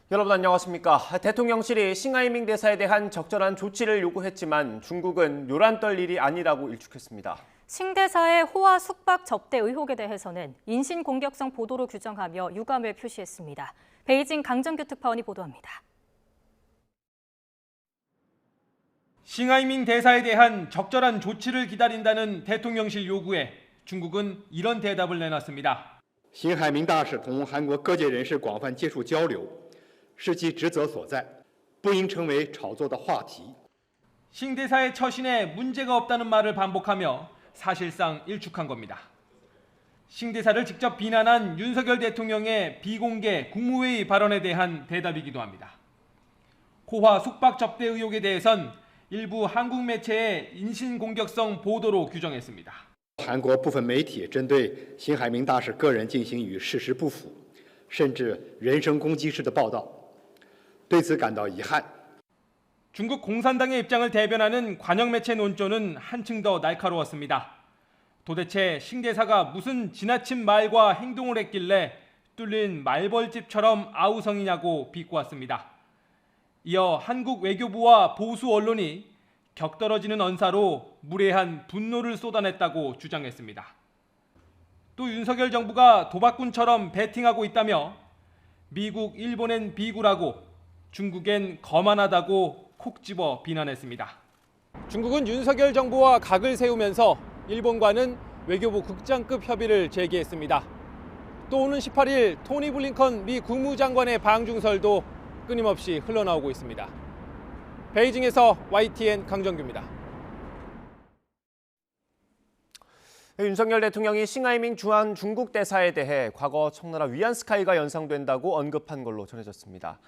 여러분 안녕하십니까. 대통령실이 싱하이밍 대사에 대한 적절한 조치를 요구했지만 중국은 요란 떨 일이 아니라고 일축했습니다. 싱 대사의 호화 숙박 접대 의혹에 대해서는 인신 공격성 보도로 규정하며 유감을 표시했습니다. 베이징 강정규 특파원이 보도합니다. 싱하이밍 대사에 대한 적절한 조치를 기다린다는 대통령실 요구에 중국은 이런 대답을 내놨습니다. 辛海明大使同韩国各界人士广泛接触交流，是其职责所在，不应成为炒作的话题。 싱 대사의 처신에 문제가 없다는 말을 반복하며 사실상 일축한 겁니다. 싱 대사를 직접 비난한 윤석열 대통령의 비공개 국무회의 발언에 대한 대답이기도 합니다. 호화 숙박 접대 의혹에 대해선 일부 한국 매체의 인신공격성 보도로 규정했습니다. 韩国部分媒体针对辛海明大使个人进行与事实不符，甚至人身攻击式的报道，对此感到遗憾。 중국 공산당의 입장을 대변하는 관영 매체 논조는 한층 더 날카로웠습니다. 도대체 싱 대사가 무슨 지나친 말과 행동을 했길래 뚫린 말벌집처럼 아우성이냐고 비꼬았습니다. 이어 한국 외교부와 보수 언론이 격떨어지는 언사로 무례한 분노를 쏟아냈다고 주장했습니다. 또 윤석열 정부가 도박꾼처럼 배팅하고 있다며 미국, 일본엔 비굴하고 중국엔 거만하다고 콕 집어 비난했습니다. 중국은 윤석열 정부와 각을 세우면서 일본과는 외교부 국장급 협의를 재개했습니다. 또 오는 18일 토니 블링컨 미 국무장관의 방중설도 끊임없이 흘러나오고 있습니다. 베이징에서 YTN 강정규입니다. 윤석열 대통령이 싱하이밍 주한 중국 대사에 대해 과거 청나라 위안스카이가 연상된다고 언급한 걸로 전해졌습니다.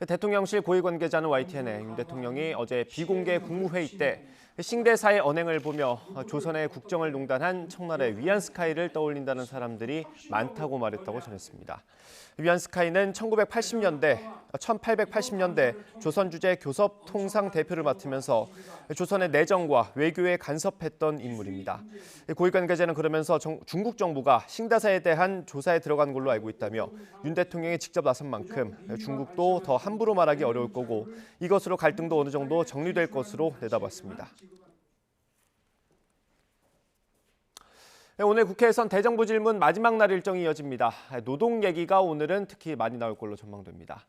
대통령실 고위 관계자는 YTN에 윤 대통령이 어제 비공개 국무회의 때 싱 대사의 언행을 보며 조선의 국정을 농단한 청나라의 위안스카이를 떠올린다는 사람들이 많다고 말했다고 전했습니다. 위안스카이는 1880년대 조선 주재 교섭 통상 대표를 맡으면서 조선의 내정과 외교에 간섭했던 인물입니다. 고위 관계자는 그러면서 중국 정부가 싱 대사에 대한 조사에 들어간 걸로 알고 있다며 윤 대통령이 직접 나선 만큼 중국도 더 함부로 말하기 어려울 거고 이것으로 갈등도 어느 정도 정리될 것으로 내다봤습니다. 오늘 국회에선 대정부 질문 마지막 날 일정이 이어집니다. 노동 얘기가 오늘은 특히 많이 나올 걸로 전망됩니다.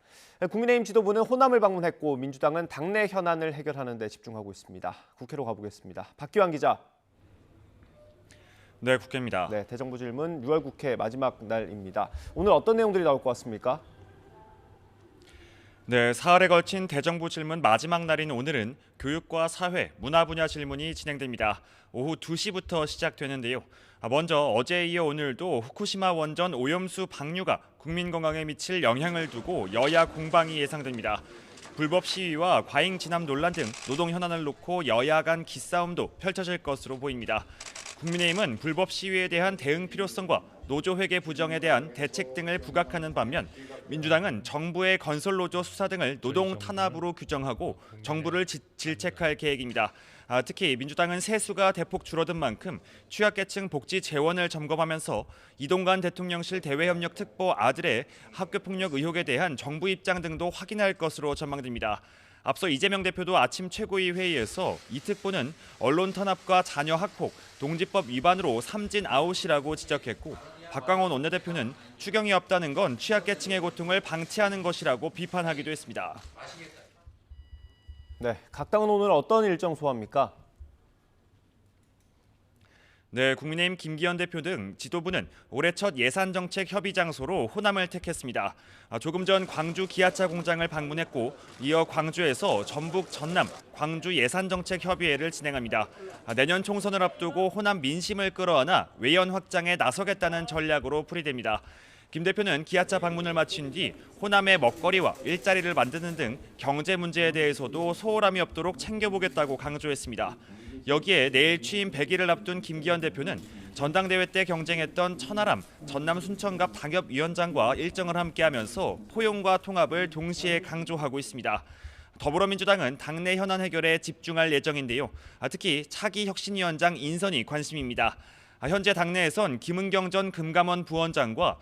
국민의힘 지도부는 호남을 방문했고 민주당은 당내 현안을 해결하는 데 집중하고 있습니다. 국회로 가보겠습니다. 박기환 기자. 네, 국회입니다. 네, 대정부 질문 6월 국회 마지막 날입니다. 오늘 어떤 내용들이 나올 것 같습니까? 네, 사흘에 걸친 대정부 질문 마지막 날인 오늘은 교육과 사회, 문화 분야 질문이 진행됩니다. 오후 2시부터 시작되는데요. 먼저 어제에 이어 오늘도 후쿠시마 원전 오염수 방류가 국민 건강에 미칠 영향을 두고 여야 공방이 예상됩니다. 불법 시위와 과잉 진압 논란 등 노동 현안을 놓고 여야 간 기싸움도 펼쳐질 것으로 보입니다. 국민의힘은 불법 시위에 대한 대응 필요성과 노조 회계 부정에 대한 대책 등을 부각하는 반면 민주당은 정부의 건설노조 수사 등을 노동 탄압으로 규정하고 정부를 질책할 계획입니다. 특히 민주당은 세수가 대폭 줄어든 만큼 취약계층 복지 재원을 점검하면서 이동관 대통령실 대외협력특보 아들의 학교폭력 의혹에 대한 정부 입장 등도 확인할 것으로 전망됩니다. 앞서 이재명 대표도 아침 최고위 회의에서 이 특보는 언론 탄압과 자녀 학폭, 동지법 위반으로 삼진 아웃이라고 지적했고 박광원 원내대표는 추경이 없다는 건 취약계층의 고통을 방치하는 것이라고 비판하기도 했습니다. 네, 각 당은 오늘 어떤 일정 소화합니까? 네, 국민의힘 김기현 대표 등 지도부는 올해 첫 예산정책 협의 장소로 호남을 택했습니다. 조금 전 광주 기아차 공장을 방문했고 이어 광주에서 전북, 전남, 광주 예산정책 협의회를 진행합니다. 내년 총선을 앞두고 호남 민심을 끌어안아 외연 확장에 나서겠다는 전략으로 풀이됩니다. 김 대표는 기아차 방문을 마친 뒤 호남의 먹거리와 일자리를 만드는 등 경제 문제에 대해서도 소홀함이 없도록 챙겨보겠다고 강조했습니다. 여기에 내일 취임 100일을 앞둔 김기현 대표는 전당대회 때 경쟁했던 천하람 전남 순천갑 당협위원장과 일정을 함께하면서 포용과 통합을 동시에 강조하고 있습니다. 더불어민주당은 당내 현안 해결에 집중할 예정인데요. 특히 차기 혁신위원장 인선이 관심입니다. 현재 당내에선 김은경 전 금감원 부원장과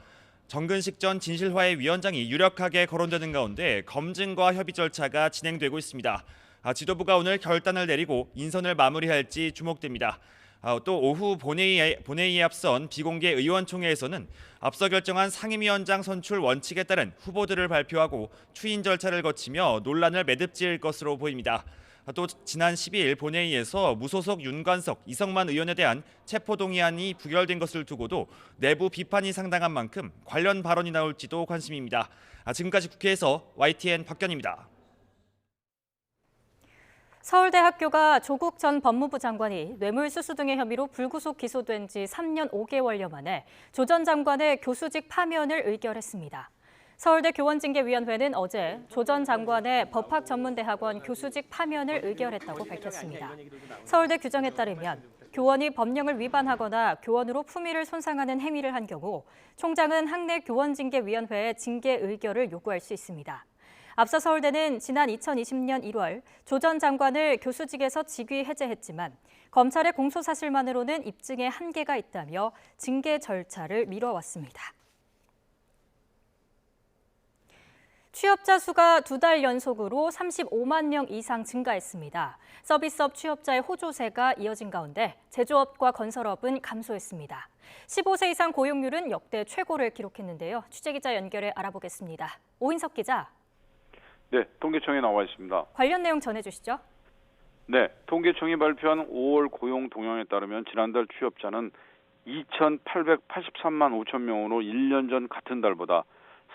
정근식 전 진실화해 위원장이 유력하게 거론되는 가운데 검증과 협의 절차가 진행되고 있습니다. 지도부가 오늘 결단을 내리고 인선을 마무리할지 주목됩니다. 또 오후 본회의에 앞선 비공개 의원총회에서는 앞서 결정한 상임위원장 선출 원칙에 따른 후보들을 발표하고 추인 절차를 거치며 논란을 매듭지을 것으로 보입니다. 또 지난 12일 본회의에서 무소속 윤관석, 이성만 의원에 대한 체포동의안이 부결된 것을 두고도 내부 비판이 상당한 만큼 관련 발언이 나올지도 관심입니다. 지금까지 국회에서 YTN 박견입니다. 서울대 학교가 조국 전 법무부 장관이 뇌물수수 등의 혐의로 불구속 기소된 지 3년 5개월여 만에 조 전 장관의 교수직 파면을 의결했습니다. 서울대 교원징계위원회는 어제 조 전 장관의 법학전문대학원 교수직 파면을 의결했다고 밝혔습니다. 서울대 규정에 따르면 교원이 법령을 위반하거나 교원으로 품위를 손상하는 행위를 한 경우 총장은 학내 교원징계위원회에 징계 의결을 요구할 수 있습니다. 앞서 서울대는 지난 2020년 1월 조 전 장관을 교수직에서 직위 해제했지만 검찰의 공소 사실만으로는 입증에 한계가 있다며 징계 절차를 미뤄왔습니다. 취업자 수가 2달 연속으로 35만 명 이상 증가했습니다. 서비스업 취업자의 호조세가 이어진 가운데 제조업과 건설업은 감소했습니다. 15세 이상 고용률은 역대 최고를 기록했는데요. 취재기자 연결해 알아보겠습니다. 오인석 기자. 네, 통계청에 나와 있습니다. 관련 내용 전해주시죠. 네, 통계청이 발표한 5월 고용 동향에 따르면 지난달 취업자는 2,883만 5천 명으로 1년 전 같은 달보다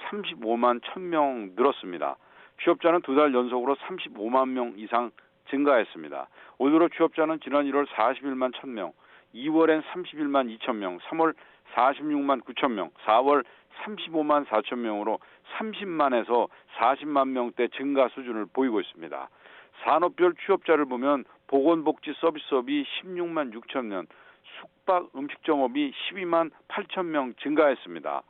35만 1,000명 늘었습니다. 취업자는 2달 연속으로 35만 명 이상 증가했습니다. 올 들어 취업자는 지난 1월 41만 1,000명, 2월엔 31만 2천 명, 3월 46만 9천 명, 4월 35만 4천 명으로 30만에서 40만 명대 증가 수준을 보이고 있습니다. 산업별 취업자를 보면 보건복지 서비스업이 16만 6천 명, 숙박 음식점업이 12만 8천 명 증가했습니다.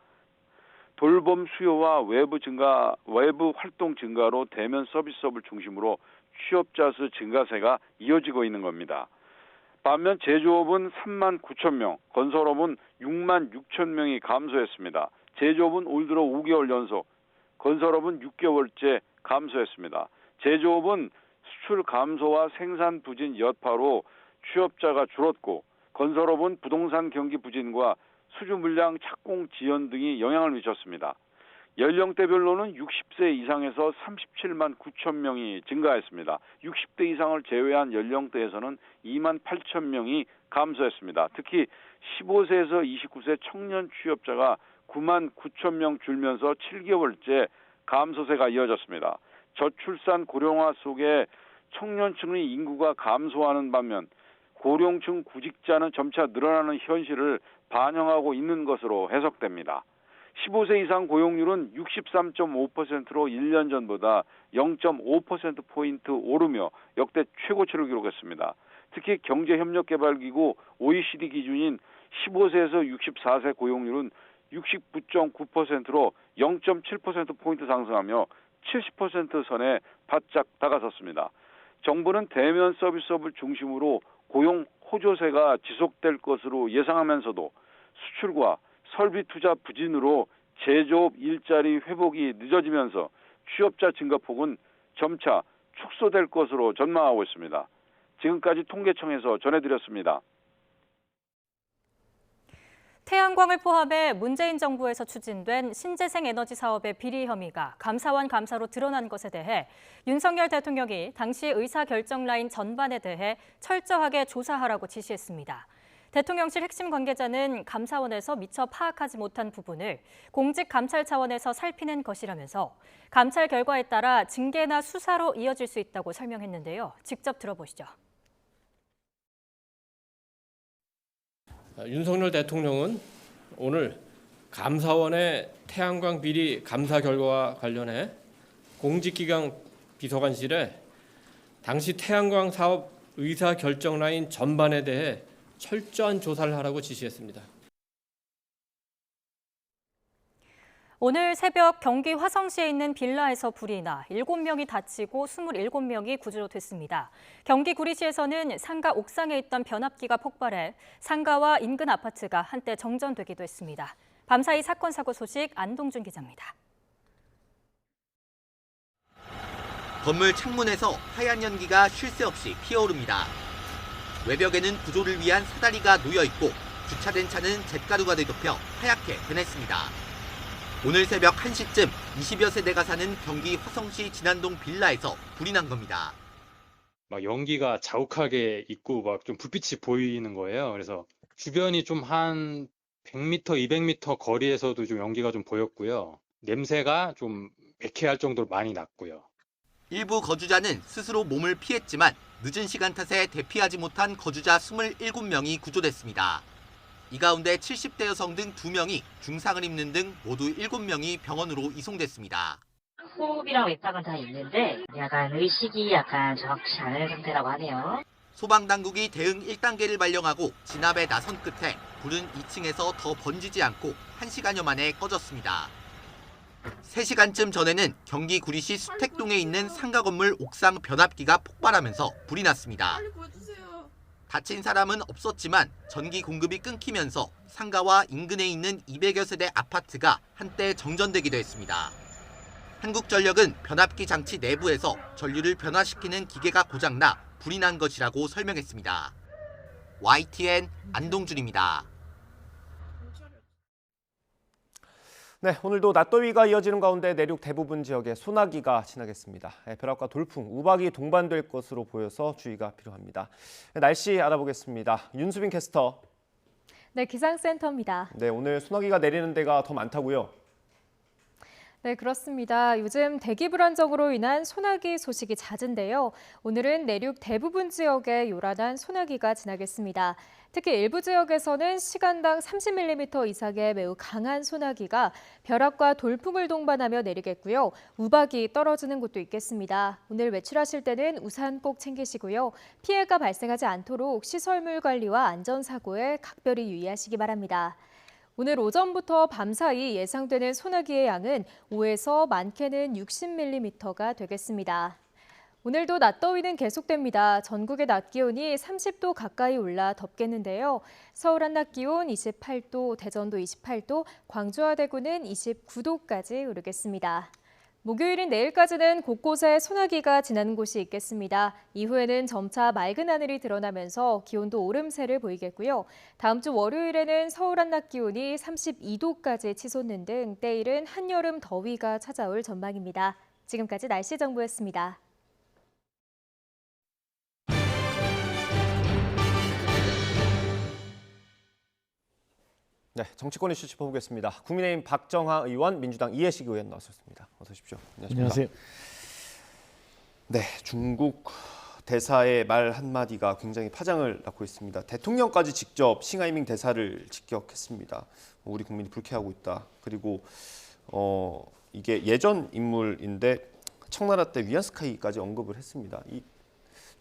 돌봄 수요와 외부 활동 증가로 대면 서비스업을 중심으로 취업자 수 증가세가 이어지고 있는 겁니다. 반면 제조업은 3만 9천 명, 건설업은 6만 6천 명이 감소했습니다. 제조업은 올 들어 5개월 연속, 건설업은 6개월째 감소했습니다. 제조업은 수출 감소와 생산 부진 여파로 취업자가 줄었고, 건설업은 부동산 경기 부진과 수주 물량 착공 지연 등이 영향을 미쳤습니다. 연령대별로는 60세 이상에서 37만 9천 명이 증가했습니다. 60대 이상을 제외한 연령대에서는 2만 8천 명이 감소했습니다. 특히 15세에서 29세 청년 취업자가 9만 9천 명 줄면서 7개월째 감소세가 이어졌습니다. 저출산 고령화 속에 청년층의 인구가 감소하는 반면 고령층 구직자는 점차 늘어나는 현실을 반영하고 있는 것으로 해석됩니다. 15세 이상 고용률은 63.5%로 1년 전보다 0.5%포인트 오르며 역대 최고치를 기록했습니다. 특히 경제협력개발기구 OECD 기준인 15세에서 64세 고용률은 69.9%로 0.7%포인트 상승하며 70% 선에 바짝 다가섰습니다. 정부는 대면 서비스업을 중심으로 고용 호조세가 지속될 것으로 예상하면서도 수출과 설비 투자 부진으로 제조업 일자리 회복이 늦어지면서 취업자 증가폭은 점차 축소될 것으로 전망하고 있습니다. 지금까지 통계청에서 전해드렸습니다. 태양광을 포함해 문재인 정부에서 추진된 신재생 에너지 사업의 비리 혐의가 감사원 감사로 드러난 것에 대해 윤석열 대통령이 당시 의사결정 라인 전반에 대해 철저하게 조사하라고 지시했습니다. 대통령실 핵심 관계자는 감사원에서 미처 파악하지 못한 부분을 공직 감찰 차원에서 살피는 것이라면서 감찰 결과에 따라 징계나 수사로 이어질 수 있다고 설명했는데요. 직접 들어보시죠. 윤석열 대통령은 오늘 감사원의 태양광 비리 감사 결과와 관련해 공직기강 비서관실에 당시 태양광 사업 의사결정 라인 전반에 대해 철저한 조사를 하라고 지시했습니다. 오늘 새벽 경기 화성시에 있는 빌라에서 불이 나 7명이 다치고 27명이 구조로 됐습니다. 경기 구리시에서는 상가 옥상에 있던 변압기가 폭발해 상가와 인근 아파트가 한때 정전되기도 했습니다. 밤사이 사건 사고 소식 안동준 기자입니다. 건물 창문에서 하얀 연기가 쉴 새 없이 피어오릅니다. 외벽에는 구조를 위한 사다리가 놓여 있고 주차된 차는 잿가루가 뒤덮여 하얗게 변했습니다. 오늘 새벽 1시쯤 20여 세대가 사는 경기 화성시 진안동 빌라에서 불이 난 겁니다. 막 연기가 자욱하게 있고 막 좀 불빛이 보이는 거예요. 그래서 주변이 좀 한 100m, 200m 거리에서도 좀 연기가 좀 보였고요. 냄새가 좀 매캐할 정도로 많이 났고요. 일부 거주자는 스스로 몸을 피했지만 늦은 시간 탓에 대피하지 못한 거주자 27명이 구조됐습니다. 이 가운데 70대 여성 등 2명이 중상을 입는 등 모두 7명이 병원으로 이송됐습니다. 호흡이랑 맥박은 다 있는데 약간 의식이 약간 정확치 않은 상태라고 하네요. 소방당국이 대응 1단계를 발령하고 진압에 나선 끝에 불은 2층에서 더 번지지 않고 1시간여 만에 꺼졌습니다. 3시간쯤 전에는 경기 구리시 수택동에 있는 상가 건물 옥상 변압기가 폭발하면서 불이 났습니다. 다친 사람은 없었지만 전기 공급이 끊기면서 상가와 인근에 있는 200여 세대 아파트가 한때 정전되기도 했습니다. 한국전력은 변압기 장치 내부에서 전류를 변화시키는 기계가 고장나 불이 난 것이라고 설명했습니다. YTN 안동준입니다. 네, 오늘도 낮더위가 이어지는 가운데 내륙 대부분 지역에 소나기가 지나겠습니다. 벼락과 돌풍, 우박이 동반될 것으로 보여서 주의가 필요합니다. 날씨 알아보겠습니다. 윤수빈 캐스터. 네, 기상센터입니다. 네, 오늘 소나기가 내리는 데가 더 많다고요? 네, 그렇습니다. 요즘 대기 불안정으로 인한 소나기 소식이 잦은데요. 오늘은 내륙 대부분 지역에 요란한 소나기가 지나겠습니다. 특히 일부 지역에서는 시간당 30mm 이상의 매우 강한 소나기가 벼락과 돌풍을 동반하며 내리겠고요. 우박이 떨어지는 곳도 있겠습니다. 오늘 외출하실 때는 우산 꼭 챙기시고요. 피해가 발생하지 않도록 시설물 관리와 안전사고에 각별히 유의하시기 바랍니다. 오늘 오전부터 밤사이 예상되는 소나기의 양은 5에서 많게는 60mm가 되겠습니다. 오늘도 낮더위는 계속됩니다. 전국의 낮 기온이 30도 가까이 올라 덥겠는데요. 서울 한낮 기온 28도, 대전도 28도, 광주와 대구는 29도까지 오르겠습니다. 목요일인 내일까지는 곳곳에 소나기가 지나는 곳이 있겠습니다. 이후에는 점차 맑은 하늘이 드러나면서 기온도 오름세를 보이겠고요. 다음 주 월요일에는 서울 한낮 기온이 32도까지 치솟는 등 때이른 한여름 더위가 찾아올 전망입니다. 지금까지 날씨 정보였습니다. 네, 정치권 이슈 짚어보겠습니다. 국민의힘 박정하 의원, 민주당 이해식 의원 나오셨습니다. 어서 오십시오. 안녕하세요. 네, 중국 대사의 말 한마디가 굉장히 파장을 낳고 있습니다. 대통령까지 직접 싱하이밍 대사를 직격했습니다. 우리 국민이 불쾌하고 있다. 그리고 이게 예전 인물인데 청나라 때 위안스카이까지 언급을 했습니다. 이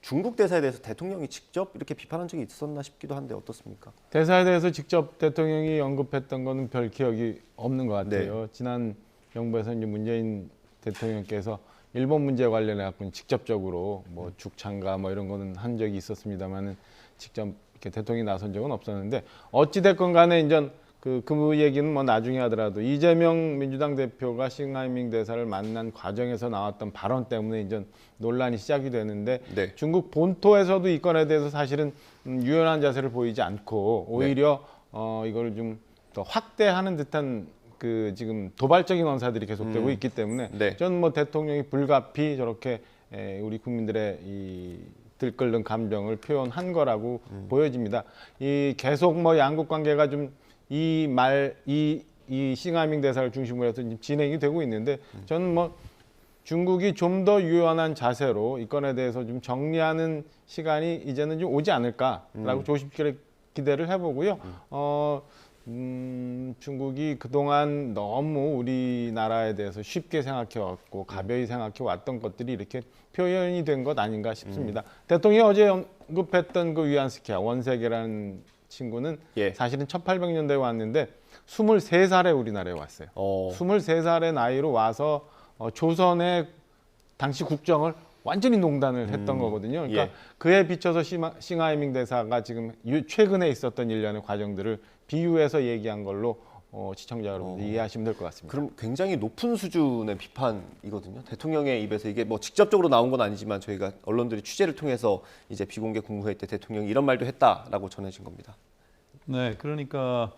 중국 대사에 대해서 대통령이 직접 이렇게 비판한 적이 있었나 싶기도 한데 어떻습니까? 대사에 대해서 직접 대통령이 언급했던 거는 별 기억이 없는 것 같아요. 네. 지난 정부에서 이제 문재인 대통령께서 일본 문제 관련해 갖고 직접적으로 뭐 죽창가 뭐 이런 거는 한 적이 있었습니다만은 직접 이렇게 대통령이 나선 적은 없었는데 어찌 됐건 간에 이제 그 얘기는 뭐 나중에 하더라도 이재명 민주당 대표가 싱하이밍 대사를 만난 과정에서 나왔던 발언 때문에 이제 논란이 시작이 되는데 네. 중국 본토에서도 이 건에 대해서 사실은 유연한 자세를 보이지 않고 오히려 네. 이걸 좀 더 확대하는 듯한 지금 도발적인 언사들이 계속되고 있기 때문에 네. 저는 뭐 대통령이 불가피 저렇게 우리 국민들의 이 들끓는 감정을 표현한 거라고 보여집니다. 이 계속 뭐 양국 관계가 좀 이 싱하이밍 대사를 중심으로 해서 지금 진행이 되고 있는데 저는 뭐 중국이 좀 더 유연한 자세로 이 건에 대해서 좀 정리하는 시간이 이제는 좀 오지 않을까라고 조심스럽게 기대를 해보고요. 중국이 그동안 너무 우리나라에 대해서 쉽게 생각해왔고 가벼이 생각해왔던 것들이 이렇게 표현이 된 것 아닌가 싶습니다. 대통령이 어제 언급했던 그 위안스키아 원색이라는 친구는 사실은 1800년대에 왔는데 23살에 우리나라에 왔어요. 23살의 나이로 와서 조선의 당시 국정을 완전히 농단을 했던 거거든요. 그러니까 그에 비춰서 싱하이밍 대사가 지금 최근에 있었던 일련의 과정들을 비유해서 얘기한 걸로 시청자 여러분들 이해하시면 될 것 같습니다. 그럼 굉장히 높은 수준의 비판이거든요. 대통령의 입에서 이게 뭐 직접적으로 나온 건 아니지만 저희가 언론들이 취재를 통해서 이제 비공개 국무회의 때 대통령이 이런 말도 했다라고 전해진 겁니다. 네, 그러니까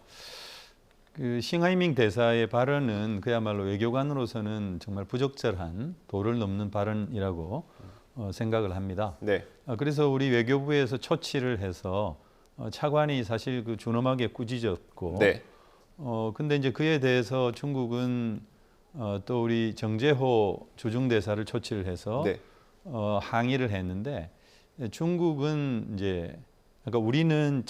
그 싱하이밍 대사의 발언은 그야말로 외교관으로서는 정말 부적절한 도를 넘는 발언이라고 생각을 합니다. 네. 그래서 우리 외교부에서 초치를 해서 차관이 사실 그 준엄하게 꾸짖었고, 네. 근데 이제 그에 대해서 중국은 또 우리 정재호 주중대사를 초치를 해서 네. 항의를 했는데 중국은 이제 그러니까 우리는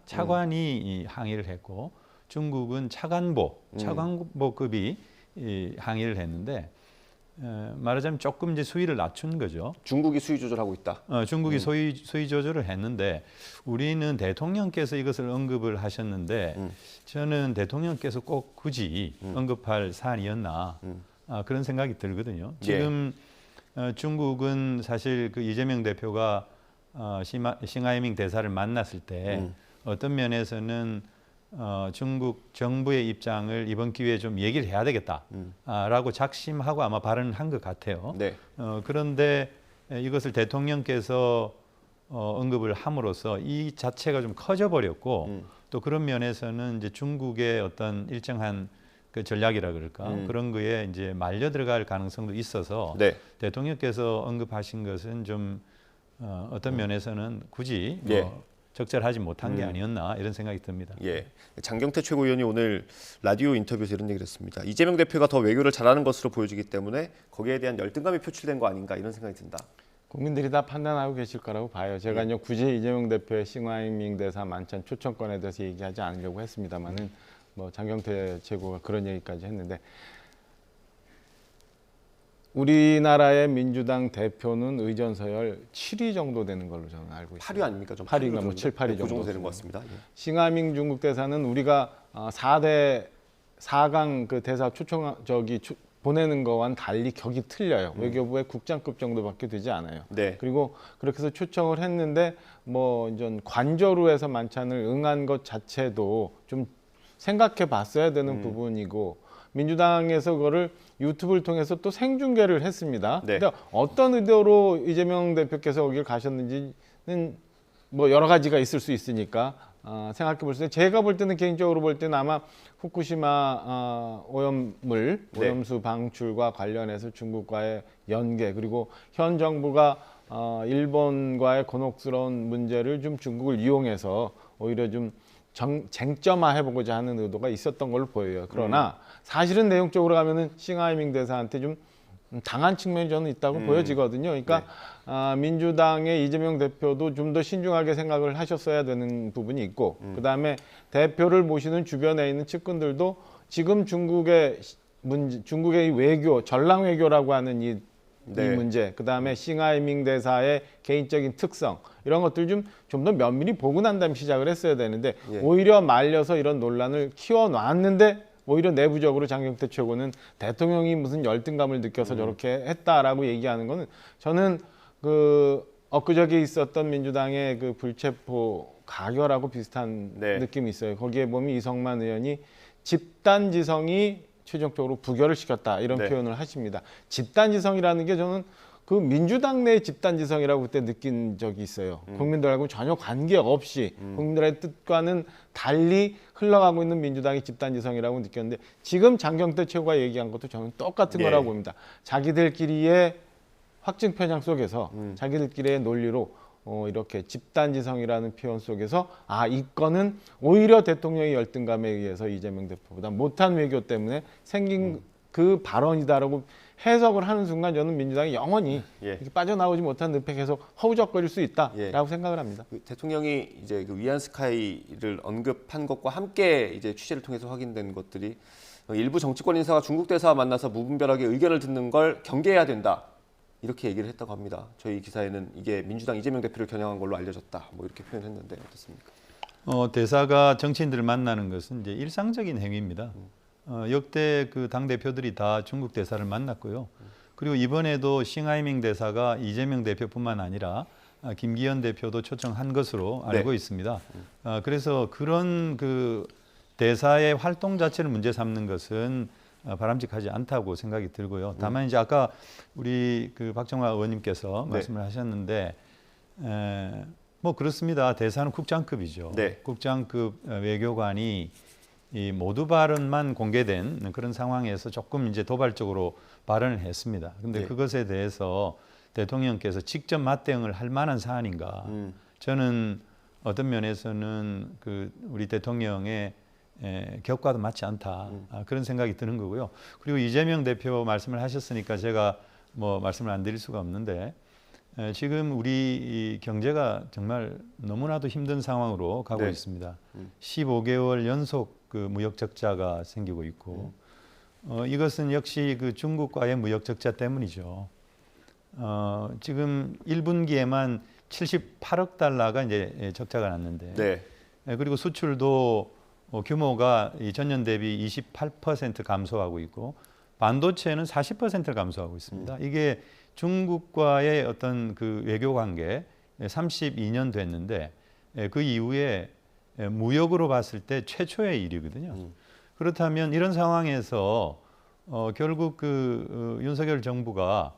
차관이 이 항의를 했고 중국은 차관보급이 항의를 했는데 말하자면 조금 이제 수위를 낮춘 거죠. 중국이 수위 조절하고 있다. 중국이 수위 조절을 했는데 우리는 대통령께서 이것을 언급을 하셨는데 저는 대통령께서 꼭 굳이 언급할 사안이었나 그런 생각이 들거든요. 지금 중국은 사실 그 이재명 대표가 싱하이밍 대사를 만났을 때 어떤 면에서는 중국 정부의 입장을 이번 기회에 좀 얘기를 해야 되겠다라고 작심하고 아마 발언을 한 것 같아요. 네. 그런데 이것을 대통령께서 언급을 함으로써 이 자체가 좀 커져버렸고 또 그런 면에서는 이제 중국의 어떤 일정한 그 전략이라 그럴까 그런 거에 이제 말려 들어갈 가능성도 있어서 네. 대통령께서 언급하신 것은 좀 어떤 면에서는 굳이 예. 적절하지 못한 게 아니었나 이런 생각이 듭니다. 예. 장경태 최고위원이 오늘 라디오 인터뷰에서 이런 얘기를 했습니다. 이재명 대표가 더 외교를 잘하는 것으로 보여지기 때문에 거기에 대한 열등감이 표출된 거 아닌가 이런 생각이 든다. 국민들이 다 판단하고 계실 거라고 봐요. 제가 이제 굳이 이재명 대표의 싱하이밍 대사 만찬 초청권에 대해서 얘기하지 않으려고 했습니다만은 뭐 장경태 최고가 그런 얘기까지 했는데 우리나라의 민주당 대표는 의전 서열 7위 정도 되는 걸로 저는 알고 있습니다. 8위 아닙니까? 좀 8위인가 뭐 7, 8위 그 정도 되는 것 같습니다. 예. 싱하이밍 중국 대사는 우리가 4강 그 대사 초청 보내는 거와는 달리 격이 틀려요. 외교부의 국장급 정도밖에 되지 않아요. 네. 그리고 그렇게 해서 초청을 했는데 뭐 이제 관저로 해서 만찬을 응한 것 자체도 좀 생각해 봤어야 되는 부분이고 민주당에서 그거를 유튜브를 통해서 또 생중계를 했습니다. 네. 근데 어떤 의도로 이재명 대표께서 거기를 가셨는지는 뭐 여러 가지가 있을 수 있으니까 생각해 볼 수 있는데 제가 볼 때는 개인적으로 볼 때는 아마 후쿠시마 오염수 방출과 관련해서 중국과의 연계 그리고 현 정부가 일본과의 곤혹스러운 문제를 좀 중국을 이용해서 오히려 좀 쟁점화해보고자 하는 의도가 있었던 걸로 보여요. 그러나 사실은 내용적으로 가면은 싱하이밍 대사한테 좀 당한 측면이 저는 있다고 보여지거든요. 그러니까 민주당의 이재명 대표도 좀 더 신중하게 생각을 하셨어야 되는 부분이 있고 그다음에 대표를 모시는 주변에 있는 측근들도 지금 중국의 외교, 전랑 외교라고 하는 이 문제, 그다음에 싱하이밍 대사의 개인적인 특성 이런 것들 좀 더 면밀히 보고 난 다음에 시작을 했어야 되는데 오히려 말려서 이런 논란을 키워놨는데 오히려 내부적으로 장경태 최고는 대통령이 무슨 열등감을 느껴서 저렇게 했다라고 얘기하는 거는 저는 그 엊그저께 있었던 민주당의 그 불체포 가결하고 비슷한 느낌이 있어요. 거기에 보면 이성만 의원이 집단지성이 최종적으로 부결을 시켰다 이런 표현을 하십니다. 집단지성이라는 게 저는 그 민주당 내 집단지성이라고 그때 느낀 적이 있어요. 국민들하고 전혀 관계없이 국민들의 뜻과는 달리 흘러가고 있는 민주당의 집단지성이라고 느꼈는데 지금 장경태 최고가 얘기한 것도 저는 똑같은 거라고 봅니다. 자기들끼리의 확증 편향 속에서 자기들끼리의 논리로 이렇게 집단지성이라는 표현 속에서 이거는 오히려 대통령의 열등감에 의해서 이재명 대표보다 못한 외교 때문에 생긴 그 발언이다라고 해석을 하는 순간 저는 민주당이 영원히 이렇게 빠져나오지 못한 늪에 계속 허우적거릴 수 있다라고 생각을 합니다. 대통령이 이제 그 위안스카이를 언급한 것과 함께 이제 취재를 통해서 확인된 것들이 일부 정치권 인사가 중국 대사와 만나서 무분별하게 의견을 듣는 걸 경계해야 된다. 이렇게 얘기를 했다고 합니다. 저희 기사에는 이게 민주당 이재명 대표를 겨냥한 걸로 알려졌다. 뭐 이렇게 표현했는데 어떻습니까? 대사가 정치인들을 만나는 것은 이제 일상적인 행위입니다. 역대 그 당 대표들이 다 중국 대사를 만났고요. 그리고 이번에도 싱하이밍 대사가 이재명 대표뿐만 아니라 김기현 대표도 초청한 것으로 알고 있습니다. 그래서 그런 그 대사의 활동 자체를 문제 삼는 것은 바람직하지 않다고 생각이 들고요. 다만 이제 아까 우리 그 박정화 의원님께서 말씀을 하셨는데 뭐 그렇습니다. 대사는 국장급이죠. 국장급 외교관이 이 모두 발언만 공개된 그런 상황에서 조금 이제 도발적으로 발언을 했습니다. 근데 그것에 대해서 대통령께서 직접 맞대응을 할 만한 사안인가? 저는 어떤 면에서는 그 우리 대통령의 격과도 맞지 않다. 그런 생각이 드는 거고요. 그리고 이재명 대표 말씀을 하셨으니까 제가 뭐 말씀을 안 드릴 수가 없는데 지금 우리 이 경제가 정말 너무나도 힘든 상황으로 가고 있습니다. 15개월 연속 그 무역 적자가 생기고 있고 이것은 역시 그 중국과의 무역 적자 때문이죠. 지금 1분기에만 78억 달러가 이제 적자가 났는데 그리고 수출도 규모가 전년 대비 28% 감소하고 있고 반도체는 40%를 감소하고 있습니다. 이게 중국과의 어떤 그 외교 관계 32년 됐는데 그 이후에 무역으로 봤을 때 최초의 일이거든요. 그렇다면 이런 상황에서 결국 그 윤석열 정부가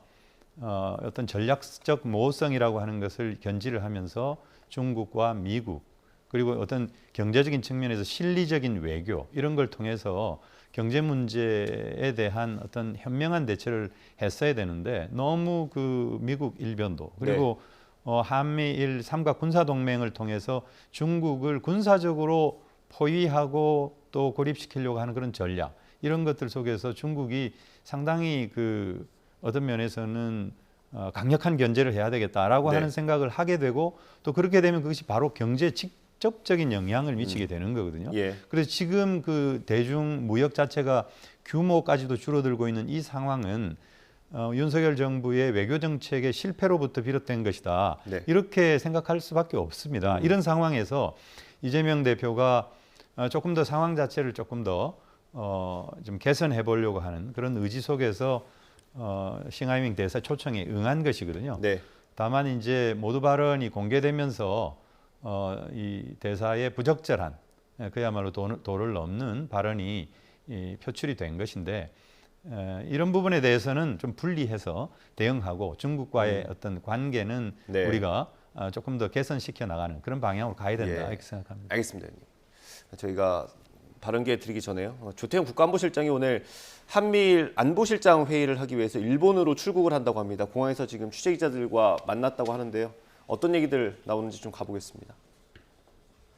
어떤 전략적 모호성이라고 하는 것을 견지를 하면서 중국과 미국 그리고 어떤 경제적인 측면에서 실리적인 외교 이런 걸 통해서 경제 문제에 대한 어떤 현명한 대처를 했어야 되는데 너무 그 미국 일변도 그리고 한미일 삼각 군사 동맹을 통해서 중국을 군사적으로 포위하고 또 고립시키려고 하는 그런 전략 이런 것들 속에서 중국이 상당히 그 어떤 면에서는 강력한 견제를 해야 되겠다라고 하는 생각을 하게 되고 또 그렇게 되면 그것이 바로 경제에 직접적인 영향을 미치게 되는 거거든요. 그래서 지금 그 대중 무역 자체가 규모까지도 줄어들고 있는 이 상황은 윤석열 정부의 외교 정책의 실패로부터 비롯된 것이다. 이렇게 생각할 수밖에 없습니다. 이런 상황에서 이재명 대표가 조금 더 상황 자체를 조금 더 좀 개선해 보려고 하는 그런 의지 속에서 싱하이밍 대사 초청에 응한 것이거든요. 다만 이제 모두 발언이 공개되면서 이 대사의 부적절한 그야말로 도를 넘는 발언이 표출이 된 것인데 이런 부분에 대해서는 좀 분리해서 대응하고 중국과의 어떤 관계는 우리가 조금 더 개선시켜 나가는 그런 방향으로 가야 된다 이렇게 생각합니다. 알겠습니다. 저희가 발언기에 드리기 전에요. 조태용 국가안보실장이 오늘 한미일 안보실장 회의를 하기 위해서 일본으로 출국을 한다고 합니다. 공항에서 지금 취재기자들과 만났다고 하는데요. 어떤 얘기들 나오는지 좀 가보겠습니다.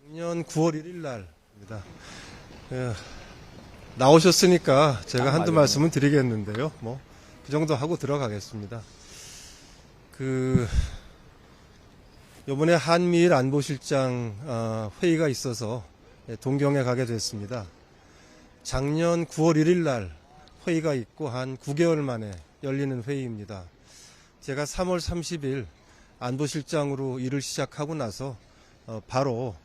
작년 9월 1일 날입니다. 나오셨으니까 제가 한두 말씀은 드리겠는데요. 뭐 그 정도 하고 들어가겠습니다. 이번에 한미일 안보실장 회의가 있어서 동경에 가게 됐습니다. 작년 9월 1일 날 회의가 있고 한 9개월 만에 열리는 회의입니다. 제가 3월 30일 안보실장으로 일을 시작하고 나서 바로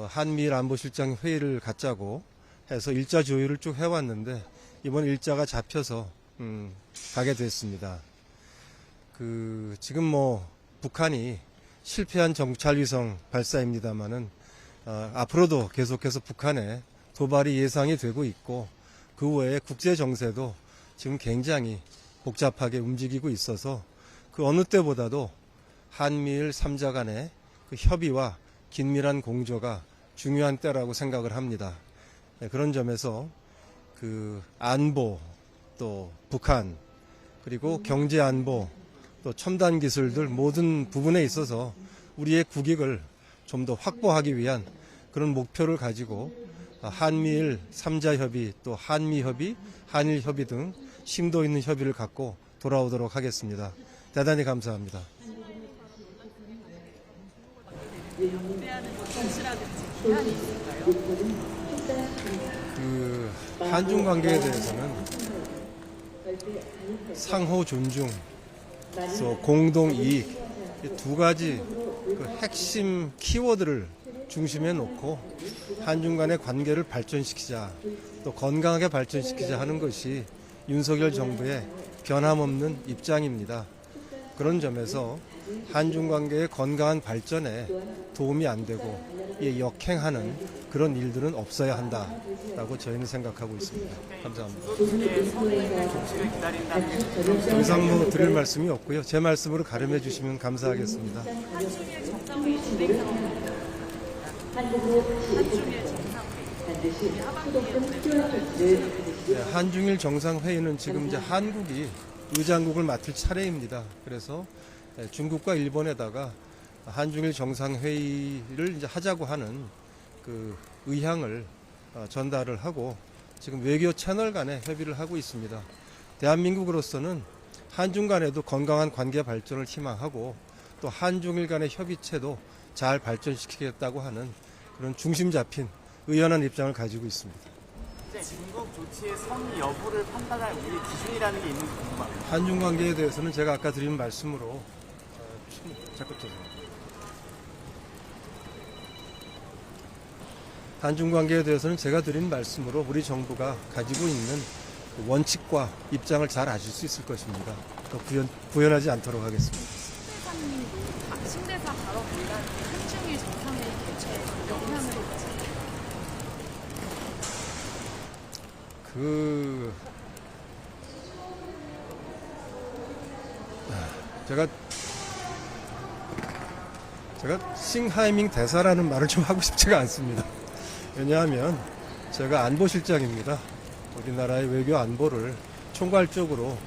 한미일 안보실장 회의를 갖자고 해서 일자 조율을 쭉 해왔는데 이번 일자가 잡혀서 가게 됐습니다. 지금 뭐 북한이 실패한 정찰위성 발사입니다마는 앞으로도 계속해서 북한에 도발이 예상이 되고 있고 그 외에 국제 정세도 지금 굉장히 복잡하게 움직이고 있어서 그 어느 때보다도 한미일 3자 간의 그 협의와 긴밀한 공조가 중요한 때라고 생각을 합니다. 그런 점에서 그 안보 또 북한 그리고 경제 안보 또 첨단 기술들 모든 부분에 있어서 우리의 국익을 좀 더 확보하기 위한 그런 목표를 가지고 한미일 3자 협의 또 한미 협의, 한일 협의 등 심도 있는 협의를 갖고 돌아오도록 하겠습니다. 대단히 감사합니다. 한중 관계에 대해서는 상호 존중, 또 공동 이익 이 두 가지 그 핵심 키워드를 중심에 놓고 한중 간의 관계를 발전시키자, 또 건강하게 발전시키자 하는 것이 윤석열 정부의 변함없는 입장입니다. 그런 점에서 한중 관계의 건강한 발전에 도움이 안 되고 역행하는 그런 일들은 없어야 한다라고 저희는 생각하고 있습니다. 감사합니다. 더 이상 뭐 드릴 말씀이 없고요. 제 말씀으로 가름해 주시면 감사하겠습니다. 한중일 정상회의는 지금 이제 한국이 의장국을 맡을 차례입니다. 그래서 중국과 일본에다가 한중일 정상회의를 이제 하자고 하는 그 의향을 전달을 하고 지금 외교 채널 간에 협의를 하고 있습니다. 대한민국으로서는 한중 간에도 건강한 관계 발전을 희망하고 또 한중일 간의 협의체도 잘 발전시키겠다고 하는 그런 중심 잡힌 의연한 입장을 가지고 있습니다. 중국 조치의 성의 여부를 판단할 우리의 기준이라는 게 있는지 궁금합니다. 한중 관계에 대해서는 제가 아까 드린 말씀으로 한중 관계에 대해서는 제가 드린 말씀으로 우리 정부가 가지고 있는 원칙과 입장을 잘 아실 수 있을 것입니다. 더 부연하지 않도록 하겠습니다. 신대사 발언 논란이 한중일 정상회의 개최에 영향을 미치죠. 제가 싱하이밍 대사라는 말을 좀 하고 싶지가 않습니다. 왜냐하면 제가 안보실장입니다. 우리나라의 외교 안보를 총괄적으로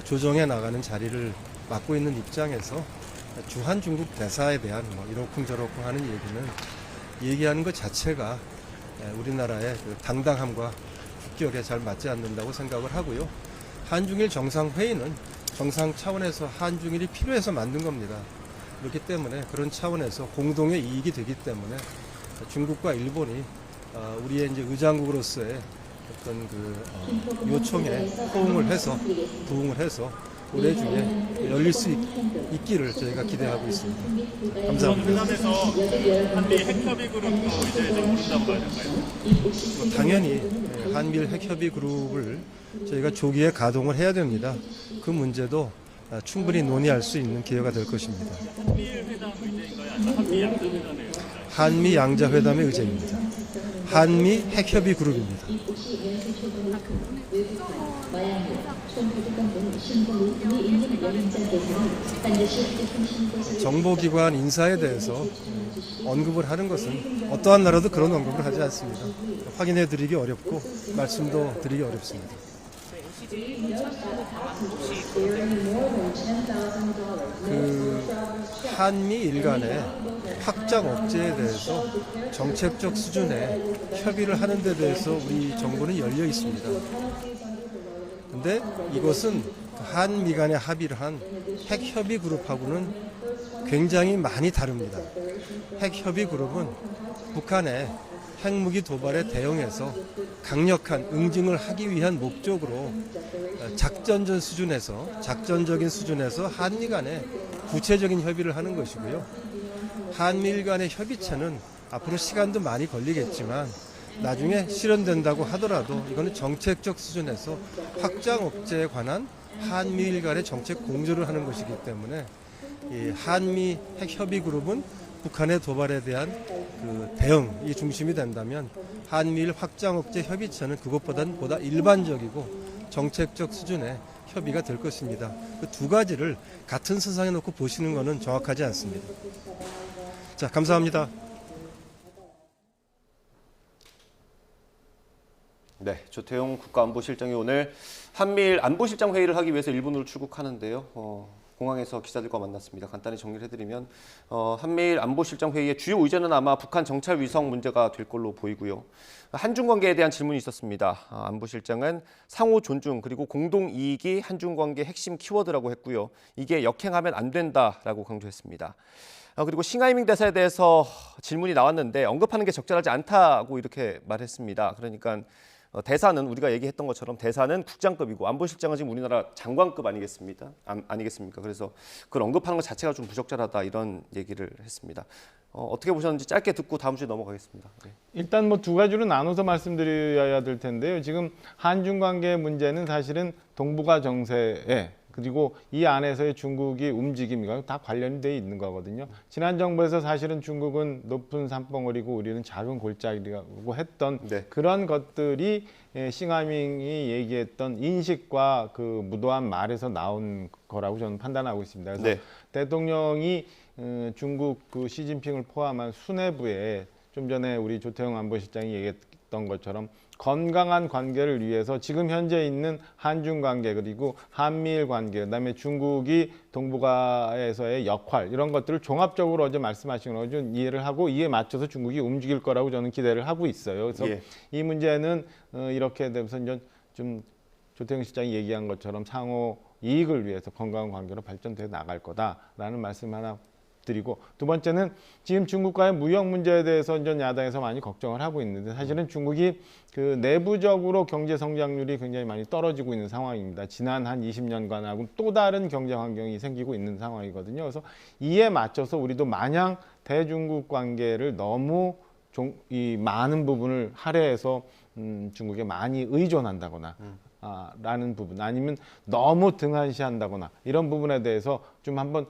조정해 나가는 자리를 맡고 있는 입장에서 주한 중국 대사에 대한 이러쿵저러쿵 하는 얘기하는 것 자체가 우리나라의 그 당당함과 국격에 잘 맞지 않는다고 생각을 하고요. 한중일 정상회의는 정상 차원에서 한중일이 필요해서 만든 겁니다. 그렇기 때문에 그런 차원에서 공동의 이익이 되기 때문에 중국과 일본이 우리의 이제 의장국으로서의 어떤 그 요청에 부응을 해서 올해 중에 열릴 수 있기를 저희가 기대하고 있습니다. 감사합니다. 회담에서 한미 핵협의 그룹도 이제 좀 오른다고 봐야 될까요? 당연히 한미일 핵협의 그룹을 저희가 조기에 가동을 해야 됩니다. 그 문제도 충분히 논의할 수 있는 기회가 될 것입니다. 한미일 회담 의제인가요? 아니면 한미 양자회담의 의제인가요? 한미 양자회담의 의제입니다. 한미 핵협의 그룹입니다. 정보기관 인사에 대해서 언급을 하는 것은 어떠한 나라도 그런 언급을 하지 않습니다. 확인해 드리기 어렵고 말씀도 드리기 어렵습니다. 한미일 간의 확장 억제에 대해서 정책적 수준의 협의를 하는 데 대해서 우리 정부는 열려 있습니다. 근데 이것은 한미 간에 합의를 한 핵협의 그룹하고는 굉장히 많이 다릅니다. 핵협의 그룹은 북한의 핵무기 도발에 대응해서 강력한 응징을 하기 위한 목적으로 작전적인 수준에서 한미 간에 구체적인 협의를 하는 것이고요. 한미일 간의 협의체는 앞으로 시간도 많이 걸리겠지만 나중에 실현된다고 하더라도 이거는 정책적 수준에서 확장 억제에 관한 한미일 간의 정책 공조를 하는 것이기 때문에 이 한미 핵협의 그룹은 북한의 도발에 대한 그 대응이 중심이 된다면 한미일 확장 억제 협의체는 그것보다는 보다 일반적이고 정책적 수준의 협의가 될 것입니다. 그 두 가지를 같은 선상에 놓고 보시는 것은 정확하지 않습니다. 자, 감사합니다. 네, 조태용 국가안보실장이 오늘 한미일 안보실장 회의를 하기 위해서 일본으로 출국하는데요. 공항에서 기자들과 만났습니다. 간단히 정리를 해드리면 한미일 안보실장 회의의 주요 의제는 아마 북한 정찰 위성 문제가 될 걸로 보이고요. 한중 관계에 대한 질문이 있었습니다. 안보실장은 상호 존중 그리고 공동 이익이 한중 관계의 핵심 키워드라고 했고요. 이게 역행하면 안 된다라고 강조했습니다. 그리고 싱하이밍 대사에 대해서 질문이 나왔는데 언급하는 게 적절하지 않다고 이렇게 말했습니다. 그러니까 대사는 우리가 얘기했던 것처럼 대사는 국장급이고 안보실장은 지금 우리나라 장관급 아니겠습니까? 그래서 그걸 언급하는 것 자체가 좀 부적절하다 이런 얘기를 했습니다. 어떻게 보셨는지 짧게 듣고 다음 주에 넘어가겠습니다. 네. 일단 뭐 두 가지로 나눠서 말씀드려야 될 텐데요. 지금 한중 관계 문제는 사실은 동북아 정세에 그리고 이 안에서의 중국이 움직임과 다 관련이 돼 있는 거거든요. 지난 정부에서 사실은 중국은 높은 산봉우리고 우리는 작은 골짜기라고 했던 그런 것들이 싱하이밍이 얘기했던 인식과 그 무도한 말에서 나온 거라고 저는 판단하고 있습니다. 그래서 대통령이 중국 그 시진핑을 포함한 수뇌부에 좀 전에 우리 조태용 안보실장이 얘기했던 것처럼 건강한 관계를 위해서 지금 현재 있는 한중 관계 그리고 한미일 관계 그다음에 중국이 동북아에서의 역할 이런 것들을 종합적으로 어제 말씀하신 걸 좀 이해를 하고 이에 맞춰서 중국이 움직일 거라고 저는 기대를 하고 있어요. 그래서 이 문제는 이렇게 되면서 이제 좀 조태용 실장이 얘기한 것처럼 상호 이익을 위해서 건강한 관계로 발전돼 나갈 거다라는 말씀 하나 드리고 두 번째는 지금 중국과의 무역 문제에 대해서 이제 야당에서 많이 걱정을 하고 있는데 사실은 중국이 그 내부적으로 경제 성장률이 굉장히 많이 떨어지고 있는 상황입니다. 지난 한 20년간하고 또 다른 경제 환경이 생기고 있는 상황이거든요. 그래서 이에 맞춰서 우리도 마냥 대중국 관계를 너무 이 많은 부분을 할애해서 중국에 많이 의존한다거나 라는 부분 아니면 너무 등한시한다거나 이런 부분에 대해서 좀 한번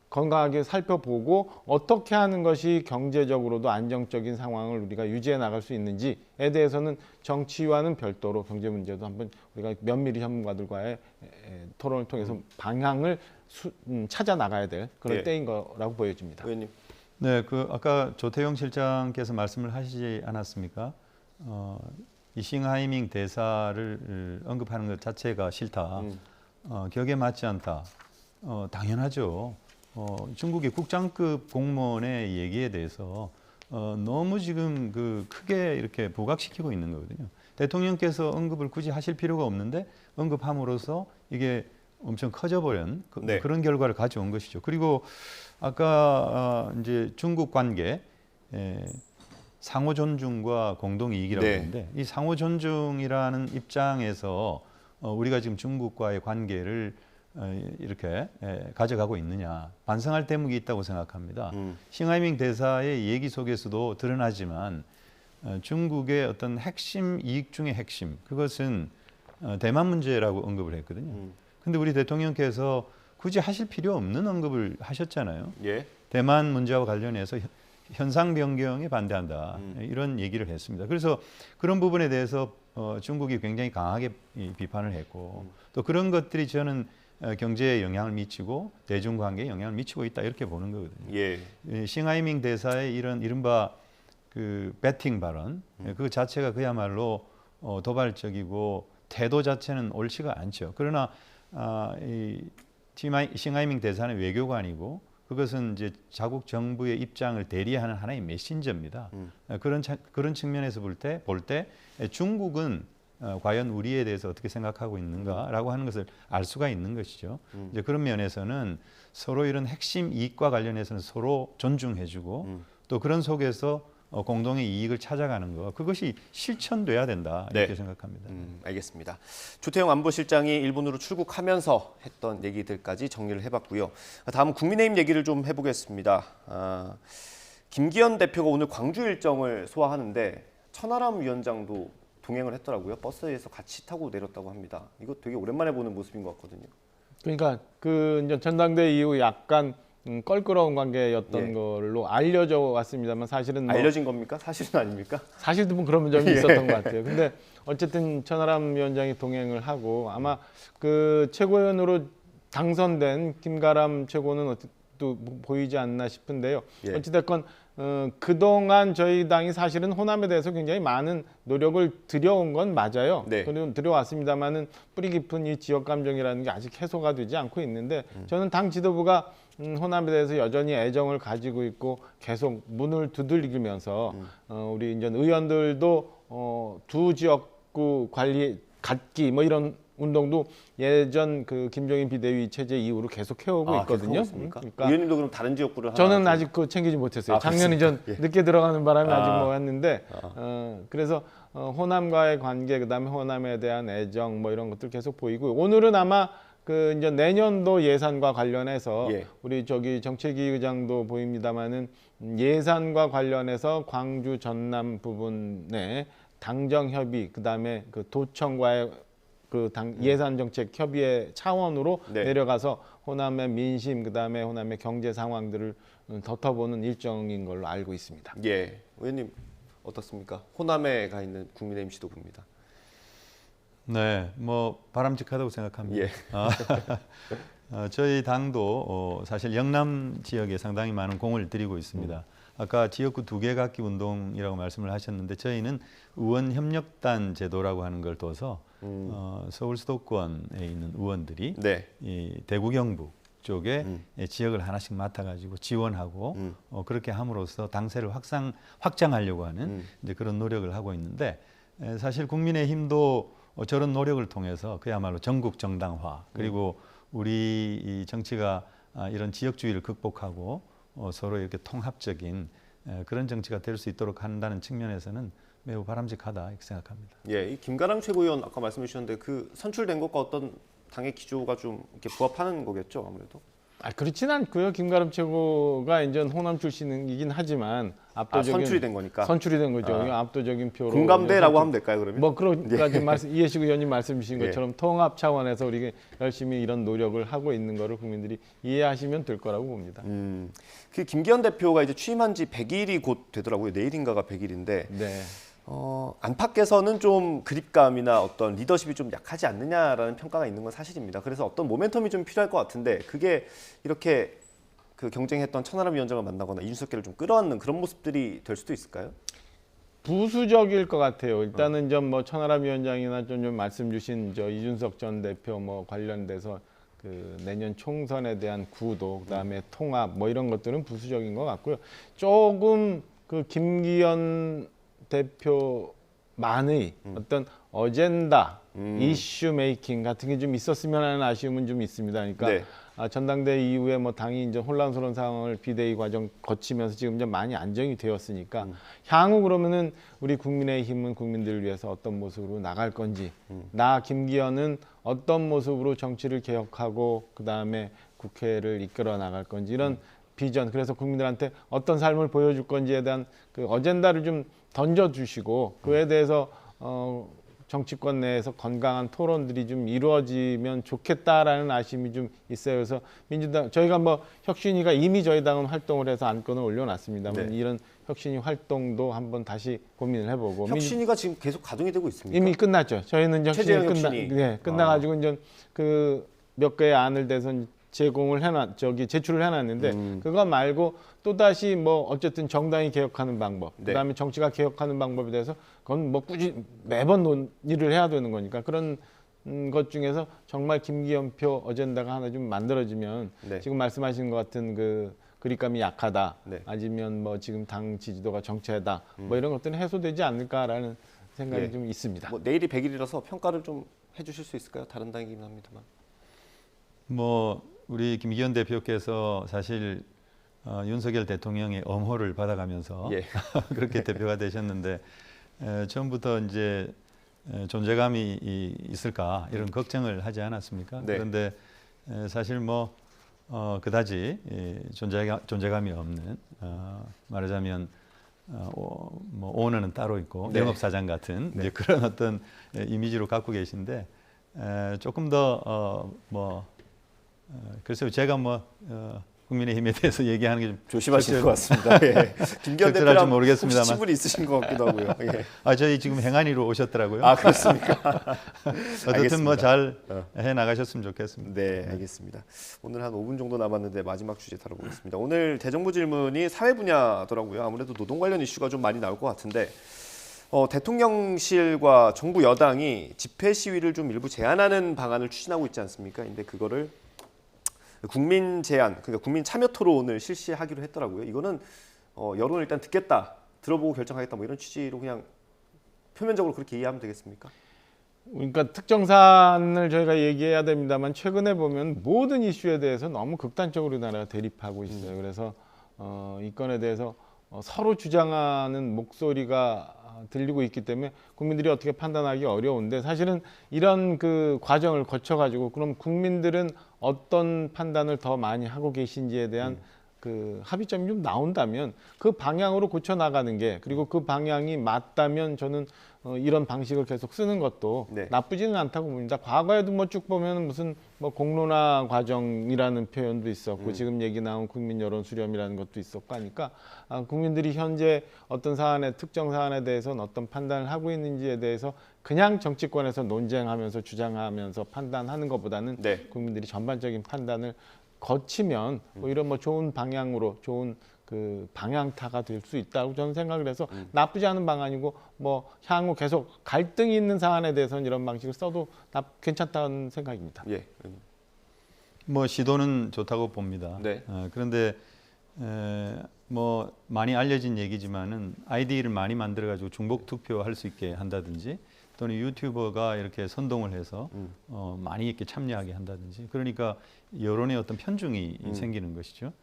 건강하게 살펴보고 어떻게 하는 것이 경제적으로도 안정적인 상황을 우리가 유지해 나갈 수 있는지에 대해서는 정치와는 별도로 경제 문제도 한번 우리가 면밀히 전문가들과의 토론을 통해서 방향을 찾아 나가야 될 그런 때인 거라고 보여집니다. 의원님. 네, 그 아까 조태용 실장께서 말씀을 하시지 않았습니까? 이 싱하이밍 대사를 언급하는 것 자체가 싫다. 격에 맞지 않다. 당연하죠. 중국의 국장급 공무원의 얘기에 대해서 너무 지금 그 크게 이렇게 부각시키고 있는 거거든요. 대통령께서 언급을 굳이 하실 필요가 없는데 언급함으로써 이게 엄청 커져버린 그런 결과를 가져온 것이죠. 그리고 아까 이제 중국 관계 상호 존중과 공동 이익이라고 했는데 이 상호 존중이라는 입장에서 우리가 지금 중국과의 관계를 이렇게 가져가고 있느냐 반성할 대목이 있다고 생각합니다. 싱하이밍 대사의 얘기 속에서도 드러나지만 중국의 어떤 핵심 이익 중의 핵심 그것은 대만 문제라고 언급을 했거든요. 근데 우리 대통령께서 굳이 하실 필요 없는 언급을 하셨잖아요. 대만 문제와 관련해서 현상 변경에 반대한다 이런 얘기를 했습니다. 그래서 그런 부분에 대해서 중국이 굉장히 강하게 비판을 했고 또 그런 것들이 저는 경제에 영향을 미치고 대중관계에 영향을 미치고 있다 이렇게 보는 거거든요. 싱하이밍 대사의 이런 이른바 그 배팅 발언 그 자체가 그야말로 도발적이고 태도 자체는 옳지가 않죠. 그러나 이 싱하이밍 대사는 외교관이고 그것은 이제 자국 정부의 입장을 대리하는 하나의 메신저입니다. 그런 측면에서 볼 때 중국은 과연 우리에 대해서 어떻게 생각하고 있는가라고 하는 것을 알 수가 있는 것이죠. 이제 그런 면에서는 서로 이런 핵심 이익과 관련해서는 서로 존중해주고 또 그런 속에서 공동의 이익을 찾아가는 것 그것이 실천돼야 된다 이렇게 생각합니다. 알겠습니다. 조태용 안보실장이 일본으로 출국하면서 했던 얘기들까지 정리를 해봤고요. 다음 국민의힘 얘기를 좀 해보겠습니다. 김기현 대표가 오늘 광주 일정을 소화하는데 천하람 위원장도 동행을 했더라고요. 버스에서 같이 타고 내렸다고 합니다. 이거 되게 오랜만에 보는 모습인 것 같거든요. 그러니까 그 이제 전당대 이후 약간 껄끄러운 관계였던 걸로 알려져 왔습니다만 사실은 알려진 겁니까? 사실은 아닙니까? 사실도 뭐 그런 점이 있었던 것 같아요. 근데 어쨌든 천하람 위원장이 동행을 하고 아마 그 최고위원으로 당선된 김가람 최고는 또 보이지 않나 싶은데요. 어찌됐건 그동안 저희 당이 사실은 호남에 대해서 굉장히 많은 노력을 들여온 건 맞아요. 들여왔습니다만은 뿌리 깊은 이 지역 감정이라는 게 아직 해소가 되지 않고 있는데 저는 당 지도부가 호남에 대해서 여전히 애정을 가지고 있고 계속 문을 두들기면서 우리 이제 의원들도 두 지역구 관리 갖기 뭐 이런 운동도 예전 그 김종인 비대위 체제 이후로 계속 해오고 있거든요. 그러니까 의원님도 그럼 다른 지역구를 저는 아직 그 챙기지 못했어요. 작년에 전 늦게 들어가는 바람에 아직 못 왔는데 그래서 호남과의 관계 그다음에 호남에 대한 애정 뭐 이런 것들 계속 보이고 오늘은 아마 그 이제 내년도 예산과 관련해서 우리 저기 정책위 의장도 보입니다만은 예산과 관련해서 광주 전남 부분에 당정 협의 그다음에 그 도청과의 그 예산정책협의회 차원으로 네. 내려가서 호남의 민심, 그다음에 호남의 경제 상황들을 덮어보는 일정인 걸로 알고 있습니다. 예, 의원님 어떻습니까? 호남에 가 있는 국민의힘 지도부입니다. 네, 뭐 바람직하다고 생각합니다. 예. 저희 당도 사실 영남 지역에 상당히 많은 공을 들이고 있습니다. 아까 지역구 2개 갖기 운동이라고 말씀을 하셨는데 저희는 의원 협력단 제도라고 하는 걸 둬서 서울 수도권에 있는 의원들이 네. 이 대구 경북 쪽에 지역을 하나씩 맡아가지고 지원하고 그렇게 함으로써 당세를 확장하려고 하는 이제 그런 노력을 하고 있는데 사실 국민의힘도 저런 노력을 통해서 그야말로 전국 정당화 그리고 우리 이 정치가 이런 지역주의를 극복하고 서로 이렇게 통합적인 그런 정치가 될 수 있도록 한다는 측면에서는 매우 바람직하다 이렇게 생각합니다. 예, 이 김가람 최고위원 아까 말씀해 주셨는데 그 선출된 것과 어떤 당의 기조가 좀 이렇게 부합하는 거겠죠, 아무래도. 그렇진 않고요. 김가람 최고가 이제 호남 출신이긴 하지만 압도적인 선출이 된 거니까. 선출이 된 거죠. 압도적인 표로. 공감대라고 하면 될까요, 그러면? 뭐 그러니까 지금 이해식 의원님 말씀 주신 예. 것처럼 통합 차원에서 우리가 열심히 이런 노력을 하고 있는 거를 국민들이 이해하시면 될 거라고 봅니다. 그 김기현 대표가 이제 취임한 지 100일이 곧 되더라고요. 내일인가가 100일인데. 네. 안팎에서는 좀 그립감이나 어떤 리더십이 좀 약하지 않느냐라는 평가가 있는 건 사실입니다. 그래서 어떤 모멘텀이 좀 필요할 것 같은데 그게 이렇게 그 경쟁했던 천하람 위원장을 만나거나 이준석계를 좀 끌어안는 그런 모습들이 될 수도 있을까요? 부수적일 것 같아요. 일단은 좀 뭐 천하람 위원장이나 좀 말씀 주신 이준석 전 대표 뭐 관련돼서 그 내년 총선에 대한 구도, 그다음에 통합 뭐 이런 것들은 부수적인 것 같고요. 조금 그 김기현 대표만의 어떤 어젠다, 이슈 메이킹 같은 게 좀 있었으면 하는 아쉬움은 좀 있습니다. 그러니까 네. 전당대회 이후에 뭐 당이 이제 혼란스러운 상황을 비대위 과정 거치면서 지금 좀 많이 안정이 되었으니까 향후 그러면은 우리 국민의힘은 국민들을 위해서 어떤 모습으로 나갈 건지, 나 김기현은 어떤 모습으로 정치를 개혁하고 그 다음에 국회를 이끌어 나갈 건지 이런 비전, 그래서 국민들한테 어떤 삶을 보여줄 건지에 대한 그 어젠다를 좀 던져주시고 그에 대해서 정치권 내에서 건강한 토론들이 좀 이루어지면 좋겠다라는 아쉬움이 좀 있어요. 그래서 민주당 저희가 뭐 혁신위가 이미 저희 당은 활동을 해서 안건을 올려놨습니다만 네. 이런 혁신위 활동도 한번 다시 고민을 해보고 혁신위가 지금 계속 가동이 되고 있습니까? 이미 끝났죠. 저희는 이제 최재형 혁신이 혁신위. 끝나가지고 이제 그 몇 개의 안을 대서 제공을 제출을 해놨는데 그거 말고 또 다시 뭐 어쨌든 정당이 개혁하는 방법, 네. 그다음에 정치가 개혁하는 방법에 대해서 그건 뭐 꾸준히 매번 논의를 해야 되는 거니까 그런 것 중에서 정말 김기현표 어젠다가 하나 좀 만들어지면 네. 지금 말씀하신 것 같은 그 그립감이 약하다, 네. 아니면 뭐 지금 당 지지도가 정체다, 뭐 이런 것들은 해소되지 않을까라는 생각이 예. 좀 있습니다. 뭐 내일이 100일이라서 평가를 좀 해주실 수 있을까요? 다른 당이긴 합니다만. 뭐 우리 김기현 대표께서 사실 윤석열 대통령의 엄호를 받아가면서 예. 그렇게 대표가 되셨는데 처음부터 이제 존재감이 있을까 이런 걱정을 하지 않았습니까? 네. 그런데 사실 뭐 그다지 존재감이 없는 말하자면 뭐 오너는 따로 있고 네. 영업사장 같은 네. 이제 그런 어떤 이미지로 갖고 계신데 조금 더 글쎄요, 제가 국민의힘에 대해서 얘기하는 게 좀 조심하실 것 같습니다. 예. 김기현 대표랑 모르겠습니다만 혹시 친분이 있으신 것 같기도 하고요. 예. 저희 지금 행안위로 오셨더라고요. 아, 그렇습니까? 어쨌든 뭐 잘 해 나가셨으면 좋겠습니다. 네, 알겠습니다. 오늘 한 5분 정도 남았는데 마지막 주제 다뤄보겠습니다. 오늘 대정부 질문이 사회 분야더라고요. 아무래도 노동 관련 이슈가 좀 많이 나올 것 같은데 대통령실과 정부 여당이 집회 시위를 좀 일부 제한하는 방안을 추진하고 있지 않습니까? 근데 그거를 국민 제안, 그러니까 국민 참여 토론을 실시하기로 했더라고요. 이거는 여론을 일단 듣겠다, 들어보고 결정하겠다 뭐 이런 취지로 그냥 표면적으로 그렇게 이해하면 되겠습니까? 그러니까 특정 사안을 저희가 얘기해야 됩니다만 최근에 보면 모든 이슈에 대해서 너무 극단적으로 나라가 대립하고 있어요. 그래서 이 건에 대해서 서로 주장하는 목소리가 들리고 있기 때문에 국민들이 어떻게 판단하기 어려운데 사실은 이런 그 과정을 거쳐가지고 그럼 국민들은 어떤 판단을 더 많이 하고 계신지에 대한 그 합의점이 좀 나온다면 그 방향으로 고쳐 나가는 게, 그리고 그 방향이 맞다면 저는 이런 방식을 계속 쓰는 것도 나쁘지는 않다고 봅니다. 과거에도 뭐 쭉 보면 무슨 뭐 공론화 과정이라는 표현도 있었고 지금 얘기 나온 국민 여론 수렴이라는 것도 있었고 하니까 국민들이 현재 어떤 사안에, 특정 사안에 대해서는 어떤 판단을 하고 있는지에 대해서 그냥 정치권에서 논쟁하면서 주장하면서 판단하는 것보다는 국민들이 전반적인 판단을 거치면 오히려 뭐 좋은 방향으로, 좋은 그 방향타가 될 수 있다고 저는 생각을 해서 나쁘지 않은 방안이고, 뭐 향후 계속 갈등이 있는 사안에 대해서는 이런 방식을 써도 괜찮다는 생각입니다. 예. 뭐 시도는 좋다고 봅니다. 네. 그런데 뭐 많이 알려진 얘기지만은 아이디를 많이 만들어가지고 중복 투표할 수 있게 한다든지, 또는 유튜버가 이렇게 선동을 해서 많이 이렇게 참여하게 한다든지, 그러니까 여론의 어떤 편중이 생기는 것이죠.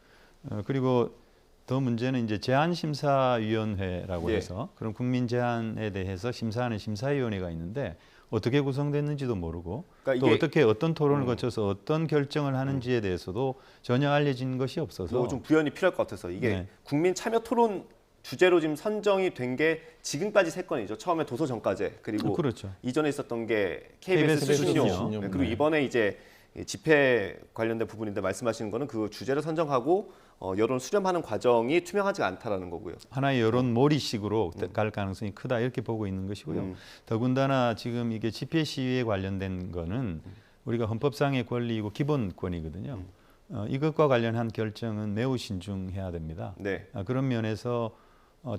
그리고 더 문제는 이제 제안심사위원회라고 해서 그런 국민 제안에 대해서 심사하는 심사위원회가 있는데 어떻게 구성됐는지도 모르고, 그러니까 또 어떻게 어떤 토론을 거쳐서 어떤 결정을 하는지에 대해서도 전혀 알려진 것이 없어서 좀 구현이 필요할 것 같아서 이게 국민 참여 토론 주제로 지금 선정이 된 게 지금까지 3건이죠. 처음에 도서정가제, 그리고 그렇죠. 이전에 있었던 게 KBS 수신료, 그리고 이번에 이제 집회 관련된 부분인데 말씀하시는 거는 그 주제를 선정하고 여론 수렴하는 과정이 투명하지가 않다라는 거고요. 하나의 여론 몰이식으로 갈 가능성이 크다, 이렇게 보고 있는 것이고요. 더군다나 지금 이게 집회 시위에 관련된 거는 우리가 헌법상의 권리이고 기본권이거든요. 이것과 관련한 결정은 매우 신중해야 됩니다. 그런 면에서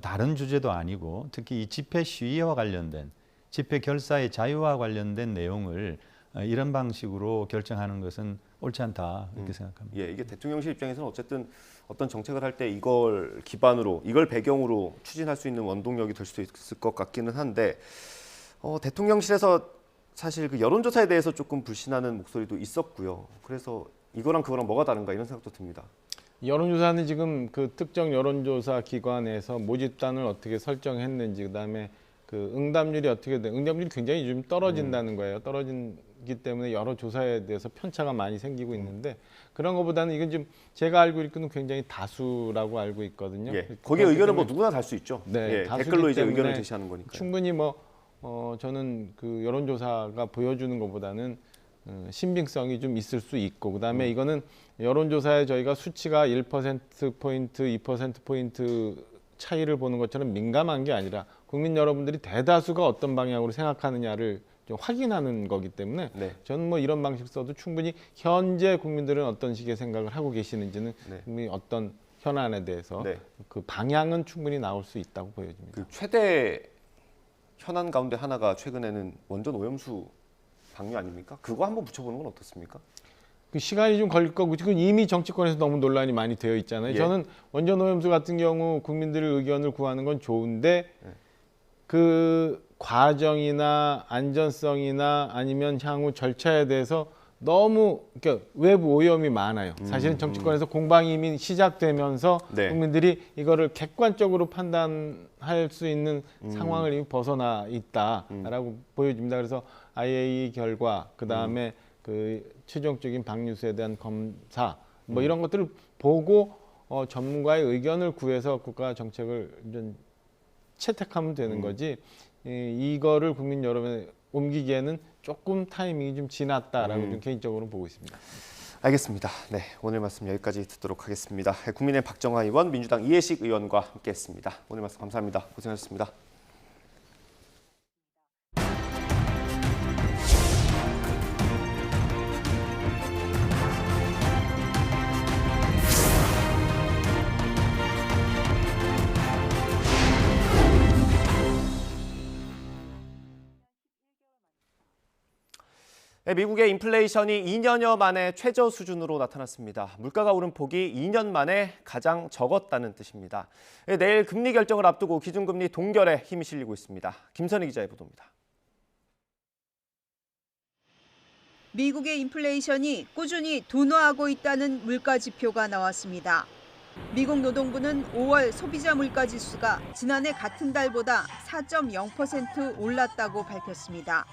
다른 주제도 아니고 특히 이 집회 시위와 관련된, 집회 결사의 자유와 관련된 내용을 이런 방식으로 결정하는 것은 옳지 않다, 이렇게 생각합니다. 예, 이게 대통령실 입장에서는 어쨌든 어떤 정책을 할 때 이걸 기반으로, 이걸 배경으로 추진할 수 있는 원동력이 될 수 있을 것 같기는 한데, 대통령실에서 사실 그 여론조사에 대해서 조금 불신하는 목소리도 있었고요. 그래서 이거랑 그거랑 뭐가 다른가 이런 생각도 듭니다. 여론조사는 지금 그 특정 여론조사 기관에서 모집단을 어떻게 설정했는지, 그다음에 그 응답률이 어떻게 돼, 응답률이 굉장히 좀 떨어진다는 거예요. 떨어지기 때문에 여러 조사에 대해서 편차가 많이 생기고 있는데, 그런 것보다는 이건 좀 제가 알고 있기는 굉장히 다수라고 알고 있거든요. 거기에 의견은 뭐 누구나 달 수 있죠. 네, 댓글로 이제 의견을 제시하는 거니까. 충분히 뭐 저는 그 여론조사가 보여주는 것보다는 신빙성이 좀 있을 수 있고, 그다음에 이거는 여론조사에 저희가 수치가 1%포인트, 2%포인트 차이를 보는 것처럼 민감한 게 아니라 국민 여러분들이 대다수가 어떤 방향으로 생각하느냐를 좀 확인하는 거기 때문에 저는 뭐 이런 방식 써도 충분히 현재 국민들은 어떤 식의 생각을 하고 계시는지는 국민이 어떤 현안에 대해서 그 방향은 충분히 나올 수 있다고 보여집니다. 그 최대 현안 가운데 하나가 최근에는 원전 오염수 방류 아닙니까? 그거 한번 붙여보는 건 어떻습니까? 그 시간이 좀 걸릴 거고, 지금 이미 정치권에서 너무 논란이 많이 되어 있잖아요. 저는 원전 오염수 같은 경우 국민들의 의견을 구하는 건 좋은데 그 과정이나 안전성이나 아니면 향후 절차에 대해서 너무 그러니까 외부 오염이 많아요. 사실은 정치권에서 공방이 이미 시작되면서 국민들이 이거를 객관적으로 판단할 수 있는 상황을 이미 벗어나 있다라고 보여집니다. 그래서 IAEA 결과, 그다음에 그 최종적인 방류수에 대한 검사, 뭐 이런 것들을 보고 전문가의 의견을 구해서 국가 정책을 좀 채택하면 되는 거지, 이거를 국민 여러분에 옮기기에는 조금 타이밍이 좀 지났다라고 좀 개인적으로 보고 있습니다. 알겠습니다. 네, 오늘 말씀 여기까지 듣도록 하겠습니다. 국민의 박정화 의원, 민주당 이해식 의원과 함께했습니다. 오늘 말씀 감사합니다. 고생하셨습니다. 미국의 인플레이션이 2년여 만에 최저 수준으로 나타났습니다. 물가가 오른 폭이 2년 만에 가장 적었다는 뜻입니다. 내일 금리 결정을 앞두고 기준금리 동결에 힘이 실리고 있습니다. 김선희 기자의 보도입니다. 미국의 인플레이션이 꾸준히 둔화하고 있다는 물가 지표가 나왔습니다. 미국 노동부는 5월 소비자 물가 지수가 지난해 같은 달보다 4.0% 올랐다고 밝혔습니다.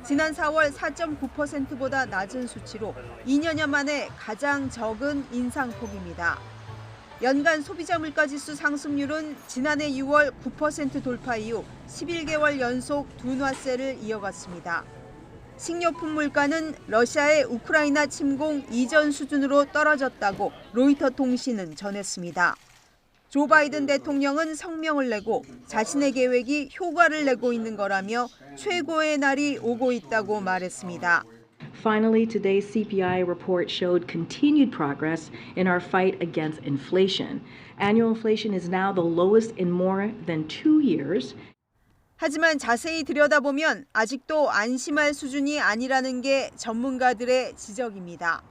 지난 4월 4.9%보다 낮은 수치로 2년여 만에 가장 적은 인상폭입니다. 연간 소비자 물가지수 상승률은 지난해 6월 9% 돌파 이후 11개월 연속 둔화세를 이어갔습니다. 식료품 물가는 러시아의 우크라이나 침공 이전 수준으로 떨어졌다고 로이터 통신은 전했습니다. 조 바이든 대통령은 성명을 내고 자신의 계획이 효과를 내고 있는 거라며 최고의 날이 오고 있다고 말했습니다. Finally, today's CPI report showed continued progress in our fight against inflation. Annual inflation is now the lowest in more than 2 years. 하지만 자세히 들여다보면 아직도 안심할 수준이 아니라는 게 전문가들의 지적입니다.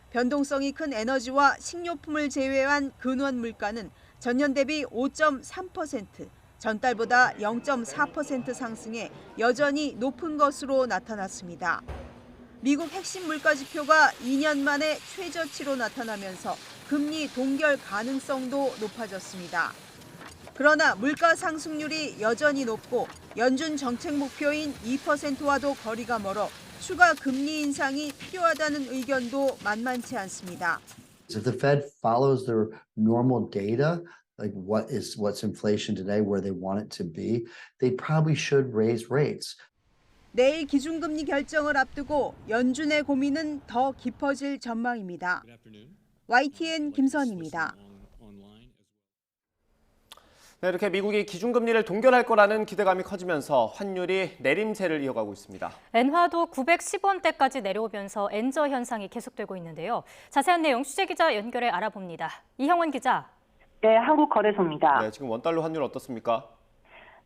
변동성이 큰 에너지와 식료품을 제외한 근원 물가는 전년 대비 5.3%, 전달보다 0.4% 상승해 여전히 높은 것으로 나타났습니다. 미국 핵심 물가지표가 2년 만에 최저치로 나타나면서 금리 동결 가능성도 높아졌습니다. 그러나 물가 상승률이 여전히 높고 연준 정책 목표인 2%와도 거리가 멀어 추가 금리 인상이 필요하다는 의견도 만만치 않습니다. If the Fed follows their normal data, like what's inflation today, where they want it to be, they probably should raise rates. 내일 기준금리 결정을 앞두고 연준의 고민은 더 깊어질 전망입니다. YTN 김선입니다. 네, 이렇게 미국이 기준금리를 동결할 거라는 기대감이 커지면서 환율이 내림세를 이어가고 있습니다. 엔화도 910원대까지 내려오면서 엔저 현상이 계속되고 있는데요. 자세한 내용 취재 기자 연결해 알아봅니다. 이형원 기자. 네, 한국거래소입니다. 네, 지금 원달러 환율 어떻습니까?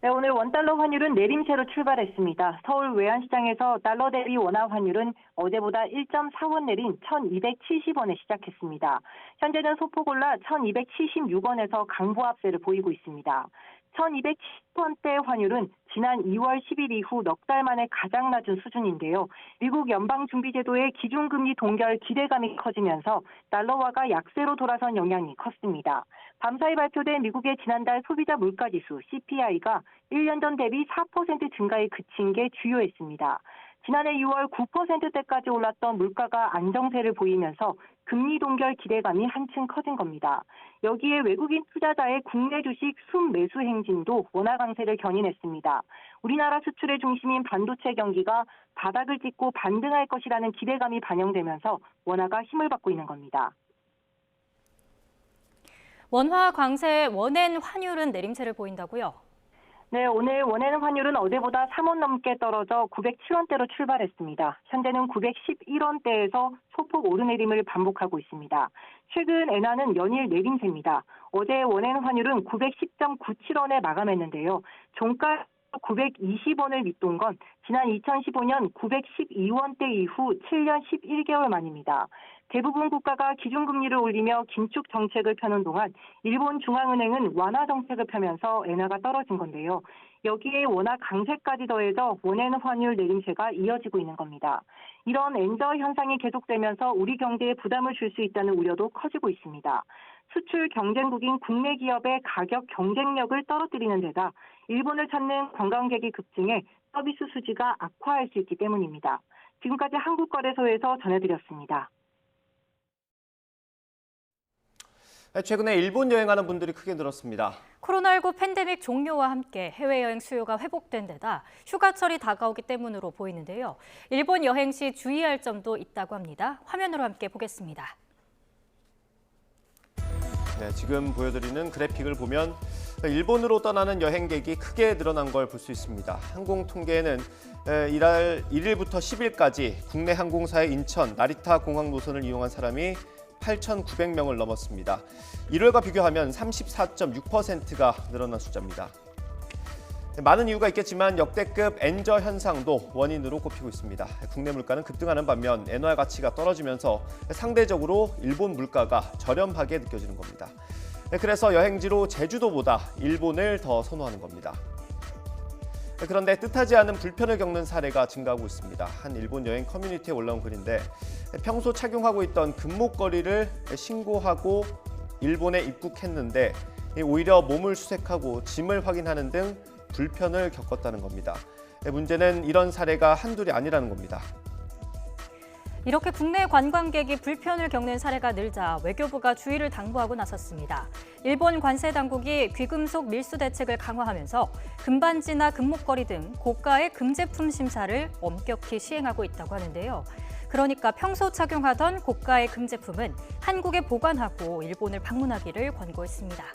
네, 오늘 원달러 환율은 내림세로 출발했습니다. 서울 외환시장에서 달러 대비 원화 환율은 어제보다 1.4원 내린 1,270원에 시작했습니다. 현재는 소폭 올라 1,276원에서 강보합세를 보이고 있습니다. 1,270원대 환율은 지난 2월 10일 이후 넉 달 만에 가장 낮은 수준인데요. 미국 연방준비제도의 기준금리 동결 기대감이 커지면서 달러화가 약세로 돌아선 영향이 컸습니다. 밤사이 발표된 미국의 지난달 소비자 물가지수 CPI가 1년 전 대비 4% 증가에 그친 게 주요했습니다. 지난해 6월 9%대까지 올랐던 물가가 안정세를 보이면서 금리 동결 기대감이 한층 커진 겁니다. 여기에 외국인 투자자의 국내 주식 순매수 행진도 원화 강세를 견인했습니다. 우리나라 수출의 중심인 반도체 경기가 바닥을 찍고 반등할 것이라는 기대감이 반영되면서 원화가 힘을 받고 있는 겁니다. 원화 강세 원엔 환율은 내림세를 보인다고요? 네, 오늘 원엔 환율은 어제보다 3원 넘게 떨어져 907원대로 출발했습니다. 현재는 911원대에서 소폭 오르내림을 반복하고 있습니다. 최근 엔화는 연일 내림세입니다. 어제 원엔 환율은 910.97원에 마감했는데요. 종가 920원을 밑돈 건 지난 2015년 912원대 이후 7년 11개월 만입니다. 대부분 국가가 기준금리를 올리며 긴축 정책을 펴는 동안 일본 중앙은행은 완화 정책을 펴면서 엔화가 떨어진 건데요. 여기에 원화 강세까지 더해져 원엔 환율 내림세가 이어지고 있는 겁니다. 이런 엔저 현상이 계속되면서 우리 경제에 부담을 줄 수 있다는 우려도 커지고 있습니다. 수출 경쟁국인 국내 기업의 가격 경쟁력을 떨어뜨리는 데다 일본을 찾는 관광객이 급증해 서비스 수지가 악화할 수 있기 때문입니다. 지금까지 한국거래소에서 전해드렸습니다. 최근에 일본 여행하는 분들이 크게 늘었습니다. 코로나19 팬데믹 종료와 함께 해외여행 수요가 회복된 데다 휴가철이 다가오기 때문으로 보이는데요. 일본 여행 시 주의할 점도 있다고 합니다. 화면으로 함께 보겠습니다. 네, 지금 보여드리는 그래픽을 보면 일본으로 떠나는 여행객이 크게 늘어난 걸 볼 수 있습니다. 항공 통계에는 이달 1일부터 10일까지 국내 항공사의 인천, 나리타 공항 노선을 이용한 사람이 8,900명을 넘었습니다. 1월과 비교하면 34.6%가 늘어난 숫자입니다. 많은 이유가 있겠지만 역대급 엔저 현상도 원인으로 꼽히고 있습니다. 국내 물가는 급등하는 반면 엔화 가치가 떨어지면서 상대적으로 일본 물가가 저렴하게 느껴지는 겁니다. 그래서 여행지로 제주도보다 일본을 더 선호하는 겁니다. 그런데 뜻하지 않은 불편을 겪는 사례가 증가하고 있습니다. 한 일본 여행 커뮤니티에 올라온 글인데 평소 착용하고 있던 금목걸이를 신고하고 일본에 입국했는데 오히려 몸을 수색하고 짐을 확인하는 등 불편을 겪었다는 겁니다. 문제는 이런 사례가 한둘이 아니라는 겁니다. 이렇게 국내 관광객이 불편을 겪는 사례가 늘자 외교부가 주의를 당부하고 나섰습니다. 일본 관세 당국이 귀금속 밀수 대책을 강화하면서 금반지나 금목걸이 등 고가의 금제품 심사를 엄격히 시행하고 있다고 하는데요. 그러니까 평소 착용하던 고가의 금제품은 한국에 보관하고 일본을 방문하기를 권고했습니다.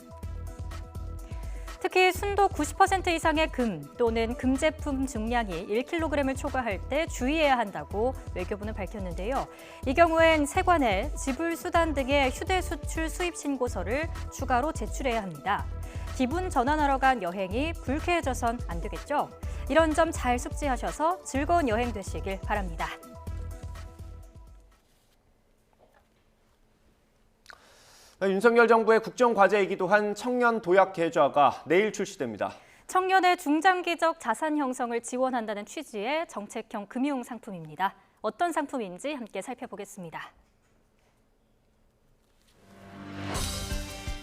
특히 순도 90% 이상의 금 또는 금제품 중량이 1kg을 초과할 때 주의해야 한다고 외교부는 밝혔는데요. 이 경우엔 세관에 지불 수단 등의 휴대 수출 수입 신고서를 추가로 제출해야 합니다. 기분 전환하러 간 여행이 불쾌해져선 안 되겠죠? 이런 점 잘 숙지하셔서 즐거운 여행 되시길 바랍니다. 윤석열 정부의 국정과제이기도 한 청년 도약 계좌가 내일 출시됩니다. 청년의 중장기적 자산 형성을 지원한다는 취지의 정책형 금융 상품입니다. 어떤 상품인지 함께 살펴보겠습니다.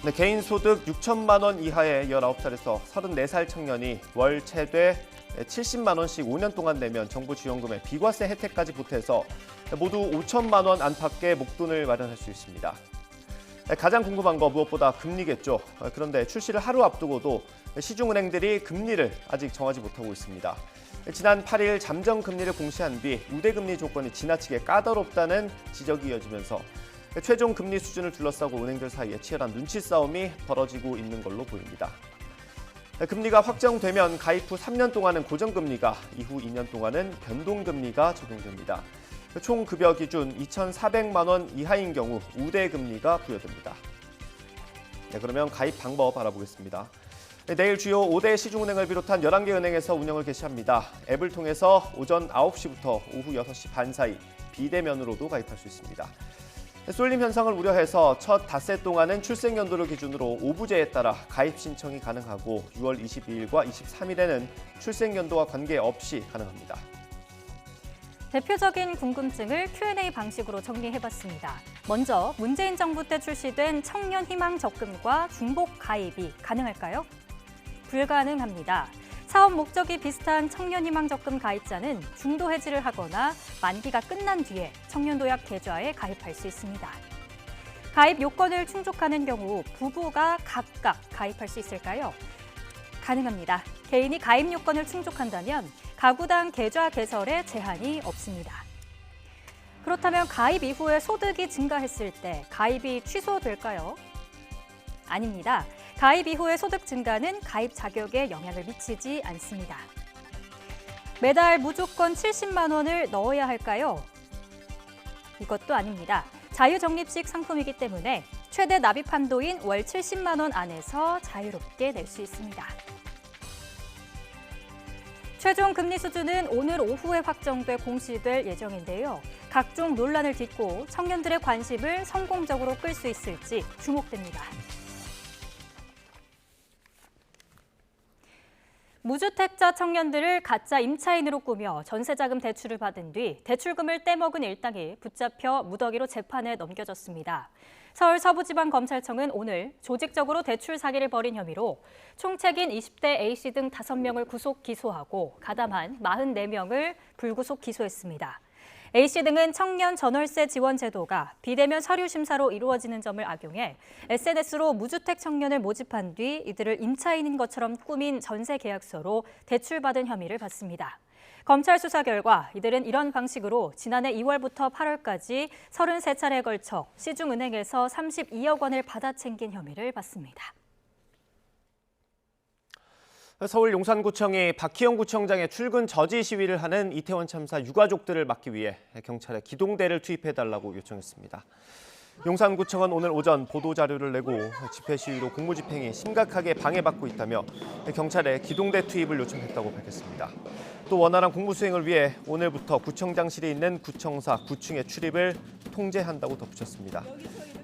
네, 개인 소득 6천만 원 이하의 19살에서 34살 청년이 월 최대 70만 원씩 5년 동안 내면 정부 지원금의 비과세 혜택까지 보태서 모두 5천만 원 안팎의 목돈을 마련할 수 있습니다. 가장 궁금한 거 무엇보다 금리겠죠. 그런데 출시를 하루 앞두고도 시중은행들이 금리를 아직 정하지 못하고 있습니다. 지난 8일 잠정 금리를 공시한 뒤 우대금리 조건이 지나치게 까다롭다는 지적이 이어지면서 최종 금리 수준을 둘러싸고 은행들 사이에 치열한 눈치 싸움이 벌어지고 있는 걸로 보입니다. 금리가 확정되면 가입 후 3년 동안은 고정금리가, 이후 2년 동안은 변동금리가 적용됩니다. 총 급여 기준 2,400만 원 이하인 경우 우대금리가 부여됩니다. 네, 그러면 가입 방법 알아보겠습니다. 내일 주요 5대 시중은행을 비롯한 11개 은행에서 운영을 개시합니다. 앱을 통해서 오전 9시부터 오후 6시 반 사이 비대면으로도 가입할 수 있습니다. 쏠림 현상을 우려해서 첫 닷새 동안은 출생연도를 기준으로 오부제에 따라 가입 신청이 가능하고 6월 22일과 23일에는 출생연도와 관계없이 가능합니다. 대표적인 궁금증을 Q&A 방식으로 정리해봤습니다. 먼저 문재인 정부 때 출시된 청년 희망 적금과 중복 가입이 가능할까요? 불가능합니다. 사업 목적이 비슷한 청년 희망 적금 가입자는 중도 해지를 하거나 만기가 끝난 뒤에 청년 도약 계좌에 가입할 수 있습니다. 가입 요건을 충족하는 경우 부부가 각각 가입할 수 있을까요? 가능합니다. 개인이 가입 요건을 충족한다면 가구당 계좌 개설에 제한이 없습니다. 그렇다면 가입 이후에 소득이 증가했을 때 가입이 취소될까요? 아닙니다. 가입 이후의 소득 증가는 가입 자격에 영향을 미치지 않습니다. 매달 무조건 70만 원을 넣어야 할까요? 이것도 아닙니다. 자유적립식 상품이기 때문에 최대 납입 한도인 월 70만 원 안에서 자유롭게 낼 수 있습니다. 최종 금리 수준은 오늘 오후에 확정돼 공시될 예정인데요. 각종 논란을 딛고 청년들의 관심을 성공적으로 끌 수 있을지 주목됩니다. 무주택자 청년들을 가짜 임차인으로 꾸며 전세자금 대출을 받은 뒤 대출금을 떼먹은 일당이 붙잡혀 무더기로 재판에 넘겨졌습니다. 서울 서부지방검찰청은 오늘 조직적으로 대출 사기를 벌인 혐의로 총책인 20대 A씨 등 5명을 구속 기소하고 가담한 44명을 불구속 기소했습니다. A씨 등은 청년 전월세 지원 제도가 비대면 서류 심사로 이루어지는 점을 악용해 SNS로 무주택 청년을 모집한 뒤 이들을 임차인인 것처럼 꾸민 전세 계약서로 대출받은 혐의를 받습니다. 검찰 수사 결과 이들은 이런 방식으로 지난해 2월부터 8월까지 33차례에 걸쳐 시중은행에서 32억 원을 받아 챙긴 혐의를 받습니다. 서울 용산구청이 박희영 구청장의 출근 저지 시위를 하는 이태원 참사 유가족들을 막기 위해 경찰에 기동대를 투입해달라고 요청했습니다. 용산구청은 오늘 오전 보도자료를 내고 집회 시위로 공무집행이 심각하게 방해받고 있다며 경찰에 기동대 투입을 요청했다고 밝혔습니다. 또 원활한 공무 수행을 위해 오늘부터 구청장실이 있는 구청사 9층의 출입을 통제한다고 덧붙였습니다.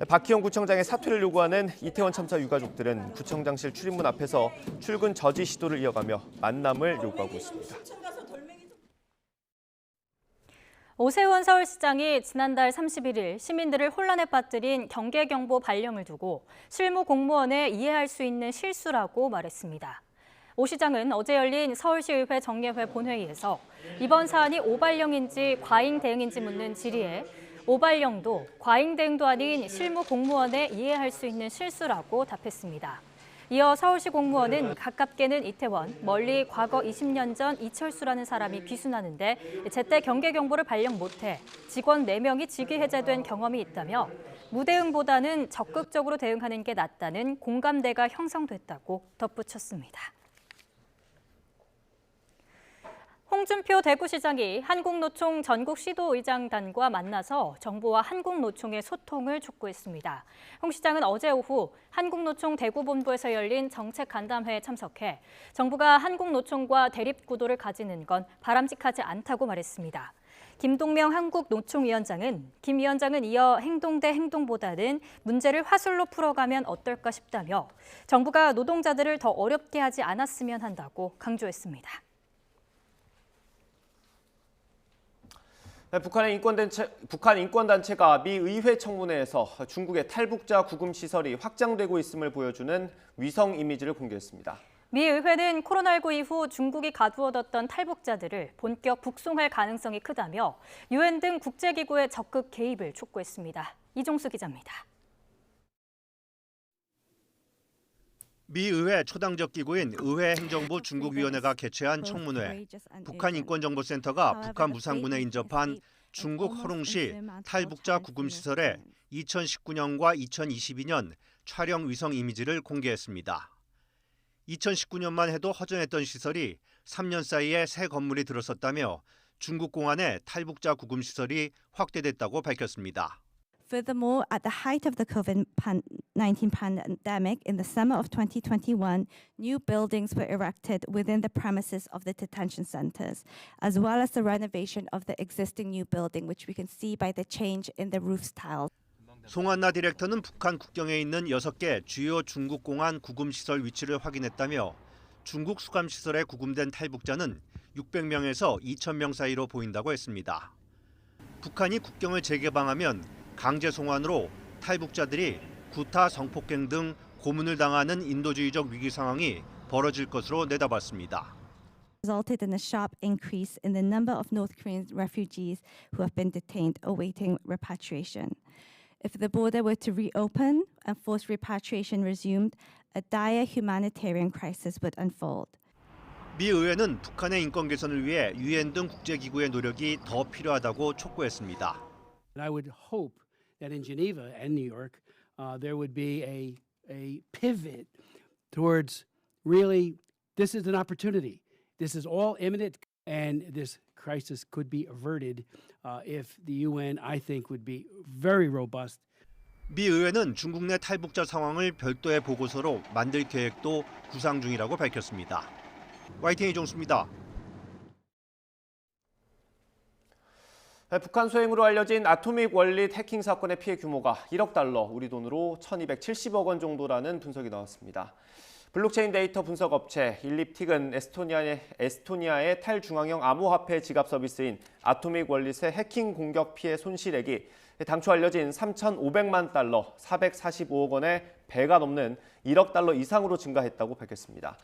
박희영 구청장의 사퇴를 요구하는 이태원 참사 유가족들은 구청장실 출입문 앞에서 출근 저지 시도를 이어가며 만남을 요구하고 있습니다. 오세훈 서울시장이 지난달 31일 시민들을 혼란에 빠뜨린 경계경보 발령을 두고 실무 공무원의 이해할 수 있는 실수라고 말했습니다. 오 시장은 어제 열린 서울시의회 정례회 본회의에서 이번 사안이 오발령인지 과잉 대응인지 묻는 질의에 오발령도 과잉 대응도 아닌 실무 공무원의 이해할 수 있는 실수라고 답했습니다. 이어 서울시 공무원은 가깝게는 이태원, 멀리 과거 20년 전 이철수라는 사람이 귀순하는데 제때 경계 경보를 발령 못해 직원 4명이 직위 해제된 경험이 있다며 무대응보다는 적극적으로 대응하는 게 낫다는 공감대가 형성됐다고 덧붙였습니다. 홍준표 대구시장이 한국노총 전국시도의장단과 만나서 정부와 한국노총의 소통을 촉구했습니다. 홍 시장은 어제 오후 한국노총 대구본부에서 열린 정책간담회에 참석해 정부가 한국노총과 대립구도를 가지는 건 바람직하지 않다고 말했습니다. 김동명 한국노총위원장은 김 위원장은 이어 행동 대 행동보다는 문제를 화술로 풀어가면 어떨까 싶다며 정부가 노동자들을 더 어렵게 하지 않았으면 한다고 강조했습니다. 북한 인권단체가 미 의회 청문회에서 중국의 탈북자 구금 시설이 확장되고 있음을 보여주는 위성 이미지를 공개했습니다. 미 의회는 코로나19 이후 중국이 가두어뒀던 탈북자들을 본격 북송할 가능성이 크다며 유엔 등 국제기구의 적극 개입을 촉구했습니다. 이종수 기자입니다. 미 의회 초당적 기구인 의회행정부 중국위원회가 개최한 청문회. 북한인권정보센터가 북한 무상군에 인접한 중국 허룽시 탈북자 구금시설의 2019년과 2022년 촬영 위성 이미지를 공개했습니다. 2019년만 해도 허전했던 시설이 3년 사이에 새 건물이 들어섰다며 중국 공안의 탈북자 구금시설이 확대됐다고 밝혔습니다. Furthermore, at the height of the COVID-19 pandemic in the summer of 2021, new buildings were erected within the premises of the detention centers, as well as the renovation of the existing new building, which we can see by the change in the roof tiles. 송한나 디렉터는 북한 국경에 있는 6개 주요 중국 공안 구금시설 위치를 확인했다며 중국 수감시설에 구금된 탈북자는 600명에서 2,000명 사이로 보인다고 했습니다. 북한이 국경을 재개방하면 강제 송환으로 탈북자들이 구타, 성폭행 등 고문을 당하는 인도주의적 위기 상황이 벌어질 것으로 내다봤습니다. Resulted in a sharp increase in the number of North Korean refugees who have been detained awaiting repatriation. If the border were to reopen and forced repatriation resumed, a dire humanitarian crisis would unfold. 미 의회는 북한의 인권 개선을 위해 유엔 등 국제기구의 노력이 더 필요하다고 촉구했습니다. I would hope that in Geneva and New York, there would be a pivot towards really, this is an opportunity. This is all imminent, and this crisis could be averted if the UN, I think, would be very robust. 미 의회는 중국 내 탈북자 상황을 별도의 보고서로 만들 계획도 구상 중이라고 밝혔습니다. YTN 이종수입니다. 북한 소행으로 알려진 아토믹 원릿 해킹 사건의 피해 규모가 1억 달러, 우리 돈으로 1,270억 원 정도라는 분석이 나왔습니다. 블록체인 데이터 분석 업체 일립틱은 에스토니아의 탈중앙형 암호화폐 지갑 서비스인 아토믹 원릿의 해킹 공격 피해 손실액이 당초 알려진 3,500만 달러, 445억 원의 배가 넘는 1억 달러 이상으로 증가했다고 밝혔습니다.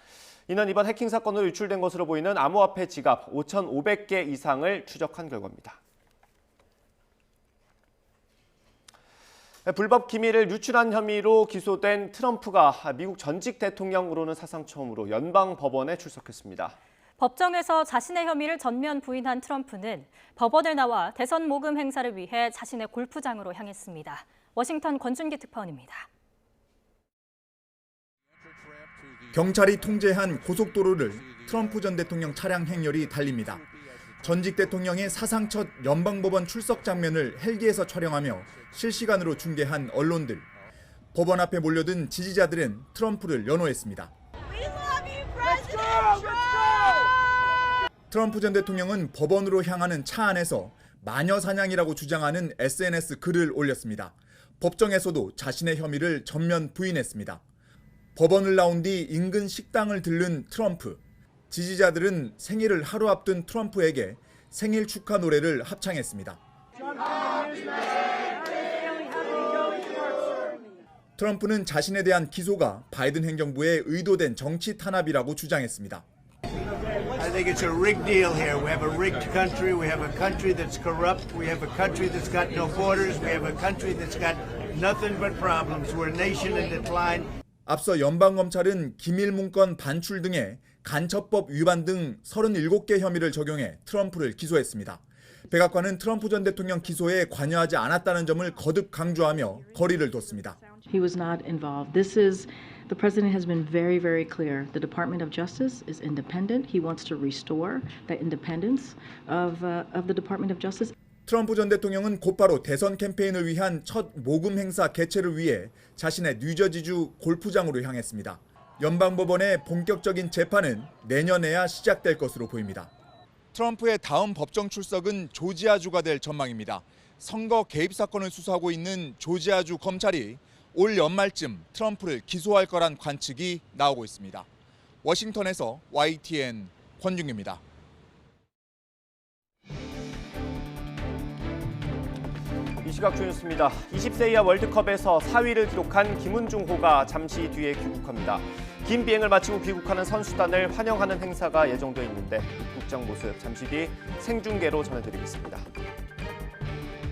이는 이번 해킹 사건으로 유출된 것으로 보이는 암호화폐 지갑 5,500개 이상을 추적한 결과입니다. 불법 기밀을 유출한 혐의로 기소된 트럼프가 미국 전직 대통령으로는 사상 처음으로 연방 법원에 출석했습니다. 법정에서 자신의 혐의를 전면 부인한 트럼프는 법원을 나와 대선 모금 행사를 위해 자신의 골프장으로 향했습니다. 워싱턴 권준기 특파원입니다. 경찰이 통제한 고속도로를 트럼프 전 대통령 차량 행렬이 달립니다. 전직 대통령의 사상 첫 연방법원 출석 장면을 헬기에서 촬영하며 실시간으로 중계한 언론들. 법원 앞에 몰려든 지지자들은 트럼프를 연호했습니다. 트럼프 전 대통령은 법원으로 향하는 차 안에서 마녀 사냥이라고 주장하는 SNS 글을 올렸습니다. 법정에서도 자신의 혐의를 전면 부인했습니다. 법원을 나온 뒤 인근 식당을 들른 트럼프. 지지자들은 생일을 하루 앞둔 트럼프에게 생일 축하 노래를 합창했습니다. 트럼프는 자신에 대한 기소가 바이든 행정부의 의도된 정치 탄압이라고 주장했습니다. I think it's a rigged deal here. We have a rigged country. We have a country that's corrupt. We have a country that's got no borders. We have a country that's got nothing but problems. We're a nation in decline. 앞서 연방검찰은 기밀 문건 반출 등의 간첩법 위반 등 37개 혐의를 적용해 트럼프를 기소했습니다. 백악관은 트럼프 전 대통령 기소에 관여하지 않았다는 점을 거듭 강조하며 거리를 뒀습니다. He was not involved. The president has been very, very clear. The Department of Justice is independent. He wants to restore the independence of the Department of Justice. 트럼프 전 대통령은 곧바로 대선 캠페인을 위한 첫 모금 행사 개최를 위해 자신의 뉴저지주 골프장으로 향했습니다. 연방법원의 본격적인 재판은 내년에야 시작될 것으로 보입니다. 트럼프의 다음 법정 출석은 조지아주가 될 전망입니다. 선거 개입 사건을 수사하고 있는 조지아주 검찰이 올 연말쯤 트럼프를 기소할 거란 관측이 나오고 있습니다. 워싱턴에서 YTN 권중규입니다. 이 시각 주요 뉴스입니다. 20세 이하 월드컵에서 4위를 기록한 김은중호가 잠시 뒤에 귀국합니다. 긴 비행을 마치고 귀국하는 선수단을 환영하는 행사가 예정돼 있는데 입국장 모습 잠시 뒤 생중계로 전해드리겠습니다.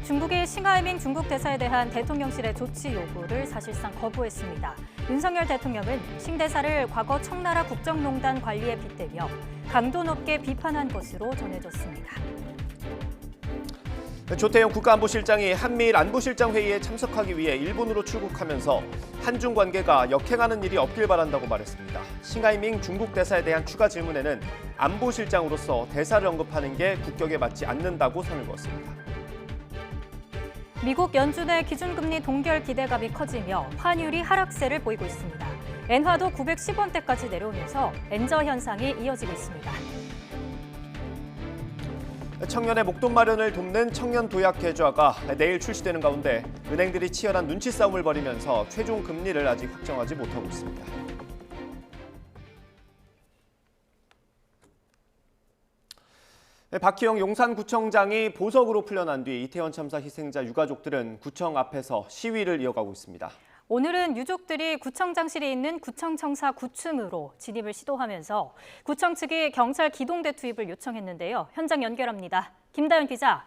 중국이 싱하이밍 중국 대사에 대한 대통령실의 조치 요구를 사실상 거부했습니다. 윤석열 대통령은 싱 대사를 과거 청나라 국정농단 관리에 빗대며 강도 높게 비판한 것으로 전해졌습니다. 조태영 국가안보실장이 한미일 안보실장 회의에 참석하기 위해 일본으로 출국하면서 한중 관계가 역행하는 일이 없길 바란다고 말했습니다. 싱하이밍 중국 대사에 대한 추가 질문에는 안보실장으로서 대사를 언급하는 게 국격에 맞지 않는다고 선을 그었습니다. 미국 연준의 기준금리 동결 기대감이 커지며 환율이 하락세를 보이고 있습니다. 엔화도 910원대까지 내려오면서 엔저 현상이 이어지고 있습니다. 청년의 목돈 마련을 돕는 청년 도약 계좌가 내일 출시되는 가운데 은행들이 치열한 눈치 싸움을 벌이면서 최종 금리를 아직 확정하지 못하고 있습니다. 박희영 용산구청장이 보석으로 풀려난 뒤 이태원 참사 희생자 유가족들은 구청 앞에서 시위를 이어가고 있습니다. 오늘은 유족들이 구청장실이 있는 구청청사 9층으로 진입을 시도하면서 구청 측이 경찰 기동대 투입을 요청했는데요. 현장 연결합니다. 김다연 기자.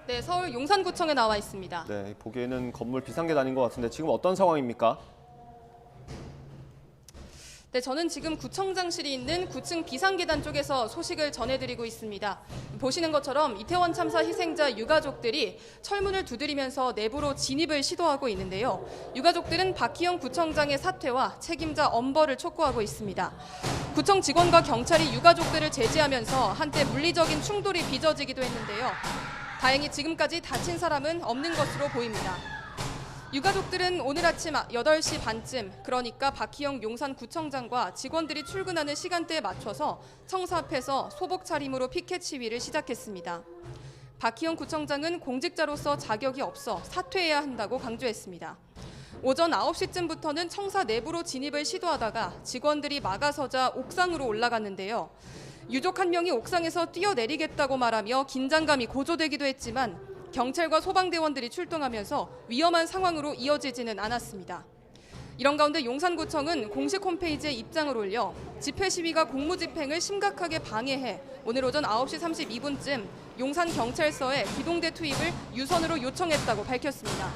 네, 서울 용산구청에 나와 있습니다. 네, 보기에는 건물 비상계 다닌 것 같은데 지금 어떤 상황입니까? 네, 저는 지금 구청장실이 있는 9층 비상계단 쪽에서 소식을 전해드리고 있습니다. 보시는 것처럼 이태원 참사 희생자 유가족들이 철문을 두드리면서 내부로 진입을 시도하고 있는데요. 유가족들은 박희영 구청장의 사퇴와 책임자 엄벌을 촉구하고 있습니다. 구청 직원과 경찰이 유가족들을 제지하면서 한때 물리적인 충돌이 빚어지기도 했는데요. 다행히 지금까지 다친 사람은 없는 것으로 보입니다. 유가족들은 오늘 아침 8시 반쯤, 그러니까 박희영 용산구청장과 직원들이 출근하는 시간대에 맞춰서 청사 앞에서 소복 차림으로 피켓 시위를 시작했습니다. 박희영 구청장은 공직자로서 자격이 없어 사퇴해야 한다고 강조했습니다. 오전 9시쯤부터는 청사 내부로 진입을 시도하다가 직원들이 막아서자 옥상으로 올라갔는데요. 유족 한 명이 옥상에서 뛰어내리겠다고 말하며 긴장감이 고조되기도 했지만 경찰과 소방대원들이 출동하면서 위험한 상황으로 이어지지는 않았습니다. 이런 가운데 용산구청은 공식 홈페이지에 입장을 올려 집회 시위가 공무집행을 심각하게 방해해 오늘 오전 9시 32분쯤 용산경찰서에 기동대 투입을 유선으로 요청했다고 밝혔습니다.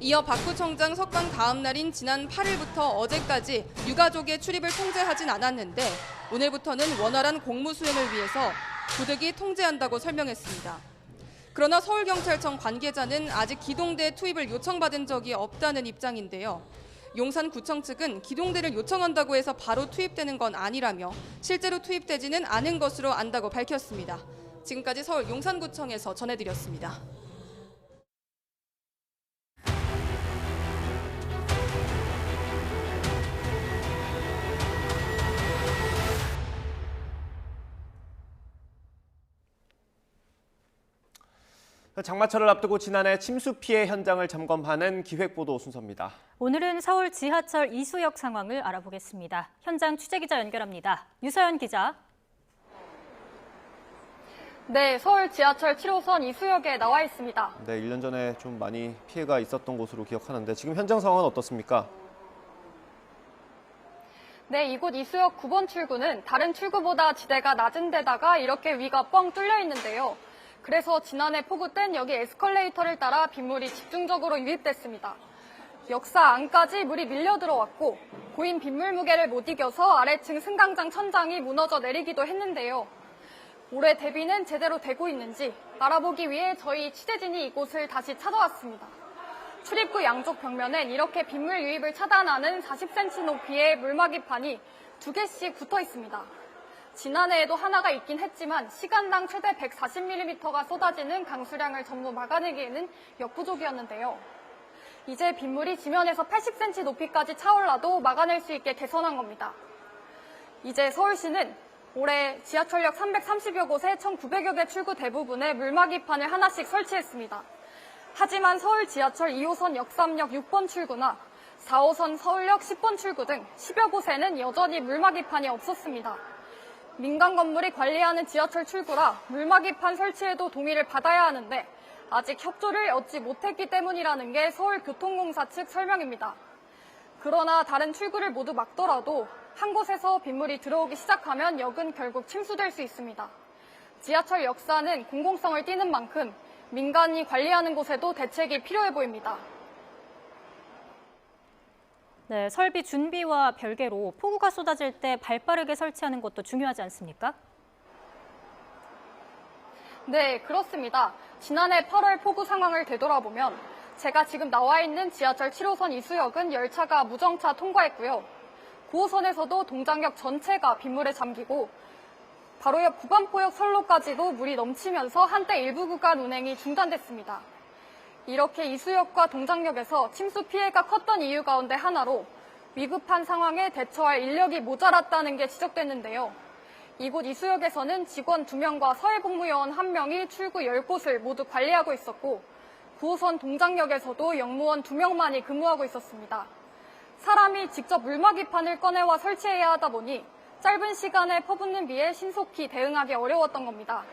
이어 박 구청장 석방 다음 날인 지난 8일부터 어제까지 유가족의 출입을 통제하진 않았는데 오늘부터는 원활한 공무 수행을 위해서 부득이 통제한다고 설명했습니다. 그러나 서울경찰청 관계자는 아직 기동대 투입을 요청받은 적이 없다는 입장인데요. 용산구청 측은 기동대를 요청한다고 해서 바로 투입되는 건 아니라며 실제로 투입되지는 않은 것으로 안다고 밝혔습니다. 지금까지 서울 용산구청에서 전해드렸습니다. 장마철을 앞두고 지난해 침수 피해 현장을 점검하는 기획보도 순서입니다. 오늘은 서울 지하철 이수역 상황을 알아보겠습니다. 현장 취재기자 연결합니다. 유서연 기자. 네, 서울 지하철 7호선 이수역에 나와 있습니다. 네, 1년 전에 좀 많이 피해가 있었던 곳으로 기억하는데 지금 현장 상황은 어떻습니까? 네, 이곳 이수역 9번 출구는 다른 출구보다 지대가 낮은 데다가 이렇게 위가 뻥 뚫려 있는데요. 그래서 지난해 폭우 땐 여기 에스컬레이터를 따라 빗물이 집중적으로 유입됐습니다. 역사 안까지 물이 밀려 들어왔고 고인 빗물 무게를 못 이겨서 아래층 승강장 천장이 무너져 내리기도 했는데요. 올해 대비는 제대로 되고 있는지 알아보기 위해 저희 취재진이 이곳을 다시 찾아왔습니다. 출입구 양쪽 벽면엔 이렇게 빗물 유입을 차단하는 40cm 높이의 물막이판이 2개씩 붙어 있습니다. 지난해에도 하나가 있긴 했지만 시간당 최대 140mm가 쏟아지는 강수량을 전부 막아내기에는 역부족이었는데요. 이제 빗물이 지면에서 80cm 높이까지 차올라도 막아낼 수 있게 개선한 겁니다. 이제 서울시는 올해 지하철역 330여 곳에 1,900여 개 출구 대부분에 물막이판을 하나씩 설치했습니다. 하지만 서울 지하철 2호선 역삼역 6번 출구나 4호선 서울역 10번 출구 등 10여 곳에는 여전히 물막이판이 없었습니다. 민간 건물이 관리하는 지하철 출구라 물막이판 설치에도 동의를 받아야 하는데 아직 협조를 얻지 못했기 때문이라는 게 서울교통공사 측 설명입니다. 그러나 다른 출구를 모두 막더라도 한 곳에서 빗물이 들어오기 시작하면 역은 결국 침수될 수 있습니다. 지하철 역사는 공공성을 띠는 만큼 민간이 관리하는 곳에도 대책이 필요해 보입니다. 네, 설비 준비와 별개로 폭우가 쏟아질 때 발빠르게 설치하는 것도 중요하지 않습니까? 네, 그렇습니다. 지난해 8월 폭우 상황을 되돌아보면 제가 지금 나와 있는 지하철 7호선 이수역은 열차가 무정차 통과했고요. 9호선에서도 동작역 전체가 빗물에 잠기고 바로 옆 구간포역 선로까지도 물이 넘치면서 한때 일부 구간 운행이 중단됐습니다. 이렇게 이수역과 동작역에서 침수 피해가 컸던 이유 가운데 하나로 위급한 상황에 대처할 인력이 모자랐다는 게 지적됐는데요. 이곳 이수역에서는 직원 2명과 사회복무요원 1명이 출구 10곳을 모두 관리하고 있었고 9호선 동작역에서도 영무원 2명만이 근무하고 있었습니다. 사람이 직접 물막이판을 꺼내와 설치해야 하다 보니 짧은 시간에 퍼붓는 비에 신속히 대응하기 어려웠던 겁니다.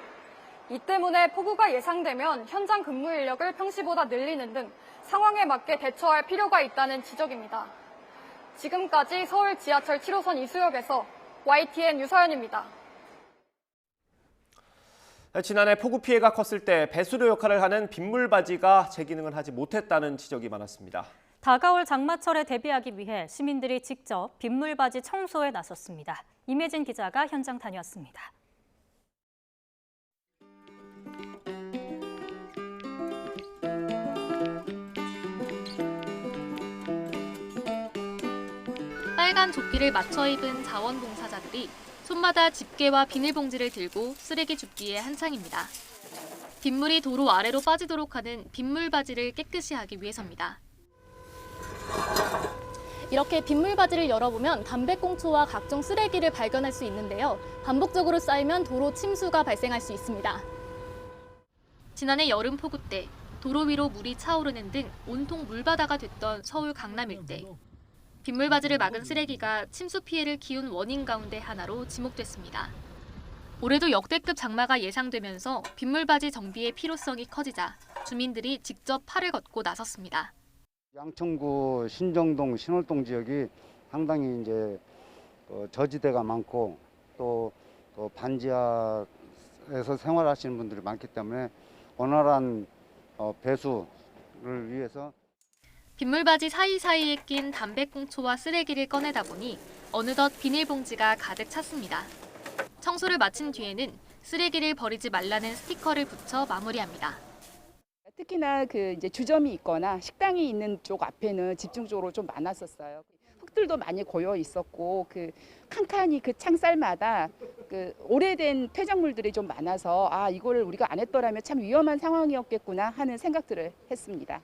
이 때문에 폭우가 예상되면 현장 근무 인력을 평시보다 늘리는 등 상황에 맞게 대처할 필요가 있다는 지적입니다. 지금까지 서울 지하철 7호선 이수역에서 YTN 유서연입니다. 지난해 폭우 피해가 컸을 때 배수로 역할을 하는 빗물바지가 제 기능을 하지 못했다는 지적이 많았습니다. 다가올 장마철에 대비하기 위해 시민들이 직접 빗물바지 청소에 나섰습니다. 임혜진 기자가 현장 다녀왔습니다. 빨간 조끼를 맞춰 입은 자원봉사자들이 손마다 집게와 비닐봉지를 들고 쓰레기 줍기에 한창입니다. 빗물이 도로 아래로 빠지도록 하는 빗물바지를 깨끗이 하기 위해서입니다. 이렇게 빗물바지를 열어보면 담배꽁초와 각종 쓰레기를 발견할 수 있는데요. 반복적으로 쌓이면 도로 침수가 발생할 수 있습니다. 지난해 여름 폭우 때 도로 위로 물이 차오르는 등 온통 물바다가 됐던 서울 강남 일대. 빗물바지를 막은 쓰레기가 침수 피해를 키운 원인 가운데 하나로 지목됐습니다. 올해도 역대급 장마가 예상되면서 빗물바지 정비의 필요성이 커지자 주민들이 직접 팔을 걷고 나섰습니다. 양천구 신정동, 신월동 지역이 상당히 이제 저지대가 많고 또 반지하에서 생활하시는 분들이 많기 때문에 원활한 배수를 위해서 빗물바지 사이사이에 낀 담배꽁초와 쓰레기를 꺼내다 보니 어느덧 비닐봉지가 가득 찼습니다. 청소를 마친 뒤에는 쓰레기를 버리지 말라는 스티커를 붙여 마무리합니다. 특히나 이제 주점이 있거나 식당이 있는 쪽 앞에는 집중적으로 좀 많았었어요. 흙들도 많이 고여 있었고 칸칸이 창살마다 오래된 퇴적물들이 좀 많아서 이거를 우리가 안 했더라면 참 위험한 상황이었겠구나 하는 생각들을 했습니다.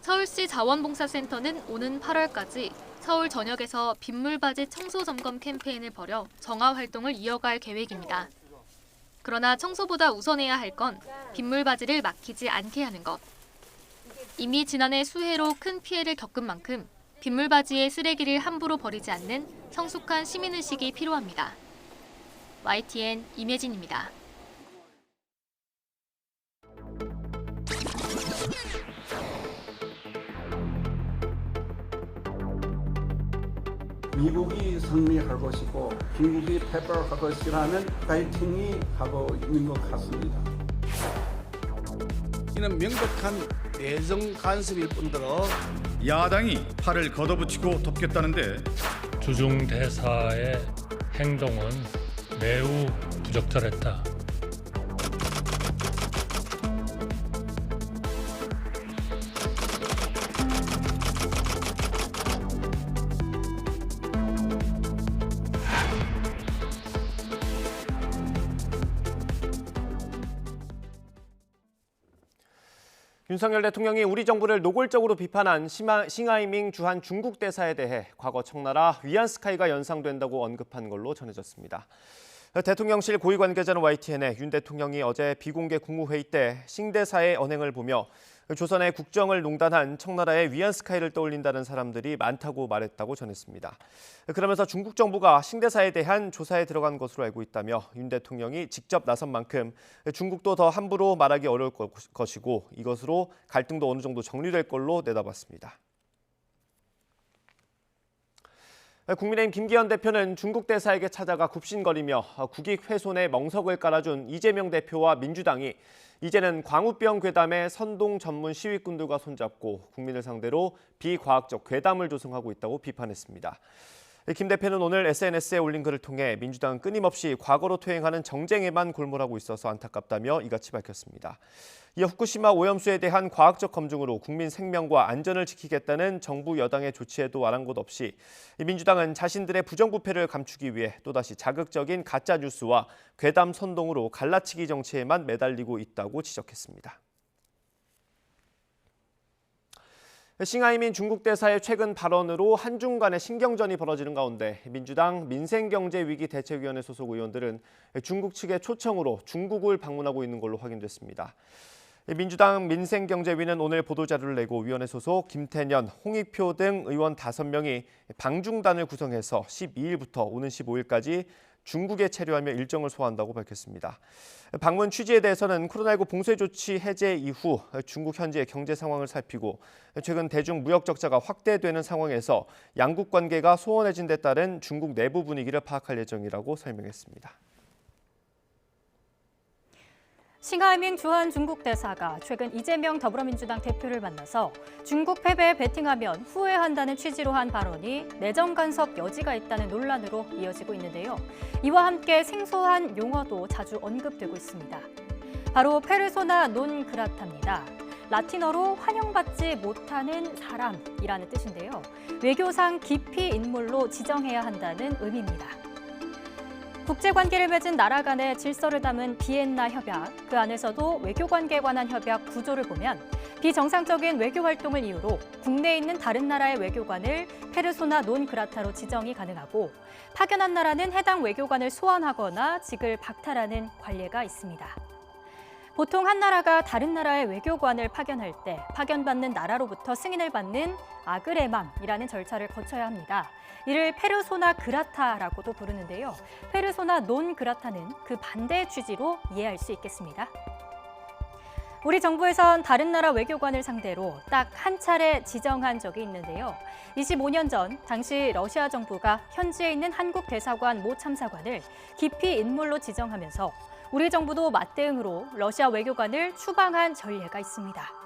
서울시 자원봉사센터는 오는 8월까지 서울 전역에서 빗물바지 청소 점검 캠페인을 벌여 정화 활동을 이어갈 계획입니다. 그러나 청소보다 우선해야 할 건 빗물바지를 막히지 않게 하는 것. 이미 지난해 수해로 큰 피해를 겪은 만큼 빗물바지에 쓰레기를 함부로 버리지 않는 성숙한 시민의식이 필요합니다. YTN 임혜진입니다. 미국이 승리할 것이고 중국이 패배할 것이라는 파이팅이 하고 있는 것 같습니다. 이는 명백한 내정 간섭일 뿐더러 야당이 팔을 걷어붙이고 덮겠다는데 주중 대사의 행동은 매우 부적절했다. 윤석열 대통령이 우리 정부를 노골적으로 비판한 싱하이밍 주한 중국 대사에 대해 과거 청나라 위안스카이가 연상된다고 언급한 걸로 전해졌습니다. 대통령실 고위 관계자는 YTN에 윤 대통령이 어제 비공개 국무회의 때 싱 대사의 언행을 보며 조선의 국정을 농단한 청나라의 위안스카이를 떠올린다는 사람들이 많다고 말했다고 전했습니다. 그러면서 중국 정부가 싱 대사에 대한 조사에 들어간 것으로 알고 있다며 윤 대통령이 직접 나선 만큼 중국도 더 함부로 말하기 어려울 것이고 이것으로 갈등도 어느 정도 정리될 걸로 내다봤습니다. 국민의힘 김기현 대표는 중국 대사에게 찾아가 굽신거리며 국익 훼손에 멍석을 깔아준 이재명 대표와 민주당이 이제는 광우병 괴담의 선동 전문 시위꾼들과 손잡고 국민을 상대로 비과학적 괴담을 조성하고 있다고 비판했습니다. 김 대표는 오늘 SNS에 올린 글을 통해 민주당은 끊임없이 과거로 퇴행하는 정쟁에만 골몰하고 있어서 안타깝다며 이같이 밝혔습니다. 이어 후쿠시마 오염수에 대한 과학적 검증으로 국민 생명과 안전을 지키겠다는 정부 여당의 조치에도 아랑곳 없이 민주당은 자신들의 부정부패를 감추기 위해 또다시 자극적인 가짜 뉴스와 괴담 선동으로 갈라치기 정치에만 매달리고 있다고 지적했습니다. 싱하이밍 중국 대사의 최근 발언으로 한중 간의 신경전이 벌어지는 가운데 민주당 민생경제위기 대책위원회 소속 의원들은 중국 측의 초청으로 중국을 방문하고 있는 걸로 확인됐습니다. 민주당 민생경제위는 오늘 보도자료를 내고 위원회 소속 김태년, 홍익표 등 의원 5명이 방중단을 구성해서 12일부터 오는 15일까지 중국에 체류하며 일정을 소화한다고 밝혔습니다. 방문 취지에 대해서는 코로나19 봉쇄 조치 해제 이후 중국 현지의 경제 상황을 살피고 최근 대중 무역 적자가 확대되는 상황에서 양국 관계가 소원해진 데 따른 중국 내부 분위기를 파악할 예정이라고 설명했습니다. 싱하이밍 주한 중국 대사가 최근 이재명 더불어민주당 대표를 만나서 중국 패배에 베팅하면 후회한다는 취지로 한 발언이 내정 간섭 여지가 있다는 논란으로 이어지고 있는데요. 이와 함께 생소한 용어도 자주 언급되고 있습니다. 바로 페르소나 논 그라타입니다. 라틴어로 환영받지 못하는 사람이라는 뜻인데요. 외교상 기피 인물로 지정해야 한다는 의미입니다. 국제관계를 맺은 나라 간의 질서를 담은 비엔나 협약, 그 안에서도 외교관계에 관한 협약 구조를 보면 비정상적인 외교 활동을 이유로 국내에 있는 다른 나라의 외교관을 페르소나 논 그라타로 지정이 가능하고 파견한 나라는 해당 외교관을 소환하거나 직을 박탈하는 관례가 있습니다. 보통 한 나라가 다른 나라의 외교관을 파견할 때 파견받는 나라로부터 승인을 받는 아그레망이라는 절차를 거쳐야 합니다. 이를 페르소나 그라타라고도 부르는데요. 페르소나 논 그라타는 그 반대의 취지로 이해할 수 있겠습니다. 우리 정부에선 다른 나라 외교관을 상대로 딱 한 차례 지정한 적이 있는데요. 25년 전 당시 러시아 정부가 현지에 있는 한국 대사관 모 참사관을 기피 인물로 지정하면서 우리 정부도 맞대응으로 러시아 외교관을 추방한 전례가 있습니다.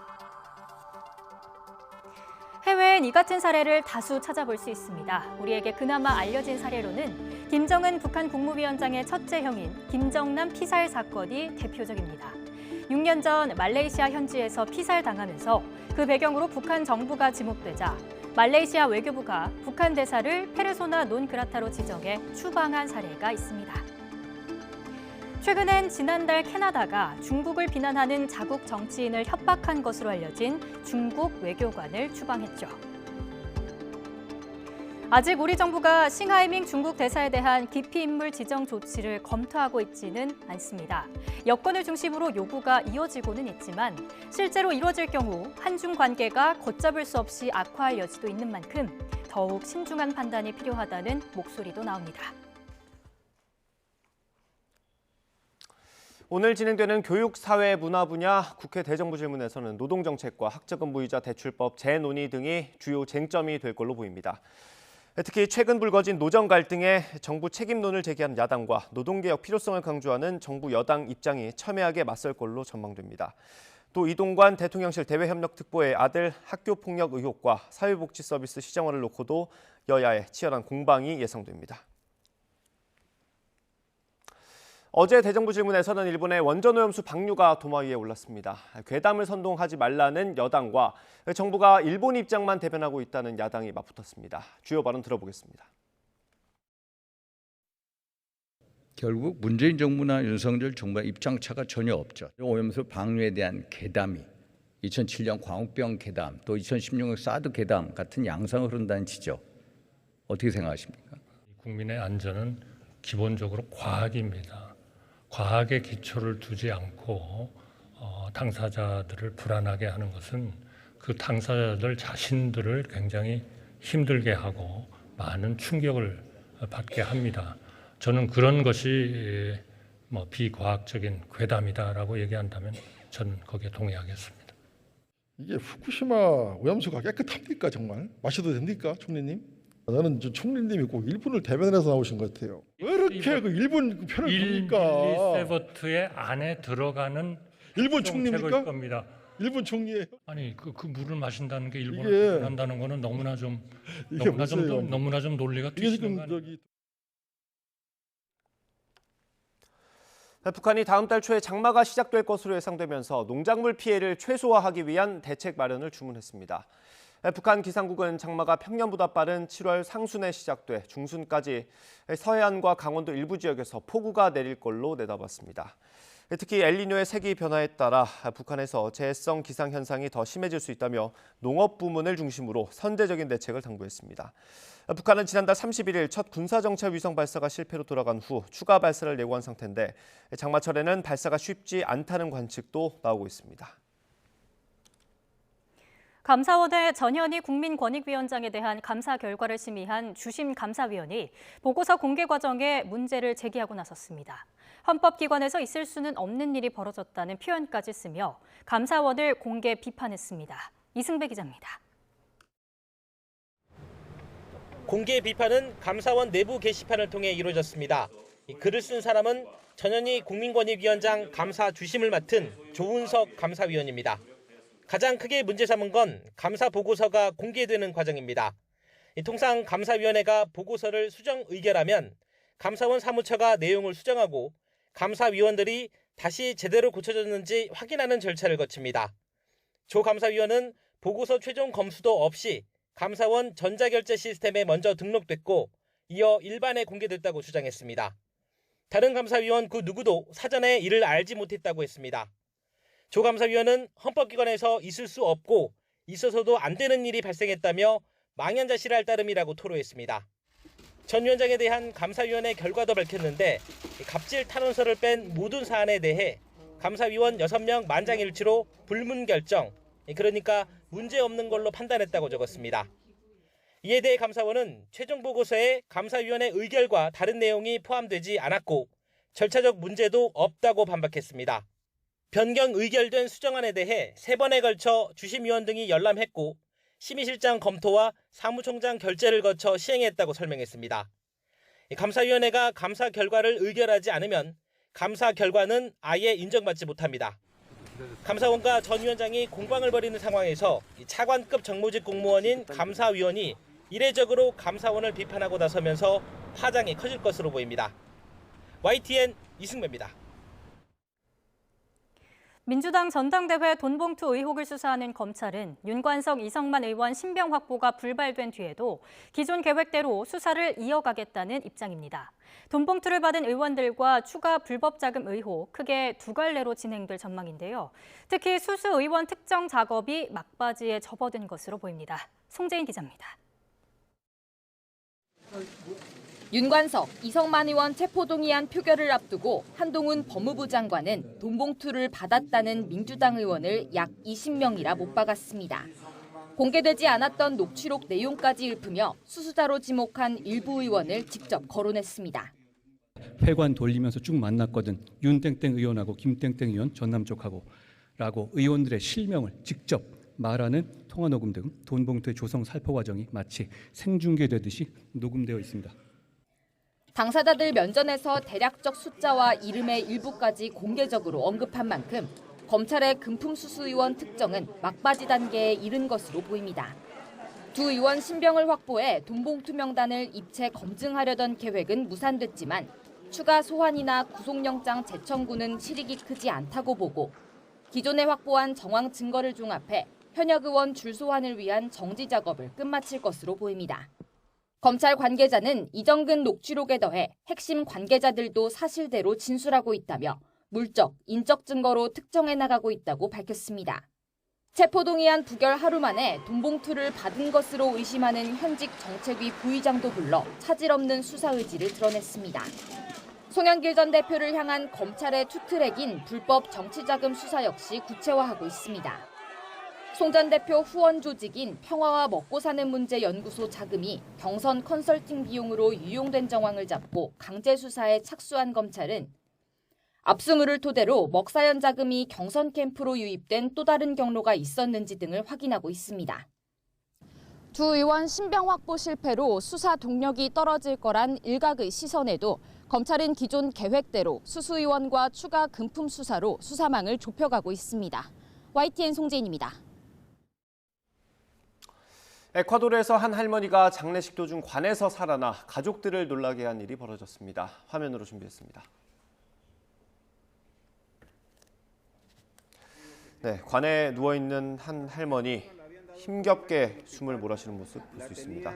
해외엔 이 같은 사례를 다수 찾아볼 수 있습니다. 우리에게 그나마 알려진 사례로는 김정은 북한 국무위원장의 첫째 형인 김정남 피살 사건이 대표적입니다. 6년 전 말레이시아 현지에서 피살당하면서 그 배경으로 북한 정부가 지목되자 말레이시아 외교부가 북한 대사를 페르소나 논 그라타로 지정해 추방한 사례가 있습니다. 최근엔 지난달 캐나다가 중국을 비난하는 자국 정치인을 협박한 것으로 알려진 중국 외교관을 추방했죠. 아직 우리 정부가 싱하이밍 중국 대사에 대한 기피 인물 지정 조치를 검토하고 있지는 않습니다. 여건을 중심으로 요구가 이어지고는 있지만 실제로 이루어질 경우 한중 관계가 걷잡을 수 없이 악화할 여지도 있는 만큼 더욱 신중한 판단이 필요하다는 목소리도 나옵니다. 오늘 진행되는 교육, 사회, 문화 분야 국회 대정부 질문에서는 노동정책과 학자금 무이자 대출법 재논의 등이 주요 쟁점이 될 걸로 보입니다. 특히 최근 불거진 노정 갈등에 정부 책임론을 제기하는 야당과 노동개혁 필요성을 강조하는 정부 여당 입장이 첨예하게 맞설 걸로 전망됩니다. 또 이동관 대통령실 대외협력특보의 아들 학교폭력 의혹과 사회복지서비스 시정안을 놓고도 여야의 치열한 공방이 예상됩니다. 어제 대정부 질문에서는 일본의 원전오염수 방류가 도마 위에 올랐습니다. 괴담을 선동하지 말라는 여당과 정부가 일본 입장만 대변하고 있다는 야당이 맞붙었습니다. 주요 발언 들어보겠습니다. 결국 문재인 정부나 윤석열 정부의 입장차가 전혀 없죠. 오염수 방류에 대한 괴담이 2007년 광우병 괴담, 또 2016년 사드 괴담 같은 양상을 흐른다는 지적. 어떻게 생각하십니까? 국민의 안전은 기본적으로 과학입니다. 과학에 기초를 두지 않고 당사자들을 불안하게 하는 것은 그 당사자들 자신들을 굉장히 힘들게 하고 많은 충격을 받게 합니다. 저는 그런 것이 비과학적인 괴담이다라고 얘기한다면 저는 거기에 동의하겠습니다. 이게 후쿠시마 오염수가 깨끗합니까 정말? 마셔도 됩니까 총리님? 나는 총리님이 꼭 일본을 대변해서 나오신 것 같아요. 왜 이렇게 그 일본 편을 듭니까? 일리세버트의 안에 들어가는 일본 총리입니까? 겁니다. 일본 총리예요? 아니 그 물을 마신다는 게 일본을 한다는 거는 너무나 좀 논리가 뒤지는 거 아니에요? 북한이 다음 달 초에 장마가 시작될 것으로 예상되면서 농작물 피해를 최소화하기 위한 대책 마련을 주문했습니다. 북한 기상국은 장마가 평년보다 빠른 7월 상순에 시작돼 중순까지 서해안과 강원도 일부 지역에서 폭우가 내릴 걸로 내다봤습니다. 특히 엘니뇨의 세기 변화에 따라 북한에서 재해성 기상 현상이 더 심해질 수 있다며 농업 부문을 중심으로 선제적인 대책을 당부했습니다. 북한은 지난달 31일 첫 군사정찰 위성 발사가 실패로 돌아간 후 추가 발사를 예고한 상태인데 장마철에는 발사가 쉽지 않다는 관측도 나오고 있습니다. 감사원의 전현희 국민권익위원장에 대한 감사 결과를 심의한 주심감사위원이 보고서 공개 과정에 문제를 제기하고 나섰습니다. 헌법기관에서 있을 수는 없는 일이 벌어졌다는 표현까지 쓰며 감사원을 공개 비판했습니다. 이승배 기자입니다. 공개 비판은 감사원 내부 게시판을 통해 이루어졌습니다. 글을 쓴 사람은 전현희 국민권익위원장 감사 주심을 맡은 조은석 감사위원입니다. 가장 크게 문제 삼은 건 감사 보고서가 공개되는 과정입니다. 통상 감사위원회가 보고서를 수정 의결하면 감사원 사무처가 내용을 수정하고 감사위원들이 다시 제대로 고쳐졌는지 확인하는 절차를 거칩니다. 조 감사위원은 보고서 최종 검수도 없이 감사원 전자결제 시스템에 먼저 등록됐고 이어 일반에 공개됐다고 주장했습니다. 다른 감사위원 그 누구도 사전에 이를 알지 못했다고 했습니다. 조 감사위원은 헌법기관에서 있을 수 없고 있어서도 안 되는 일이 발생했다며 망연자실할 따름이라고 토로했습니다. 전 위원장에 대한 감사위원회 결과도 밝혔는데 갑질 탄원서를 뺀 모든 사안에 대해 감사위원 6명 만장일치로 불문결정, 그러니까 문제없는 걸로 판단했다고 적었습니다. 이에 대해 감사원은 최종 보고서에 감사위원회 의결과 다른 내용이 포함되지 않았고 절차적 문제도 없다고 반박했습니다. 변경 의결된 수정안에 대해 3번에 걸쳐 주심위원 등이 열람했고 심의실장 검토와 사무총장 결재를 거쳐 시행했다고 설명했습니다. 감사위원회가 감사 결과를 의결하지 않으면 감사 결과는 아예 인정받지 못합니다. 감사원과 전 위원장이 공방을 벌이는 상황에서 차관급 정무직 공무원인 감사위원이 이례적으로 감사원을 비판하고 나서면서 파장이 커질 것으로 보입니다. YTN 이승배입니다. 민주당 전당대회 돈봉투 의혹을 수사하는 검찰은 윤관석, 이성만 의원 신병 확보가 불발된 뒤에도 기존 계획대로 수사를 이어가겠다는 입장입니다. 돈봉투를 받은 의원들과 추가 불법 자금 의혹 크게 두 갈래로 진행될 전망인데요. 특히 수수 의원 특정 작업이 막바지에 접어든 것으로 보입니다. 송재인 기자입니다. 윤관석, 이성만 의원 체포동의안 표결을 앞두고 한동훈 법무부 장관은 돈봉투를 받았다는 민주당 의원을 약 20명이라 못 박았습니다. 공개되지 않았던 녹취록 내용까지 읊으며 수수자로 지목한 일부 의원을 직접 거론했습니다. 회관 돌리면서 쭉 만났거든. 윤땡땡 의원하고 김땡땡 의원 전남 쪽하고 라고 의원들의 실명을 직접 말하는 통화 녹음 등 돈 봉투의 조성 살포 과정이 마치 생중계되듯이 녹음되어 있습니다. 당사자들 면전에서 대략적 숫자와 이름의 일부까지 공개적으로 언급한 만큼 검찰의 금품 수수 의원 특정은 막바지 단계에 이른 것으로 보입니다. 두 의원 신병을 확보해 돈봉투 명단을 입체 검증하려던 계획은 무산됐지만 추가 소환이나 구속영장 재청구는 실익이 크지 않다고 보고 기존에 확보한 정황 증거를 종합해 현역 의원 줄소환을 위한 정지 작업을 끝마칠 것으로 보입니다. 검찰 관계자는 이정근 녹취록에 더해 핵심 관계자들도 사실대로 진술하고 있다며 물적, 인적 증거로 특정해 나가고 있다고 밝혔습니다. 체포동의안 부결 하루 만에 돈봉투를 받은 것으로 의심하는 현직 정책위 부의장도 불러 차질 없는 수사 의지를 드러냈습니다. 송영길 전 대표를 향한 검찰의 투트랙인 불법 정치자금 수사 역시 구체화하고 있습니다. 송 전 대표 후원 조직인 평화와 먹고 사는 문제 연구소 자금이 경선 컨설팅 비용으로 유용된 정황을 잡고 강제 수사에 착수한 검찰은 압수물을 토대로 먹사연 자금이 경선 캠프로 유입된 또 다른 경로가 있었는지 등을 확인하고 있습니다. 두 의원 신병 확보 실패로 수사 동력이 떨어질 거란 일각의 시선에도 검찰은 기존 계획대로 수수 의원과 추가 금품 수사로 수사망을 좁혀가고 있습니다. YTN 송재인입니다. 에콰도르에서 한 할머니가 장례식 도중 관에서 살아나 가족들을 놀라게 한 일이 벌어졌습니다. 화면으로 준비했습니다. 네, 관에 누워있는 한 할머니, 힘겹게 숨을 몰아쉬는 모습 볼 수 있습니다.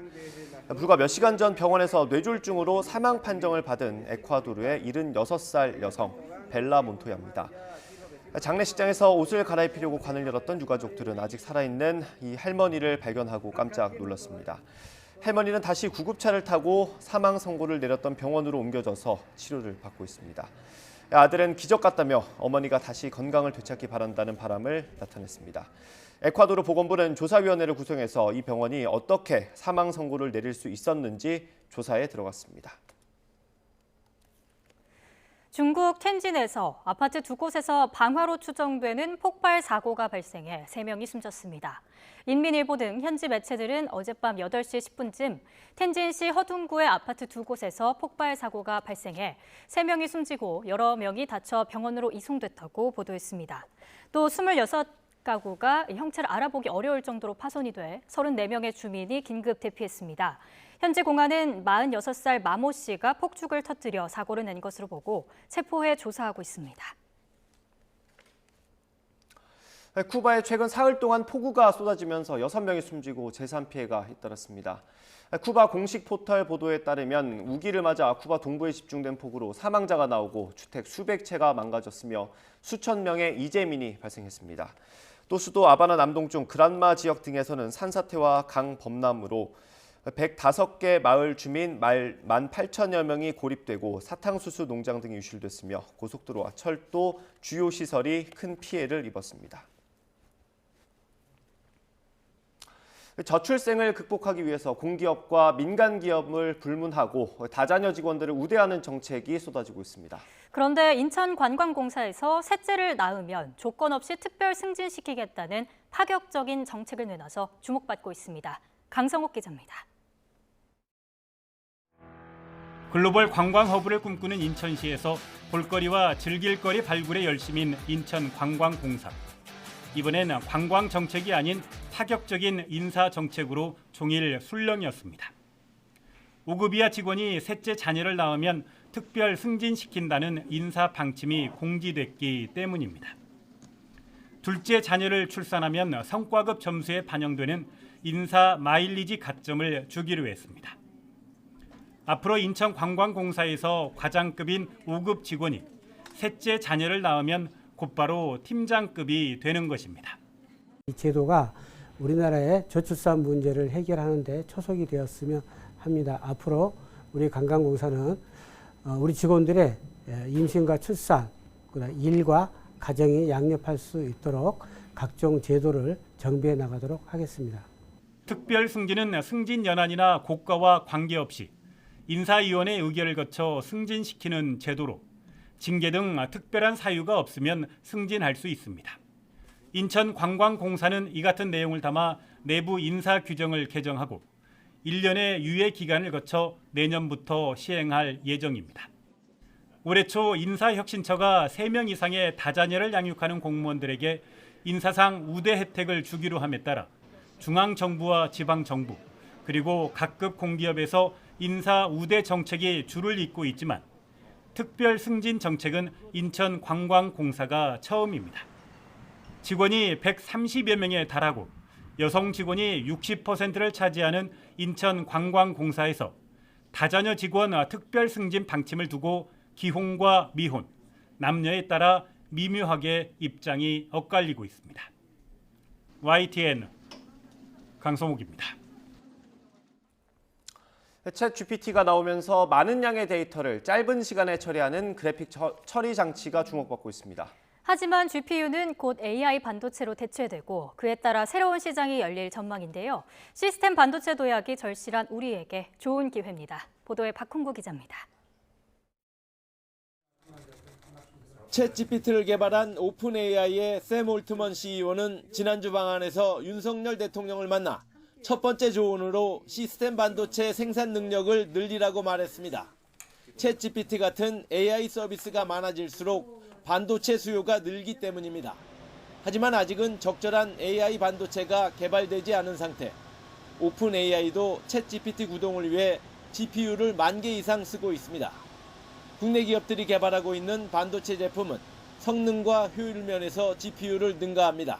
불과 몇 시간 전 병원에서 뇌졸중으로 사망 판정을 받은 에콰도르의 76살 여성 벨라 몬토야입니다. 장례식장에서 옷을 갈아입히려고 관을 열었던 유가족들은 아직 살아있는 이 할머니를 발견하고 깜짝 놀랐습니다. 할머니는 다시 구급차를 타고 사망 선고를 내렸던 병원으로 옮겨져서 치료를 받고 있습니다. 아들은 기적 같다며 어머니가 다시 건강을 되찾기 바란다는 바람을 나타냈습니다. 에콰도르 보건부는 조사위원회를 구성해서 이 병원이 어떻게 사망 선고를 내릴 수 있었는지 조사에 들어갔습니다. 중국 텐진에서 아파트 두 곳에서 방화로 추정되는 폭발 사고가 발생해 3명이 숨졌습니다. 인민일보 등 현지 매체들은 어젯밤 8시 10분쯤 텐진시 허둥구의 아파트 두 곳에서 폭발 사고가 발생해 3명이 숨지고 여러 명이 다쳐 병원으로 이송됐다고 보도했습니다. 또 26가구가 형체를 알아보기 어려울 정도로 파손이 돼 34명의 주민이 긴급 대피했습니다. 현지 공안은 46살 마모 씨가 폭죽을 터뜨려 사고를 낸 것으로 보고 체포해 조사하고 있습니다. 쿠바에 최근 사흘 동안 폭우가 쏟아지면서 6명이 숨지고 재산 피해가 잇따랐습니다. 쿠바 공식 포털 보도에 따르면 우기를 맞아 쿠바 동부에 집중된 폭우로 사망자가 나오고 주택 수백 채가 망가졌으며 수천 명의 이재민이 발생했습니다. 또 수도 아바나 남동쪽 그란마 지역 등에서는 산사태와 강 범람으로 105개 마을 주민 18,000여 명이 고립되고 사탕수수 농장 등이 유실됐으며 고속도로와 철도, 주요 시설이 큰 피해를 입었습니다. 저출생을 극복하기 위해서 공기업과 민간기업을 불문하고 다자녀 직원들을 우대하는 정책이 쏟아지고 있습니다. 그런데 인천관광공사에서 셋째를 낳으면 조건 없이 특별 승진시키겠다는 파격적인 정책을 내놔서 주목받고 있습니다. 강성옥 기자입니다. 글로벌 관광 허브를 꿈꾸는 인천시에서 볼거리와 즐길거리 발굴에 열심인 인천관광공사. 이번엔 관광 정책이 아닌 파격적인 인사 정책으로 종일 술렁이었습니다. 5급 이하 직원이 셋째 자녀를 낳으면 특별 승진시킨다는 인사 방침이 공지됐기 때문입니다. 둘째 자녀를 출산하면 성과급 점수에 반영되는 인사 마일리지 가점을 주기로 했습니다. 앞으로 인천관광공사에서 과장급인 5급 직원이 셋째 자녀를 낳으면 곧바로 팀장급이 되는 것입니다. 이 제도가 우리나라의 저출산 문제를 해결하는 데 초석이 되었으면 합니다. 앞으로 우리 관광공사는 우리 직원들의 임신과 출산, 일과 가정이 양립할 수 있도록 각종 제도를 정비해 나가도록 하겠습니다. 특별 승진은 승진 연한이나 고과와 관계없이 인사위원회 의결을 거쳐 승진시키는 제도로 징계 등 특별한 사유가 없으면 승진할 수 있습니다. 인천관광공사는 이 같은 내용을 담아 내부 인사 규정을 개정하고 1년의 유예 기간을 거쳐 내년부터 시행할 예정입니다. 올해 초 인사혁신처가 3명 이상의 다자녀를 양육하는 공무원들에게 인사상 우대 혜택을 주기로 함에 따라 중앙정부와 지방정부 그리고 각급 공기업에서 인사 우대 정책이 줄을 잇고 있지만 특별 승진 정책은 인천관광공사가 처음입니다. 직원이 130여 명에 달하고 여성 직원이 60%를 차지하는 인천관광공사에서 다자녀 직원 특별 승진 방침을 두고 기혼과 미혼, 남녀에 따라 미묘하게 입장이 엇갈리고 있습니다. YTN 강성욱입니다. 챗 GPT가 나오면서 많은 양의 데이터를 짧은 시간에 처리하는 그래픽 처리 장치가 주목받고 있습니다. 하지만 GPU는 곧 AI 반도체로 대체되고 그에 따라 새로운 시장이 열릴 전망인데요. 시스템 반도체 도약이 절실한 우리에게 좋은 기회입니다. 보도에 박홍구 기자입니다. 챗 GPT를 개발한 오픈 AI의 샘 올트먼 CEO는 지난주 방한에서 윤석열 대통령을 만나 첫 번째 조언으로 시스템 반도체 생산 능력을 늘리라고 말했습니다. 챗 GPT 같은 AI 서비스가 많아질수록 반도체 수요가 늘기 때문입니다. 하지만 아직은 적절한 AI 반도체가 개발되지 않은 상태. 오픈 AI도 챗 GPT 구동을 위해 GPU를 10,000개 이상 쓰고 있습니다. 국내 기업들이 개발하고 있는 반도체 제품은 성능과 효율 면에서 GPU를 능가합니다.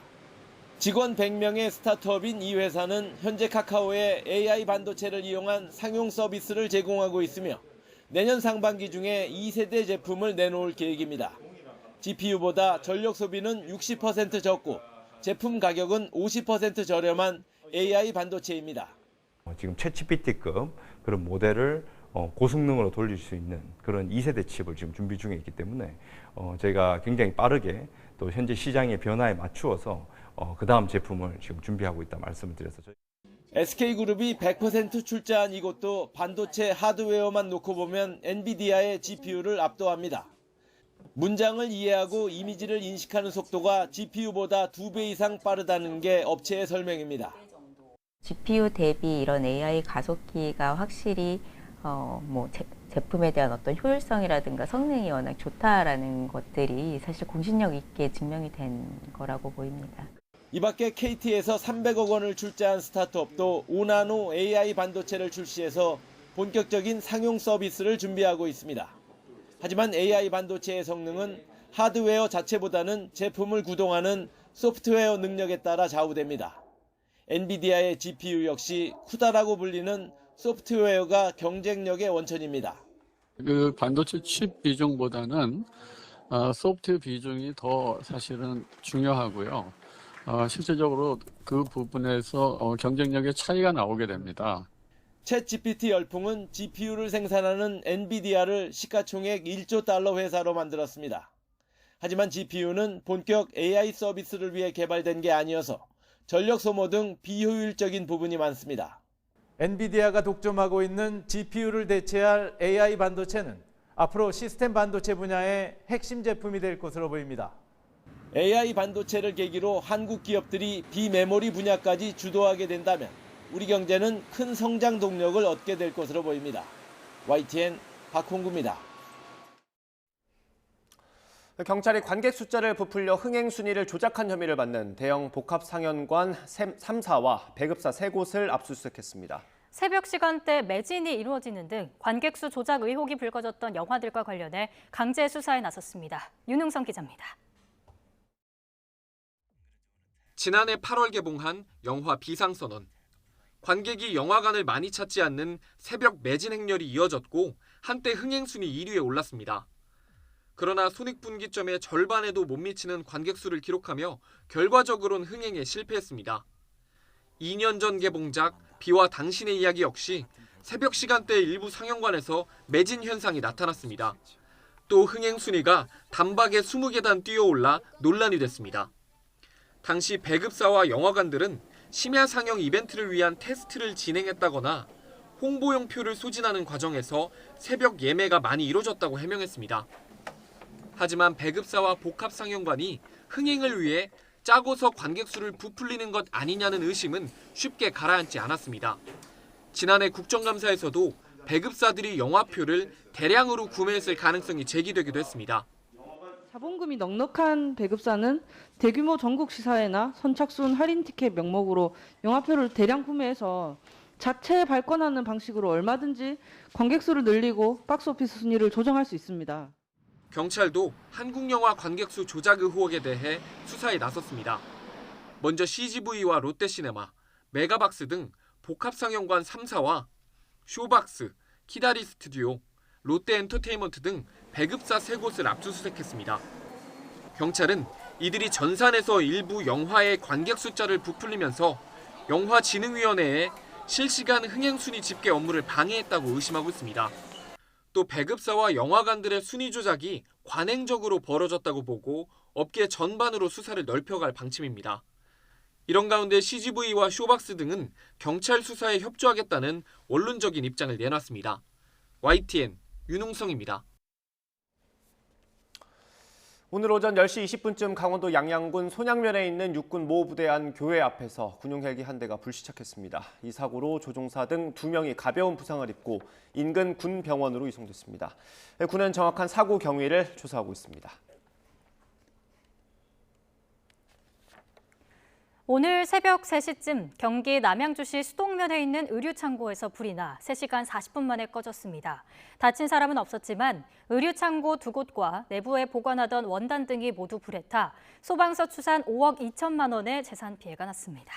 직원 100명의 스타트업인 이 회사는 현재 카카오의 AI 반도체를 이용한 상용 서비스를 제공하고 있으며 내년 상반기 중에 2세대 제품을 내놓을 계획입니다. GPU보다 전력 소비는 60% 적고 제품 가격은 50% 저렴한 AI 반도체입니다. 지금 챗GPT급 그런 모델을 고성능으로 돌릴 수 있는 그런 2세대 칩을 지금 준비 중에 있기 때문에 저희가 굉장히 빠르게 또 현재 시장의 변화에 맞추어서 그 다음 제품을 지금 준비하고 있다 말씀을 드려서 SK그룹이 100% 출자한 이곳도 반도체 하드웨어만 놓고 보면 엔비디아의 GPU를 압도합니다. 문장을 이해하고 이미지를 인식하는 속도가 GPU보다 2배 이상 빠르다는 게 업체의 설명입니다. GPU 대비 이런 AI 가속기가 확실히 제품에 대한 어떤 효율성이라든가 성능이 워낙 좋다라는 것들이 사실 공신력 있게 증명이 된 거라고 보입니다. 이 밖에 KT에서 300억 원을 출자한 스타트업도 5나노 AI 반도체를 출시해서 본격적인 상용 서비스를 준비하고 있습니다. 하지만 AI 반도체의 성능은 하드웨어 자체보다는 제품을 구동하는 소프트웨어 능력에 따라 좌우됩니다. 엔비디아의 GPU 역시 쿠다라고 불리는 소프트웨어가 경쟁력의 원천입니다. 그 반도체 칩 비중보다는 소프트웨어 비중이 더 사실은 중요하고요. 실질적으로 그 부분에서 경쟁력의 차이가 나오게 됩니다. 챗 GPT 열풍은 GPU를 생산하는 엔비디아를 시가총액 1조 달러 회사로 만들었습니다. 하지만 GPU는 본격 AI 서비스를 위해 개발된 게 아니어서 전력 소모 등 비효율적인 부분이 많습니다. 엔비디아가 독점하고 있는 GPU를 대체할 AI 반도체는 앞으로 시스템 반도체 분야의 핵심 제품이 될 것으로 보입니다. AI 반도체를 계기로 한국 기업들이 비메모리 분야까지 주도하게 된다면 우리 경제는 큰 성장 동력을 얻게 될 것으로 보입니다. YTN 박홍구입니다. 경찰이 관객 숫자를 부풀려 흥행 순위를 조작한 혐의를 받는 대형 복합 상영관 3사와 배급사 3곳을 압수수색했습니다. 새벽 시간대 매진이 이루어지는 등 관객 수 조작 의혹이 불거졌던 영화들과 관련해 강제 수사에 나섰습니다. 윤흥성 기자입니다. 지난해 8월 개봉한 영화 비상선언. 관객이 영화관을 많이 찾지 않는 새벽 매진 행렬이 이어졌고 한때 흥행 순위 1위에 올랐습니다. 그러나 손익분기점의 절반에도 못 미치는 관객 수를 기록하며 결과적으로는 흥행에 실패했습니다. 2년 전 개봉작 비와 당신의 이야기 역시 새벽 시간대 일부 상영관에서 매진 현상이 나타났습니다. 또 흥행 순위가 단박에 20계단 뛰어올라 논란이 됐습니다. 당시 배급사와 영화관들은 심야 상영 이벤트를 위한 테스트를 진행했다거나 홍보용 표를 소진하는 과정에서 새벽 예매가 많이 이뤄졌다고 해명했습니다. 하지만 배급사와 복합 상영관이 흥행을 위해 짜고서 관객 수를 부풀리는 것 아니냐는 의심은 쉽게 가라앉지 않았습니다. 지난해 국정감사에서도 배급사들이 영화표를 대량으로 구매했을 가능성이 제기되기도 했습니다. 자본금이 넉넉한 배급사는 대규모 전국 시사회나 선착순 할인 티켓 명목으로 영화표를 대량 구매해서 자체 발권하는 방식으로 얼마든지 관객 수를 늘리고 박스오피스 순위를 조정할 수 있습니다. 경찰도 한국영화 관객수 조작 의혹에 대해 수사에 나섰습니다. 먼저 CGV와 롯데시네마, 메가박스 등 복합상영관 3사와 쇼박스, 키다리 스튜디오, 롯데엔터테인먼트 등 배급사 3곳을 압수수색했습니다. 경찰은 이들이 전산에서 일부 영화의 관객 숫자를 부풀리면서 영화진흥위원회에 실시간 흥행순위 집계 업무를 방해했다고 의심하고 있습니다. 또 배급사와 영화관들의 순위 조작이 관행적으로 벌어졌다고 보고 업계 전반으로 수사를 넓혀갈 방침입니다. 이런 가운데 CGV와 쇼박스 등은 경찰 수사에 협조하겠다는 원론적인 입장을 내놨습니다. YTN 윤웅성입니다. 오늘 오전 10시 20분쯤 강원도 양양군 손양면에 있는 육군 모부대안 교회 앞에서 군용 헬기 한 대가 불시착했습니다. 이 사고로 조종사 등 2명이 가벼운 부상을 입고 인근 군 병원으로 이송됐습니다. 군은 정확한 사고 경위를 조사하고 있습니다. 오늘 새벽 3시쯤 경기 남양주시 수동면에 있는 의류창고에서 불이 나 3시간 40분 만에 꺼졌습니다. 다친 사람은 없었지만 의류창고 2곳과 내부에 보관하던 원단 등이 모두 불에 타 소방서 추산 5억 2천만 원의 재산 피해가 났습니다.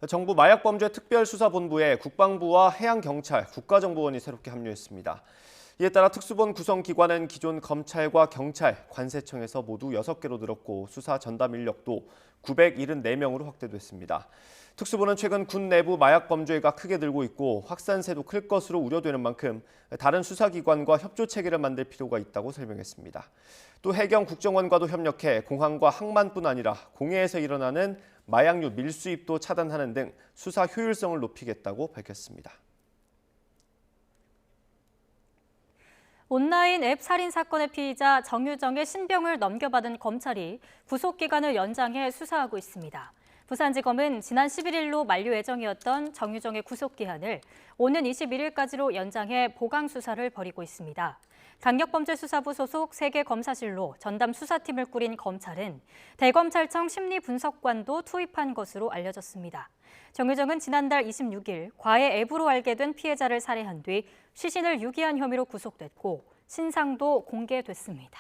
정부 마약범죄특별수사본부에 국방부와 해양경찰, 국가정보원이 새롭게 합류했습니다. 이에 따라 특수본 구성기관은 기존 검찰과 경찰, 관세청에서 모두 6개로 늘었고 수사 전담 인력도 974명으로 확대됐습니다. 특수본은 최근 군 내부 마약 범죄가 크게 늘고 있고 확산세도 클 것으로 우려되는 만큼 다른 수사기관과 협조 체계를 만들 필요가 있다고 설명했습니다. 또 해경 국정원과도 협력해 공항과 항만뿐 아니라 공해에서 일어나는 마약류 밀수입도 차단하는 등 수사 효율성을 높이겠다고 밝혔습니다. 온라인 앱 살인 사건의 피의자 정유정의 신병을 넘겨받은 검찰이 구속기간을 연장해 수사하고 있습니다. 부산지검은 지난 11일로 만료 예정이었던 정유정의 구속기한을 오는 21일까지로 연장해 보강 수사를 벌이고 있습니다. 강력범죄수사부 소속 3개 검사실로 전담 수사팀을 꾸린 검찰은 대검찰청 심리분석관도 투입한 것으로 알려졌습니다. 정유정은 지난달 26일 과외 앱으로 알게 된 피해자를 살해한 뒤 시신을 유기한 혐의로 구속됐고 신상도 공개됐습니다.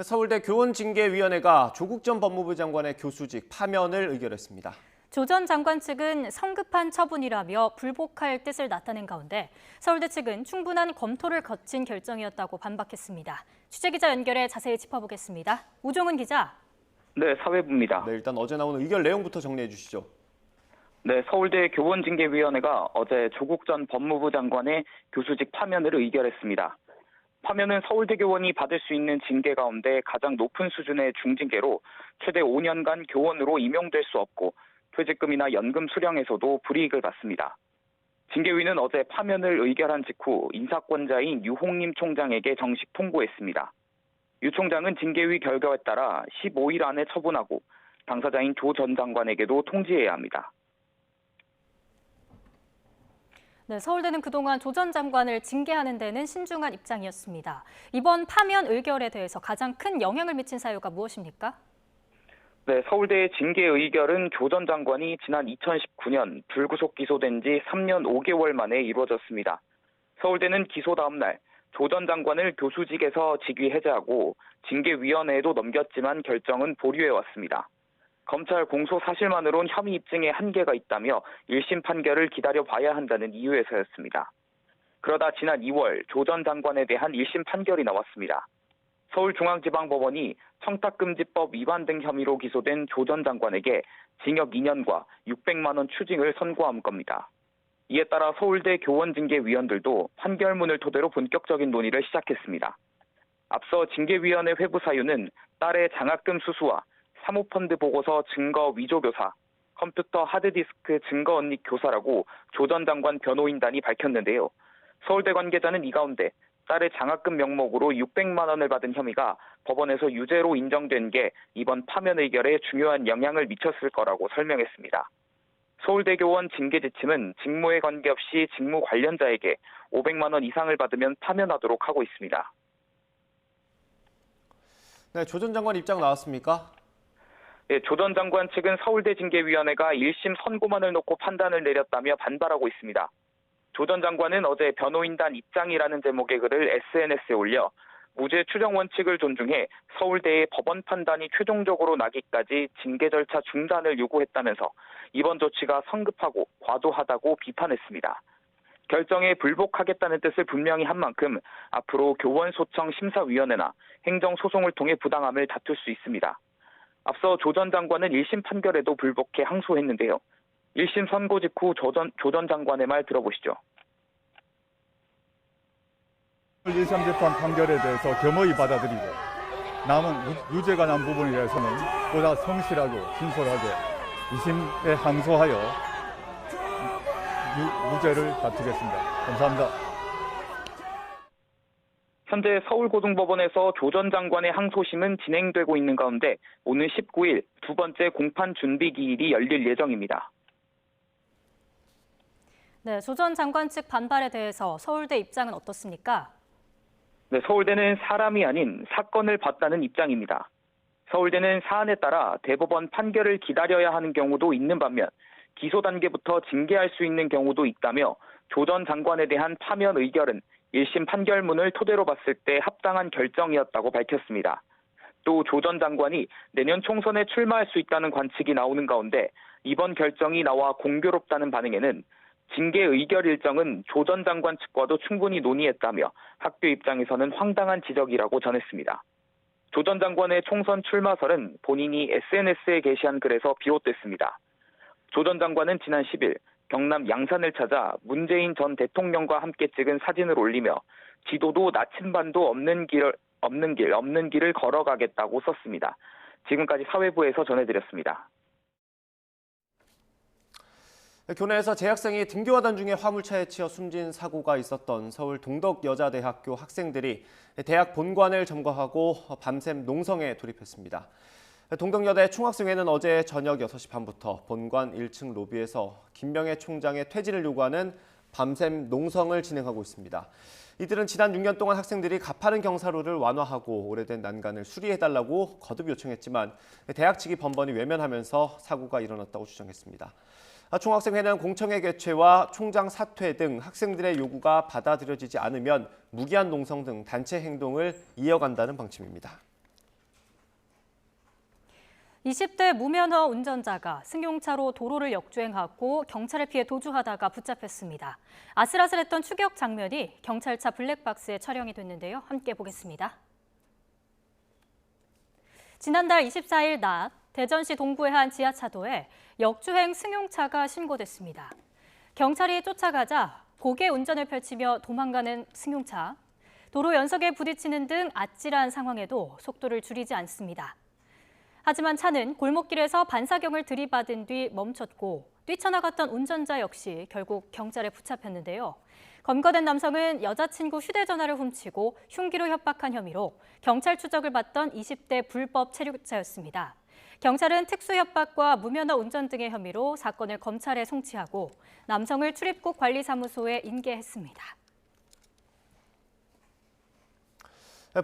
서울대 교원징계위원회가 조국 전 법무부 장관의 교수직 파면을 의결했습니다. 조 전 장관 측은 성급한 처분이라며 불복할 뜻을 나타낸 가운데 서울대 측은 충분한 검토를 거친 결정이었다고 반박했습니다. 취재기자 연결해 자세히 짚어보겠습니다. 우종은 기자. 네, 사회부입니다. 네, 일단 어제 나온 의결 내용부터 정리해 주시죠. 네, 서울대 교원징계위원회가 어제 조국 전 법무부 장관의 교수직 파면을 의결했습니다. 파면은 서울대 교원이 받을 수 있는 징계 가운데 가장 높은 수준의 중징계로 최대 5년간 교원으로 임용될 수 없고 퇴직금이나 연금 수령에서도 불이익을 받습니다. 징계위는 어제 파면을 의결한 직후 인사권자인 유홍림 총장에게 정식 통보했습니다. 유 총장은 징계위 결과에 따라 15일 안에 처분하고 당사자인 조 전 장관에게도 통지해야 합니다. 네, 서울대는 그동안 조 전 장관을 징계하는 데는 신중한 입장이었습니다. 이번 파면 의결에 대해서 가장 큰 영향을 미친 사유가 무엇입니까? 네, 서울대의 징계 의결은 조 전 장관이 지난 2019년 불구속 기소된 지 3년 5개월 만에 이루어졌습니다. 서울대는 기소 다음 날 조 전 장관을 교수직에서 직위 해제하고 징계위원회에도 넘겼지만 결정은 보류해왔습니다. 검찰 공소 사실만으론 혐의 입증에 한계가 있다며 1심 판결을 기다려봐야 한다는 이유에서였습니다. 그러다 지난 2월 조 전 장관에 대한 1심 판결이 나왔습니다. 서울중앙지방법원이 청탁금지법 위반 등 혐의로 기소된 조 전 장관에게 징역 2년과 600만 원 추징을 선고한 겁니다. 이에 따라 서울대 교원징계위원들도 판결문을 토대로 본격적인 논의를 시작했습니다. 앞서 징계위원회 회부 사유는 딸의 장학금 수수와 사모펀드 보고서 증거 위조 교사, 컴퓨터 하드디스크 증거 언닉 교사라고 조 전 장관 변호인단이 밝혔는데요. 서울대 관계자는 이 가운데 딸의 장학금 명목으로 600만 원을 받은 혐의가 법원에서 유죄로 인정된 게 이번 파면 의결에 중요한 영향을 미쳤을 거라고 설명했습니다. 서울대 교원 징계 지침은 직무에 관계없이 직무 관련자에게 500만 원 이상을 받으면 파면하도록 하고 있습니다. 네, 조 전 장관 입장 나왔습니까? 네, 조 전 장관 측은 서울대 징계위원회가 1심 선고만을 놓고 판단을 내렸다며 반발하고 있습니다. 조 전 장관은 어제 변호인단 입장이라는 제목의 글을 SNS에 올려 무죄 추정 원칙을 존중해 서울대의 법원 판단이 최종적으로 나기까지 징계 절차 중단을 요구했다면서 이번 조치가 성급하고 과도하다고 비판했습니다. 결정에 불복하겠다는 뜻을 분명히 한 만큼 앞으로 교원소청심사위원회나 행정소송을 통해 부당함을 다툴 수 있습니다. 앞서 조 전 장관은 1심 판결에도 불복해 항소했는데요. 1심 선고 직후 조 전 장관의 말 들어보시죠. 1심 재판 판결에 대해서 겸허히 받아들이고 남은 유죄가 난 부분에 대해서는 보다 성실하고 진솔하게 2심에 항소하여 무죄를 다투겠습니다. 감사합니다. 현재 서울고등법원에서 조 전 장관의 항소심은 진행되고 있는 가운데 오는 19일 두 번째 공판 준비 기일이 열릴 예정입니다. 네, 조 전 장관 측 반발에 대해서 서울대 입장은 어떻습니까? 네, 서울대는 사람이 아닌 사건을 봤다는 입장입니다. 서울대는 사안에 따라 대법원 판결을 기다려야 하는 경우도 있는 반면 기소 단계부터 징계할 수 있는 경우도 있다며 조 전 장관에 대한 파면 의결은 1심 판결문을 토대로 봤을 때 합당한 결정이었다고 밝혔습니다. 또 조 전 장관이 내년 총선에 출마할 수 있다는 관측이 나오는 가운데 이번 결정이 나와 공교롭다는 반응에는 징계 의결 일정은 조 전 장관 측과도 충분히 논의했다며 학교 입장에서는 황당한 지적이라고 전했습니다. 조 전 장관의 총선 출마설은 본인이 SNS에 게시한 글에서 비롯됐습니다. 조 전 장관은 지난 10일 경남 양산을 찾아 문재인 전 대통령과 함께 찍은 사진을 올리며 지도도 나침반도 없는 길을 걸어가겠다고 썼습니다. 지금까지 사회부에서 전해드렸습니다. 교내에서 재학생이 등교하던 중에 화물차에 치여 숨진 사고가 있었던 서울 동덕여자대학교 학생들이 대학 본관을 점거하고 밤샘 농성에 돌입했습니다. 동덕여대 총학생회는 어제 저녁 6시 반부터 본관 1층 로비에서 김명애 총장의 퇴진을 요구하는 밤샘 농성을 진행하고 있습니다. 이들은 지난 6년 동안 학생들이 가파른 경사로를 완화하고 오래된 난간을 수리해달라고 거듭 요청했지만 대학 측이 번번이 외면하면서 사고가 일어났다고 주장했습니다. 총학생회는 공청회 개최와 총장 사퇴 등 학생들의 요구가 받아들여지지 않으면 무기한 농성 등 단체 행동을 이어간다는 방침입니다. 20대 무면허 운전자가 승용차로 도로를 역주행하고 경찰을 피해 도주하다가 붙잡혔습니다. 아슬아슬했던 추격 장면이 경찰차 블랙박스에 촬영이 됐는데요. 함께 보겠습니다. 지난달 24일 낮 대전시 동구의 한 지하차도에 역주행 승용차가 신고됐습니다. 경찰이 쫓아가자 고개 운전을 펼치며 도망가는 승용차. 도로 연석에 부딪히는 등 아찔한 상황에도 속도를 줄이지 않습니다. 하지만 차는 골목길에서 반사경을 들이받은 뒤 멈췄고 뛰쳐나갔던 운전자 역시 결국 경찰에 붙잡혔는데요. 검거된 남성은 여자친구 휴대전화를 훔치고 흉기로 협박한 혐의로 경찰 추적을 받던 20대 불법 체류자였습니다. 경찰은 특수협박과 무면허 운전 등의 혐의로 사건을 검찰에 송치하고 남성을 출입국 관리사무소에 인계했습니다.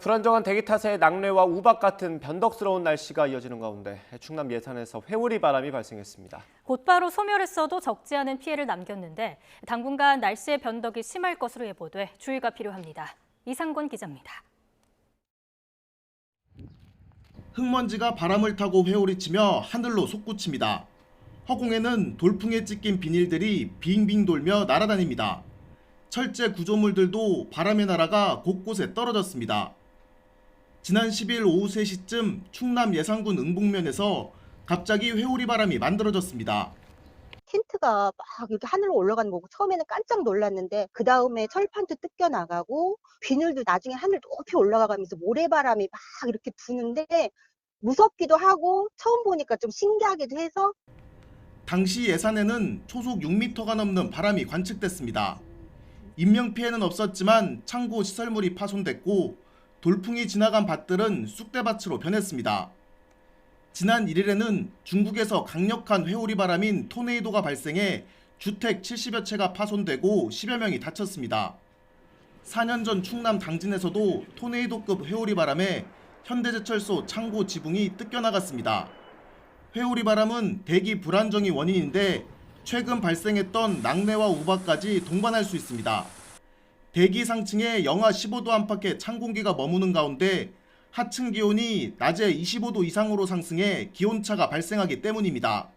불안정한 대기 탓에 낙뢰와 우박 같은 변덕스러운 날씨가 이어지는 가운데 충남 예산에서 회오리 바람이 발생했습니다. 곧바로 소멸했어도 적지 않은 피해를 남겼는데 당분간 날씨의 변덕이 심할 것으로 예보돼 주의가 필요합니다. 이상권 기자입니다. 흙먼지가 바람을 타고 회오리치며 하늘로 솟구칩니다. 허공에는 돌풍에 찢긴 비닐들이 빙빙 돌며 날아다닙니다. 철제 구조물들도 바람에 날아가 곳곳에 떨어졌습니다. 지난 10일 오후 3시쯤 충남 예산군 응북면에서 갑자기 회오리 바람이 만들어졌습니다. 텐트가 막 이렇게 하늘로 올라가는 거고 처음에는 깜짝 놀랐는데 그 다음에 철판도 뜯겨 나가고 비늘도 나중에 하늘 높이 올라가면서 모래바람이 막 이렇게 부는데 무섭기도 하고 처음 보니까 좀 신기하기도 해서 당시 예산에는 초속 6m가 넘는 바람이 관측됐습니다. 인명피해는 없었지만 창고 시설물이 파손됐고 돌풍이 지나간 밭들은 쑥대밭으로 변했습니다. 지난 1일에는 중국에서 강력한 회오리 바람인 토네이도가 발생해 주택 70여 채가 파손되고 10여 명이 다쳤습니다. 4년 전 충남 당진에서도 토네이도급 회오리 바람에 현대제철소 창고 지붕이 뜯겨나갔습니다. 회오리 바람은 대기 불안정이 원인인데 최근 발생했던 낙뢰와 우박까지 동반할 수 있습니다. 대기 상층에 영하 15도 안팎의 찬 공기가 머무는 가운데 하층 기온이 낮에 25도 이상으로 상승해 기온차가 발생하기 때문입니다.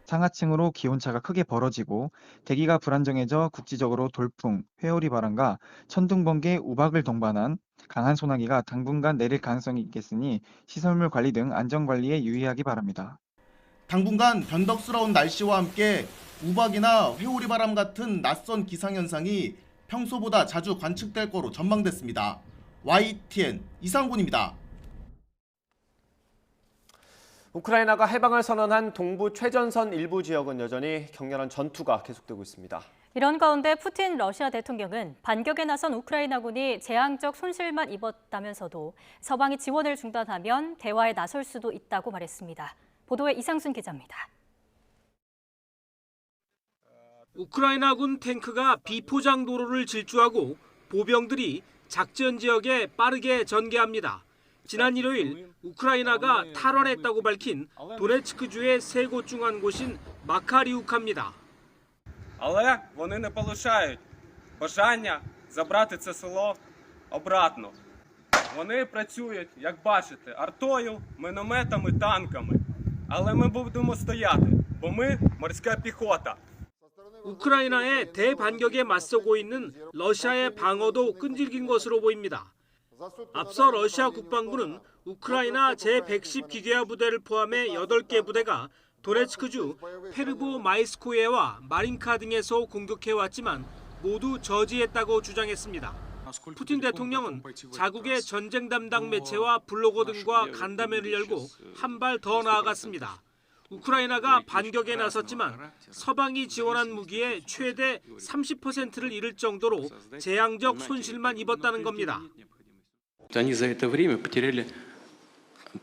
상하층으로 기온차가 크게 벌어지고 대기가 불안정해져 국지적으로 돌풍, 회오리 바람과 천둥, 번개, 우박을 동반한 강한 소나기가 당분간 내릴 가능성이 있겠으니 시설물 관리 등 안전 관리에 유의하기 바랍니다. 당분간 변덕스러운 날씨와 함께 우박이나 회오리 바람 같은 낯선 기상현상이 평소보다 자주 관측될 거로 전망됐습니다. YTN 이상곤입니다. 우크라이나가 해방을 선언한 동부 최전선 일부 지역은 여전히 격렬한 전투가 계속되고 있습니다. 이런 가운데 푸틴 러시아 대통령은 반격에 나선 우크라이나군이 재앙적 손실만 입었다면서도 서방이 지원을 중단하면 대화에 나설 수도 있다고 말했습니다. 보도에 이상순 기자입니다. 우크라이나군 탱크가 비포장 도로를 질주하고 보병들이 작전 지역에 빠르게 전개합니다. 지난 일요일 우크라이나가 탈환했다고 밝힌 도네츠크주의 세 곳 중 한 곳인 마카리우카입니다. Але вони не полишають бажання забрати це село обратно. Вони працюють, як бачите, артою, мінометами, танками. Але ми будемо стояти, бо ми морська піхота. 우크라이나의 대반격에 맞서고 있는 러시아의 방어도 끈질긴 것으로 보입니다. 앞서 러시아 국방부는 우크라이나 제-110 기계화 부대를 포함해 8개 부대가 도네츠크주 페르보마이스코예와 마린카 등에서 공격해왔지만 모두 저지했다고 주장했습니다. 푸틴 대통령은 자국의 전쟁 담당 매체와 블로거 등과 간담회를 열고 한 발 더 나아갔습니다. 우크라이나가 반격에 나섰지만 서방이 지원한 무기의 최대 30%를 잃을 정도로 재앙적 손실만 입었다는 겁니다. Они за это время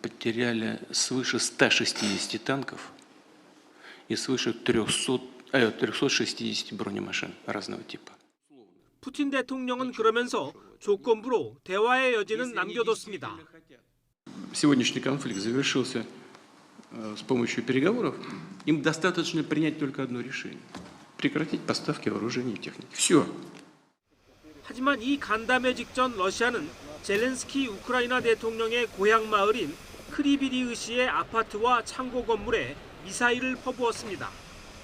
потеряли свыше 160 танков и свыше 360 бронемашин разного типа. 푸틴 대통령은 그러면서 조건부로 대화의 여지는 남겨뒀습니다. Сегодняшний конфликт завершился с помощью переговоров. Им достаточно принять только одно решение: прекратить поставки вооружений и техники. Все. 하지만 이 간담회 직전 러시아는 젤렌스키 우크라이나 대통령의 고향 마을인 크리비리으시의 아파트와 창고 건물에 미사일을 퍼부었습니다.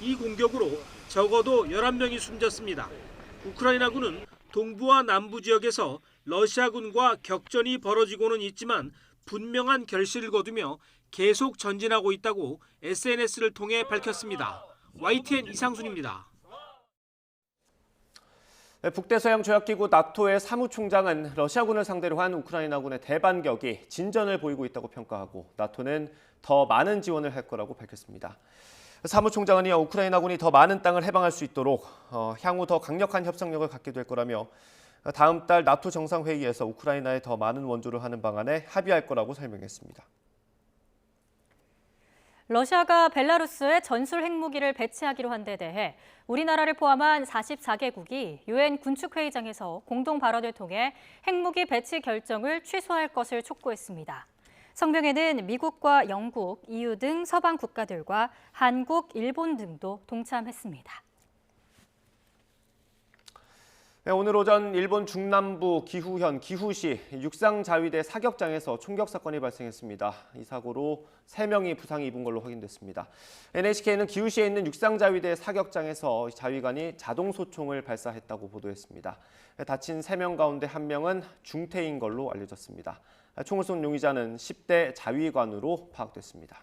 이 공격으로 적어도 11명이 숨졌습니다. 우크라이나군은 동부와 남부 지역에서 러시아군과 격전이 벌어지고는 있지만 분명한 결실을 거두며 계속 전진하고 있다고 SNS를 통해 밝혔습니다. YTN 이상순입니다. 북대서양 조약기구 나토의 사무총장은 러시아군을 상대로 한 우크라이나군의 대반격이 진전을 보이고 있다고 평가하고 나토는 더 많은 지원을 할 거라고 밝혔습니다. 사무총장은 이어 우크라이나군이 더 많은 땅을 해방할 수 있도록 향후 더 강력한 협상력을 갖게 될 거라며 다음 달 나토 정상회의에서 우크라이나에 더 많은 원조를 하는 방안에 합의할 거라고 설명했습니다. 러시아가 벨라루스에 전술 핵무기를 배치하기로 한 데 대해 우리나라를 포함한 44개국이 유엔 군축회의장에서 공동 발언을 통해 핵무기 배치 결정을 취소할 것을 촉구했습니다. 성명에는 미국과 영국, EU 등 서방 국가들과 한국, 일본 등도 동참했습니다. 오늘 오전 일본 중남부 기후현 기후시 육상자위대 사격장에서 총격 사건이 발생했습니다. 이 사고로 3명이 부상이 입은 걸로 확인됐습니다. NHK는 기후시에 있는 육상자위대 사격장에서 자위관이 자동소총을 발사했다고 보도했습니다. 다친 3명 가운데 1명은 중태인 걸로 알려졌습니다. 총을 쏜 용의자는 10대 자위관으로 파악됐습니다.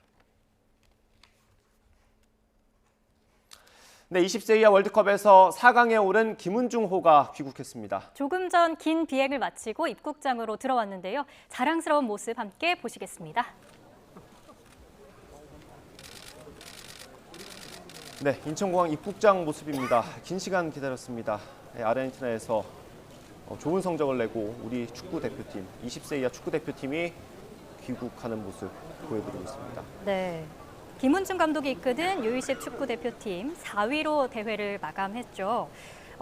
네, 20세 이하 월드컵에서 4강에 오른 김은중호가 귀국했습니다. 조금 전 긴 비행을 마치고 입국장으로 들어왔는데요. 자랑스러운 모습 함께 보시겠습니다. 네, 인천공항 입국장 모습입니다. 긴 시간 기다렸습니다. 아르헨티나에서 좋은 성적을 내고 우리 축구 대표팀, 20세 이하 축구 대표팀이 귀국하는 모습 보여드리고 있습니다. 네. 김은중 감독이 이끄는 U20 축구 대표팀 4위로 대회를 마감했죠.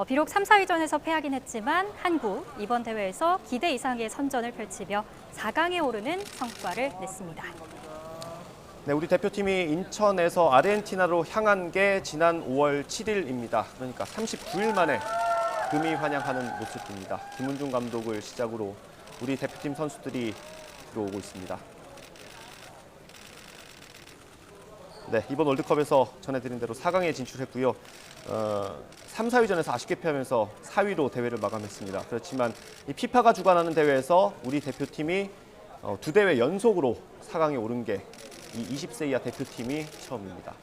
비록 3, 4위전에서 패하긴 했지만 한국 이번 대회에서 기대 이상의 선전을 펼치며 4강에 오르는 성과를 냈습니다. 네, 우리 대표팀이 인천에서 아르헨티나로 향한 게 지난 5월 7일입니다. 그러니까 39일 만에 금이 환영하는 모습입니다. 김은중 감독을 시작으로 우리 대표팀 선수들이 들어오고 있습니다. 네, 이번 월드컵에서 전해드린 대로 4강에 진출했고요. 3, 4위전에서 아쉽게 패하면서 4위로 대회를 마감했습니다. 그렇지만 이 피파가 주관하는 대회에서 우리 대표팀이 2대회 연속으로 4강에 오른 게 이 20세 이하 대표팀이 처음입니다.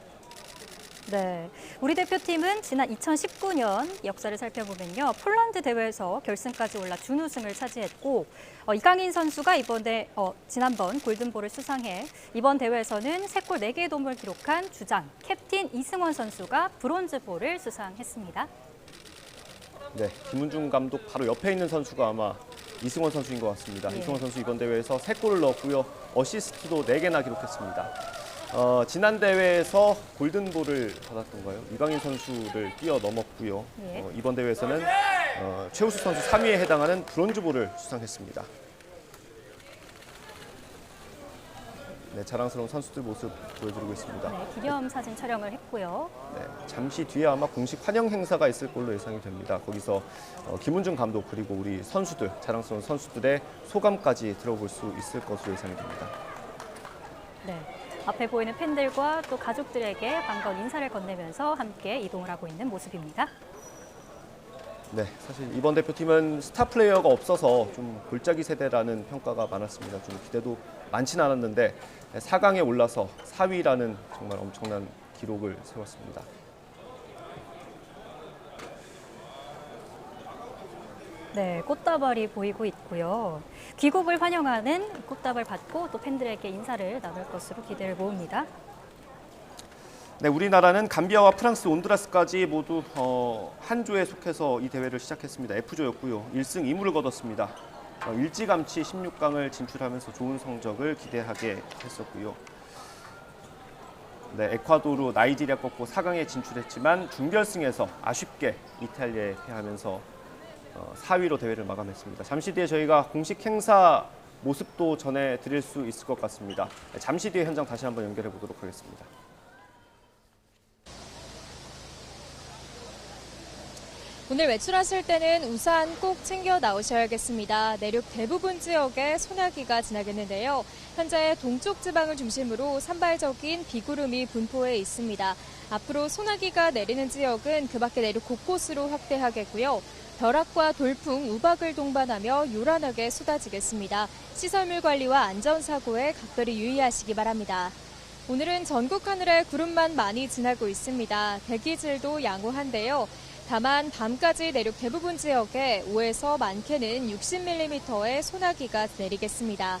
네, 우리 대표팀은 지난 2019년 역사를 살펴보면요. 폴란드 대회에서 결승까지 올라 준우승을 차지했고 이강인 선수가 지난번 골든볼을 수상해 이번 대회에서는 3골 4개의 도움을 기록한 주장 캡틴 이승원 선수가 브론즈볼을 수상했습니다. 네, 김은중 감독 바로 옆에 있는 선수가 아마 이승원 선수인 것 같습니다. 예. 이승원 선수 이번 대회에서 3골을 넣었고요. 어시스트도 4개나 기록했습니다. 지난 대회에서 골든볼을 받았던가요? 이강인 선수를 뛰어넘었고요. 예. 이번 대회에서는 최우수 선수 3위에 해당하는 브론즈볼을 수상했습니다. 네, 자랑스러운 선수들 모습 보여드리고 있습니다. 네, 기념 사진 촬영을 했고요. 네, 잠시 뒤에 아마 공식 환영 행사가 있을 걸로 예상이 됩니다. 거기서 김은중 감독 그리고 우리 선수들, 자랑스러운 선수들의 소감까지 들어볼 수 있을 것으로 예상이 됩니다. 네, 앞에 보이는 팬들과 또 가족들에게 반가운 인사를 건네면서 함께 이동을 하고 있는 모습입니다. 네, 사실 이번 대표팀은 스타 플레이어가 없어서 좀 골짜기 세대라는 평가가 많았습니다. 좀 기대도 많지는 않았는데 4강에 올라서 4위라는 정말 엄청난 기록을 세웠습니다. 네, 꽃다발이 보이고 있고요. 귀국을 환영하는 꽃다발 받고 또 팬들에게 인사를 나눌 것으로 기대를 모읍니다. 네, 우리나라는 감비아와 프랑스, 온두라스까지 모두 한 조에 속해서 이 대회를 시작했습니다. F조였고요. 1승 2무를 거뒀습니다. 일찌감치 16강을 진출하면서 좋은 성적을 기대하게 했었고요. 네, 에콰도르, 나이지리아 꺾고 4강에 진출했지만 준결승에서 아쉽게 이탈리아에 패하면서 4위로 대회를 마감했습니다. 잠시 뒤에 저희가 공식 행사 모습도 전해드릴 수 있을 것 같습니다. 잠시 뒤에 현장 다시 한번 연결해 보도록 하겠습니다. 오늘 외출하실 때는 우산 꼭 챙겨 나오셔야겠습니다. 내륙 대부분 지역에 소나기가 지나겠는데요. 현재 동쪽 지방을 중심으로 산발적인 비구름이 분포해 있습니다. 앞으로 소나기가 내리는 지역은 그 밖에 내륙 곳곳으로 확대하겠고요. 벼락과 돌풍, 우박을 동반하며 요란하게 쏟아지겠습니다. 시설물 관리와 안전사고에 각별히 유의하시기 바랍니다. 오늘은 전국 하늘에 구름만 많이 지나고 있습니다. 대기질도 양호한데요. 다만 밤까지 내륙 대부분 지역에 5에서 많게는 60mm의 소나기가 내리겠습니다.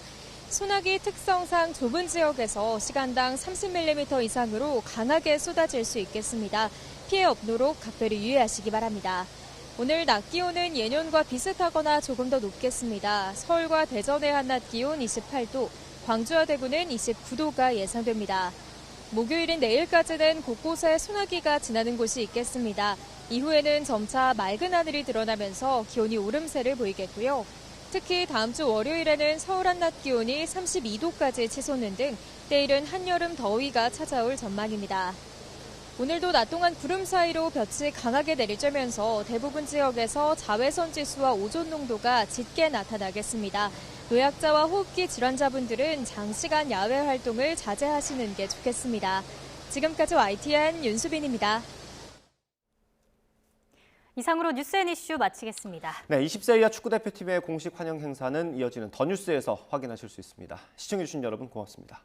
소나기 특성상 좁은 지역에서 시간당 30mm 이상으로 강하게 쏟아질 수 있겠습니다. 피해 없도록 각별히 유의하시기 바랍니다. 오늘 낮 기온은 예년과 비슷하거나 조금 더 높겠습니다. 서울과 대전의 한낮 기온 28도, 광주와 대구는 29도가 예상됩니다. 목요일인 내일까지는 곳곳에 소나기가 지나는 곳이 있겠습니다. 이후에는 점차 맑은 하늘이 드러나면서 기온이 오름세를 보이겠고요. 특히 다음 주 월요일에는 서울 한낮 기온이 32도까지 치솟는 등 때이른 한여름 더위가 찾아올 전망입니다. 오늘도 낮 동안 구름 사이로 볕이 강하게 내리쬐면서 대부분 지역에서 자외선 지수와 오존 농도가 짙게 나타나겠습니다. 노약자와 호흡기 질환자분들은 장시간 야외 활동을 자제하시는 게 좋겠습니다. 지금까지 YTN 윤수빈입니다. 이상으로 뉴스앤 이슈 마치겠습니다. 네, 20세 이하 축구대표팀의 공식 환영 행사는 이어지는 더 뉴스에서 확인하실 수 있습니다. 시청해주신 여러분 고맙습니다.